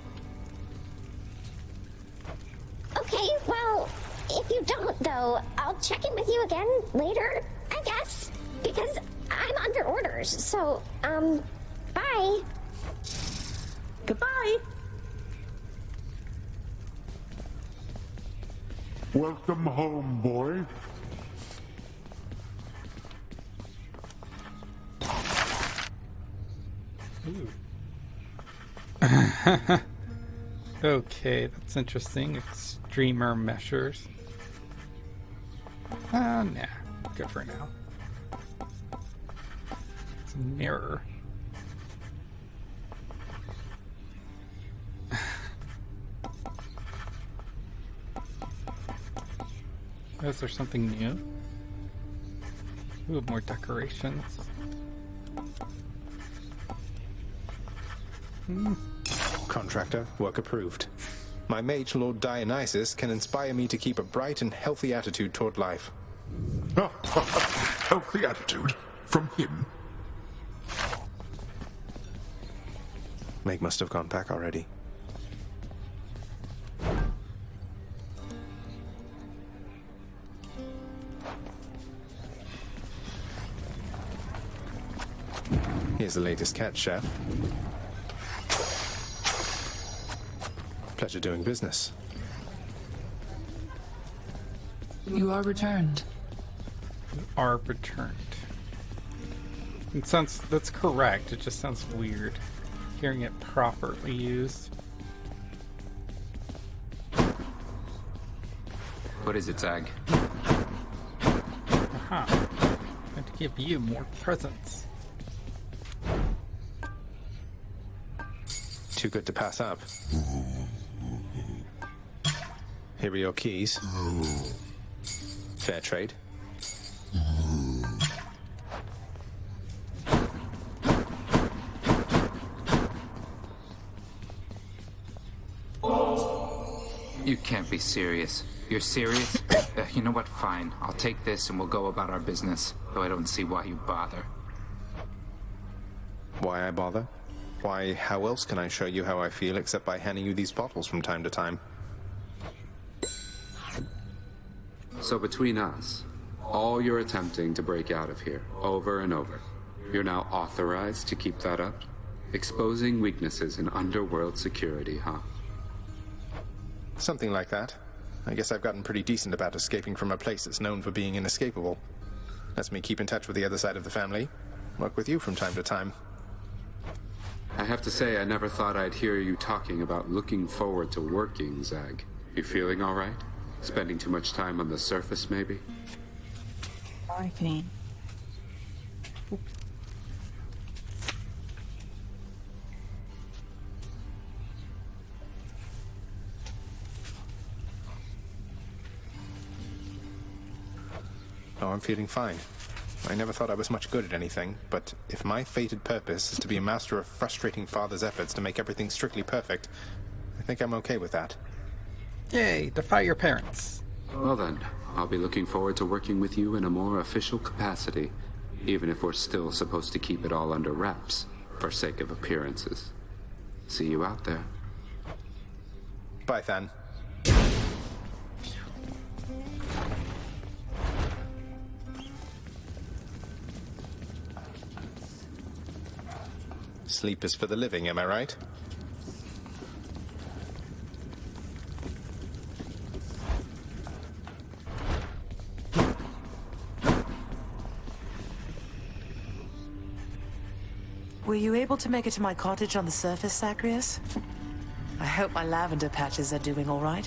Okay, well, if you don't, though, I'll check in with you again later, I guess, because I'm under orders, so, bye. Goodbye. Welcome home, boy. Okay, that's interesting. Extremer measures. Nah, good for now. It's a mirror. Is there something new? Ooh, more decorations. Contractor, work approved. My mage lord Dionysus can inspire me to keep a bright and healthy attitude toward life. Healthy attitude? From him? Meg must have gone back already. Here's the latest cat, chef. Pleasure doing business. You are returned. You are returned. It sounds, that's correct, it just sounds weird. Hearing it properly used. What is it, Zag? Aha. I'm going to give you more presents. Too good to pass up. Here are your keys. Fair trade. You can't be serious. You're serious? You know what? Fine. I'll take this and we'll go about our business. Though I don't see why you bother. Why I bother? Why, how else can I show you how I feel except by handing you these bottles from time to time? So between us, all you're attempting to break out of here, over and over, you're now authorized to keep that up? Exposing weaknesses in underworld security, huh? Something like that. I guess I've gotten pretty decent about escaping from a place that's known for being inescapable. Lets me keep in touch with the other side of the family. Work with you from time to time. I have to say, I never thought I'd hear you talking about looking forward to working, Zag. You feeling all right? Spending too much time on the surface, maybe? I can. Oh, I'm feeling fine. I never thought I was much good at anything, but if my fated purpose is to be a master of frustrating father's efforts to make everything strictly perfect, I think I'm okay with that. Yay, defy your parents. Well then, I'll be looking forward to working with you in a more official capacity, even if we're still supposed to keep it all under wraps, for sake of appearances. See you out there. Bye, Than. Sleep is for the living, am I right? Were you able to make it to my cottage on the surface, Zagreus? I hope my lavender patches are doing all right.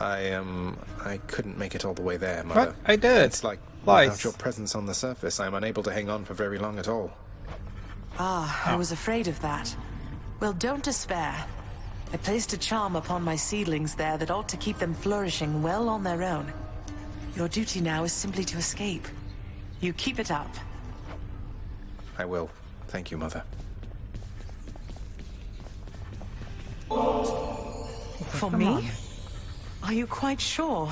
I couldn't make it all the way there, Mother. What? I did. It's like, Twice. without your presence on the surface, I'm unable to hang on for very long at all. Ah, I was afraid of that. Well, don't despair. I placed a charm upon my seedlings there that ought to keep them flourishing well on their own. Your duty now is simply to escape. You keep it up. I will. Thank you, Mother. For me? Are you quite sure?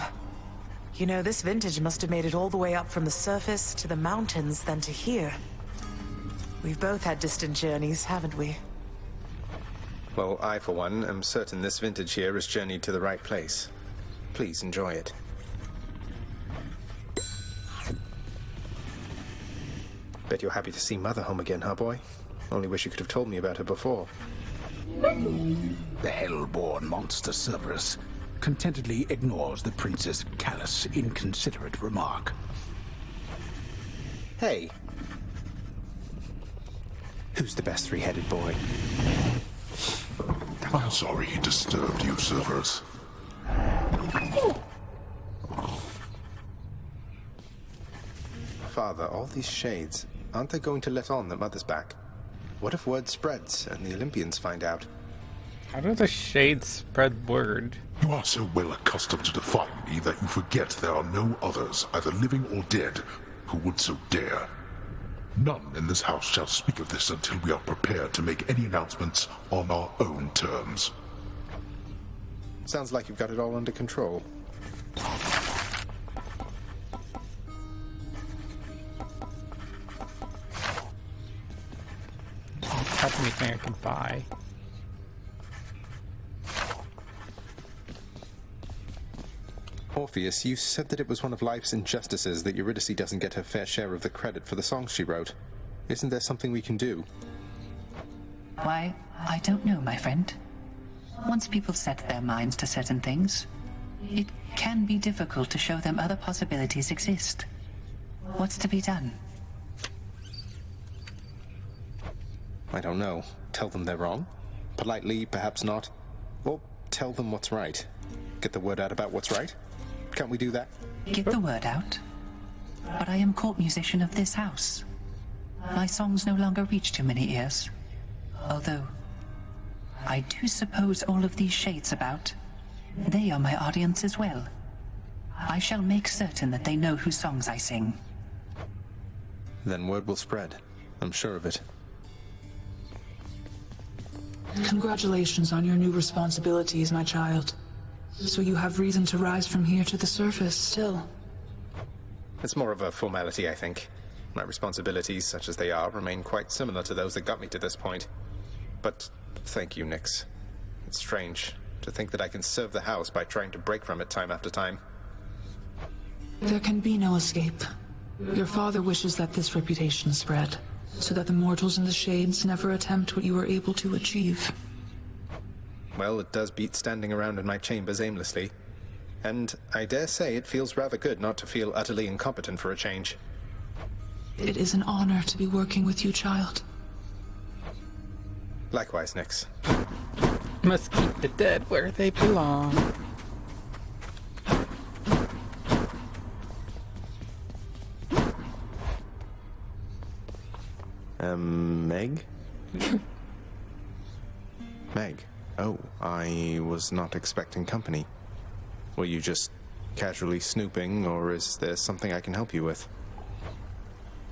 You know, this vintage must have made it all the way up from the surface to the mountains, then to here. We've both had distant journeys, haven't we? Well, I, for one, am certain this vintage here has journeyed to the right place. Please enjoy it. Bet you're happy to see Mother home again, huh, boy? Only wish you could have told me about her before. The hell-born monster Cerberus contentedly ignores the prince's callous, inconsiderate remark. Hey. Who's the best three-headed boy? I'm sorry he disturbed you, Cerberus. Father, all these shades, aren't they going to let on that Mother's back? What if word spreads and the Olympians find out? How do the shades spread word? You are so well accustomed to defying me that you forget there are no others, either living or dead, who would so dare. None in this house shall speak of this until we are prepared to make any announcements on our own terms. Sounds like you've got it all under control. Have anything I can buy. Orpheus, you said that it was one of life's injustices that Eurydice doesn't get her fair share of the credit for the songs she wrote. Isn't there something we can do? Why, I don't know, my friend. Once people set their minds to certain things, it can be difficult to show them other possibilities exist. What's to be done? I don't know. Tell them they're wrong? Politely, perhaps not. Or tell them what's right. Get the word out about what's right? Can't we do that? Get the word out? But I am court musician of this house. My songs no longer reach too many ears. Although, I do suppose all of these shades about, they are my audience as well. I shall make certain that they know whose songs I sing. Then word will spread. I'm sure of it. Congratulations on your new responsibilities, my child. So you have reason to rise from here to the surface still. It's more of a formality, I think. My responsibilities, such as they are, remain quite similar to those that got me to this point. But thank you, Nyx. It's strange to think that I can serve the house by trying to break from it time after time. There can be no escape. Your father wishes that this reputation spread, so that the mortals in the shades never attempt what you were able to achieve. Well, it does beat standing around in my chambers aimlessly. And I dare say it feels rather good not to feel utterly incompetent for a change. It is an honor to be working with you, child. Likewise, Nyx. Must keep the dead where they belong. Meg? Meg. Oh, I was not expecting company. Were you just casually snooping, or is there something I can help you with?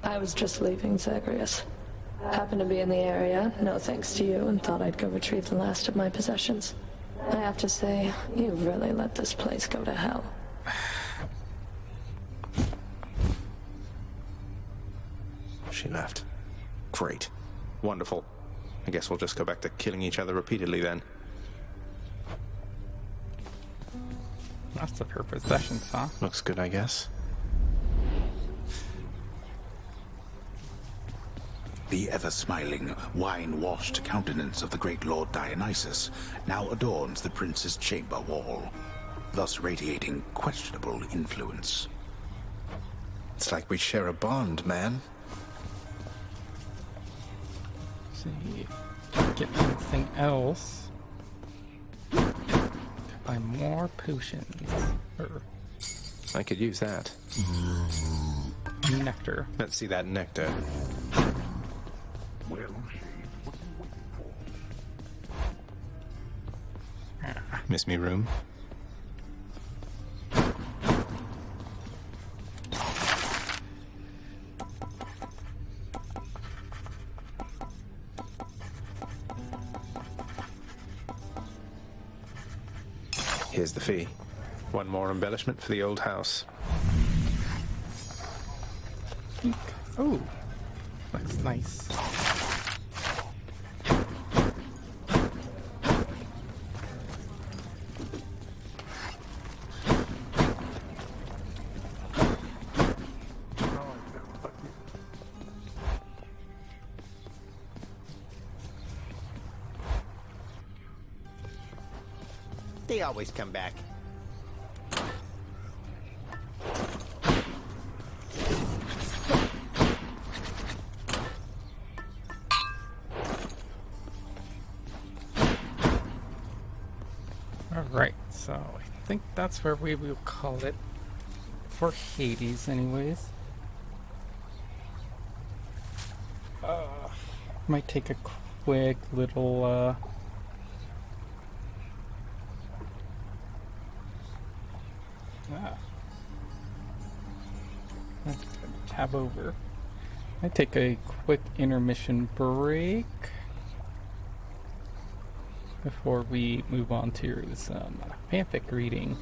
I was just leaving Zagreus. Happened to be in the area, no thanks to you, and thought I'd go retrieve the last of my possessions. I have to say, you've really let this place go to hell. She left. Great. Wonderful. I guess we'll just go back to killing each other repeatedly then. Lots of her possessions, huh? Looks good, I guess. The ever-smiling, wine-washed countenance of the great Lord Dionysus now adorns the prince's chamber wall, thus radiating questionable influence. It's like we share a bond, man. See, get anything else. Buy more potions. I could use that. Nectar. Let's see that nectar. Miss me room? Here's the fee. One more embellishment for the old house. Oh, looks nice. They always come back. Alright, so I think that's where we will call it for Hades anyways. Might take a quick little Ah. Let's tab over. I take a quick intermission break before we move on to some fanfic reading.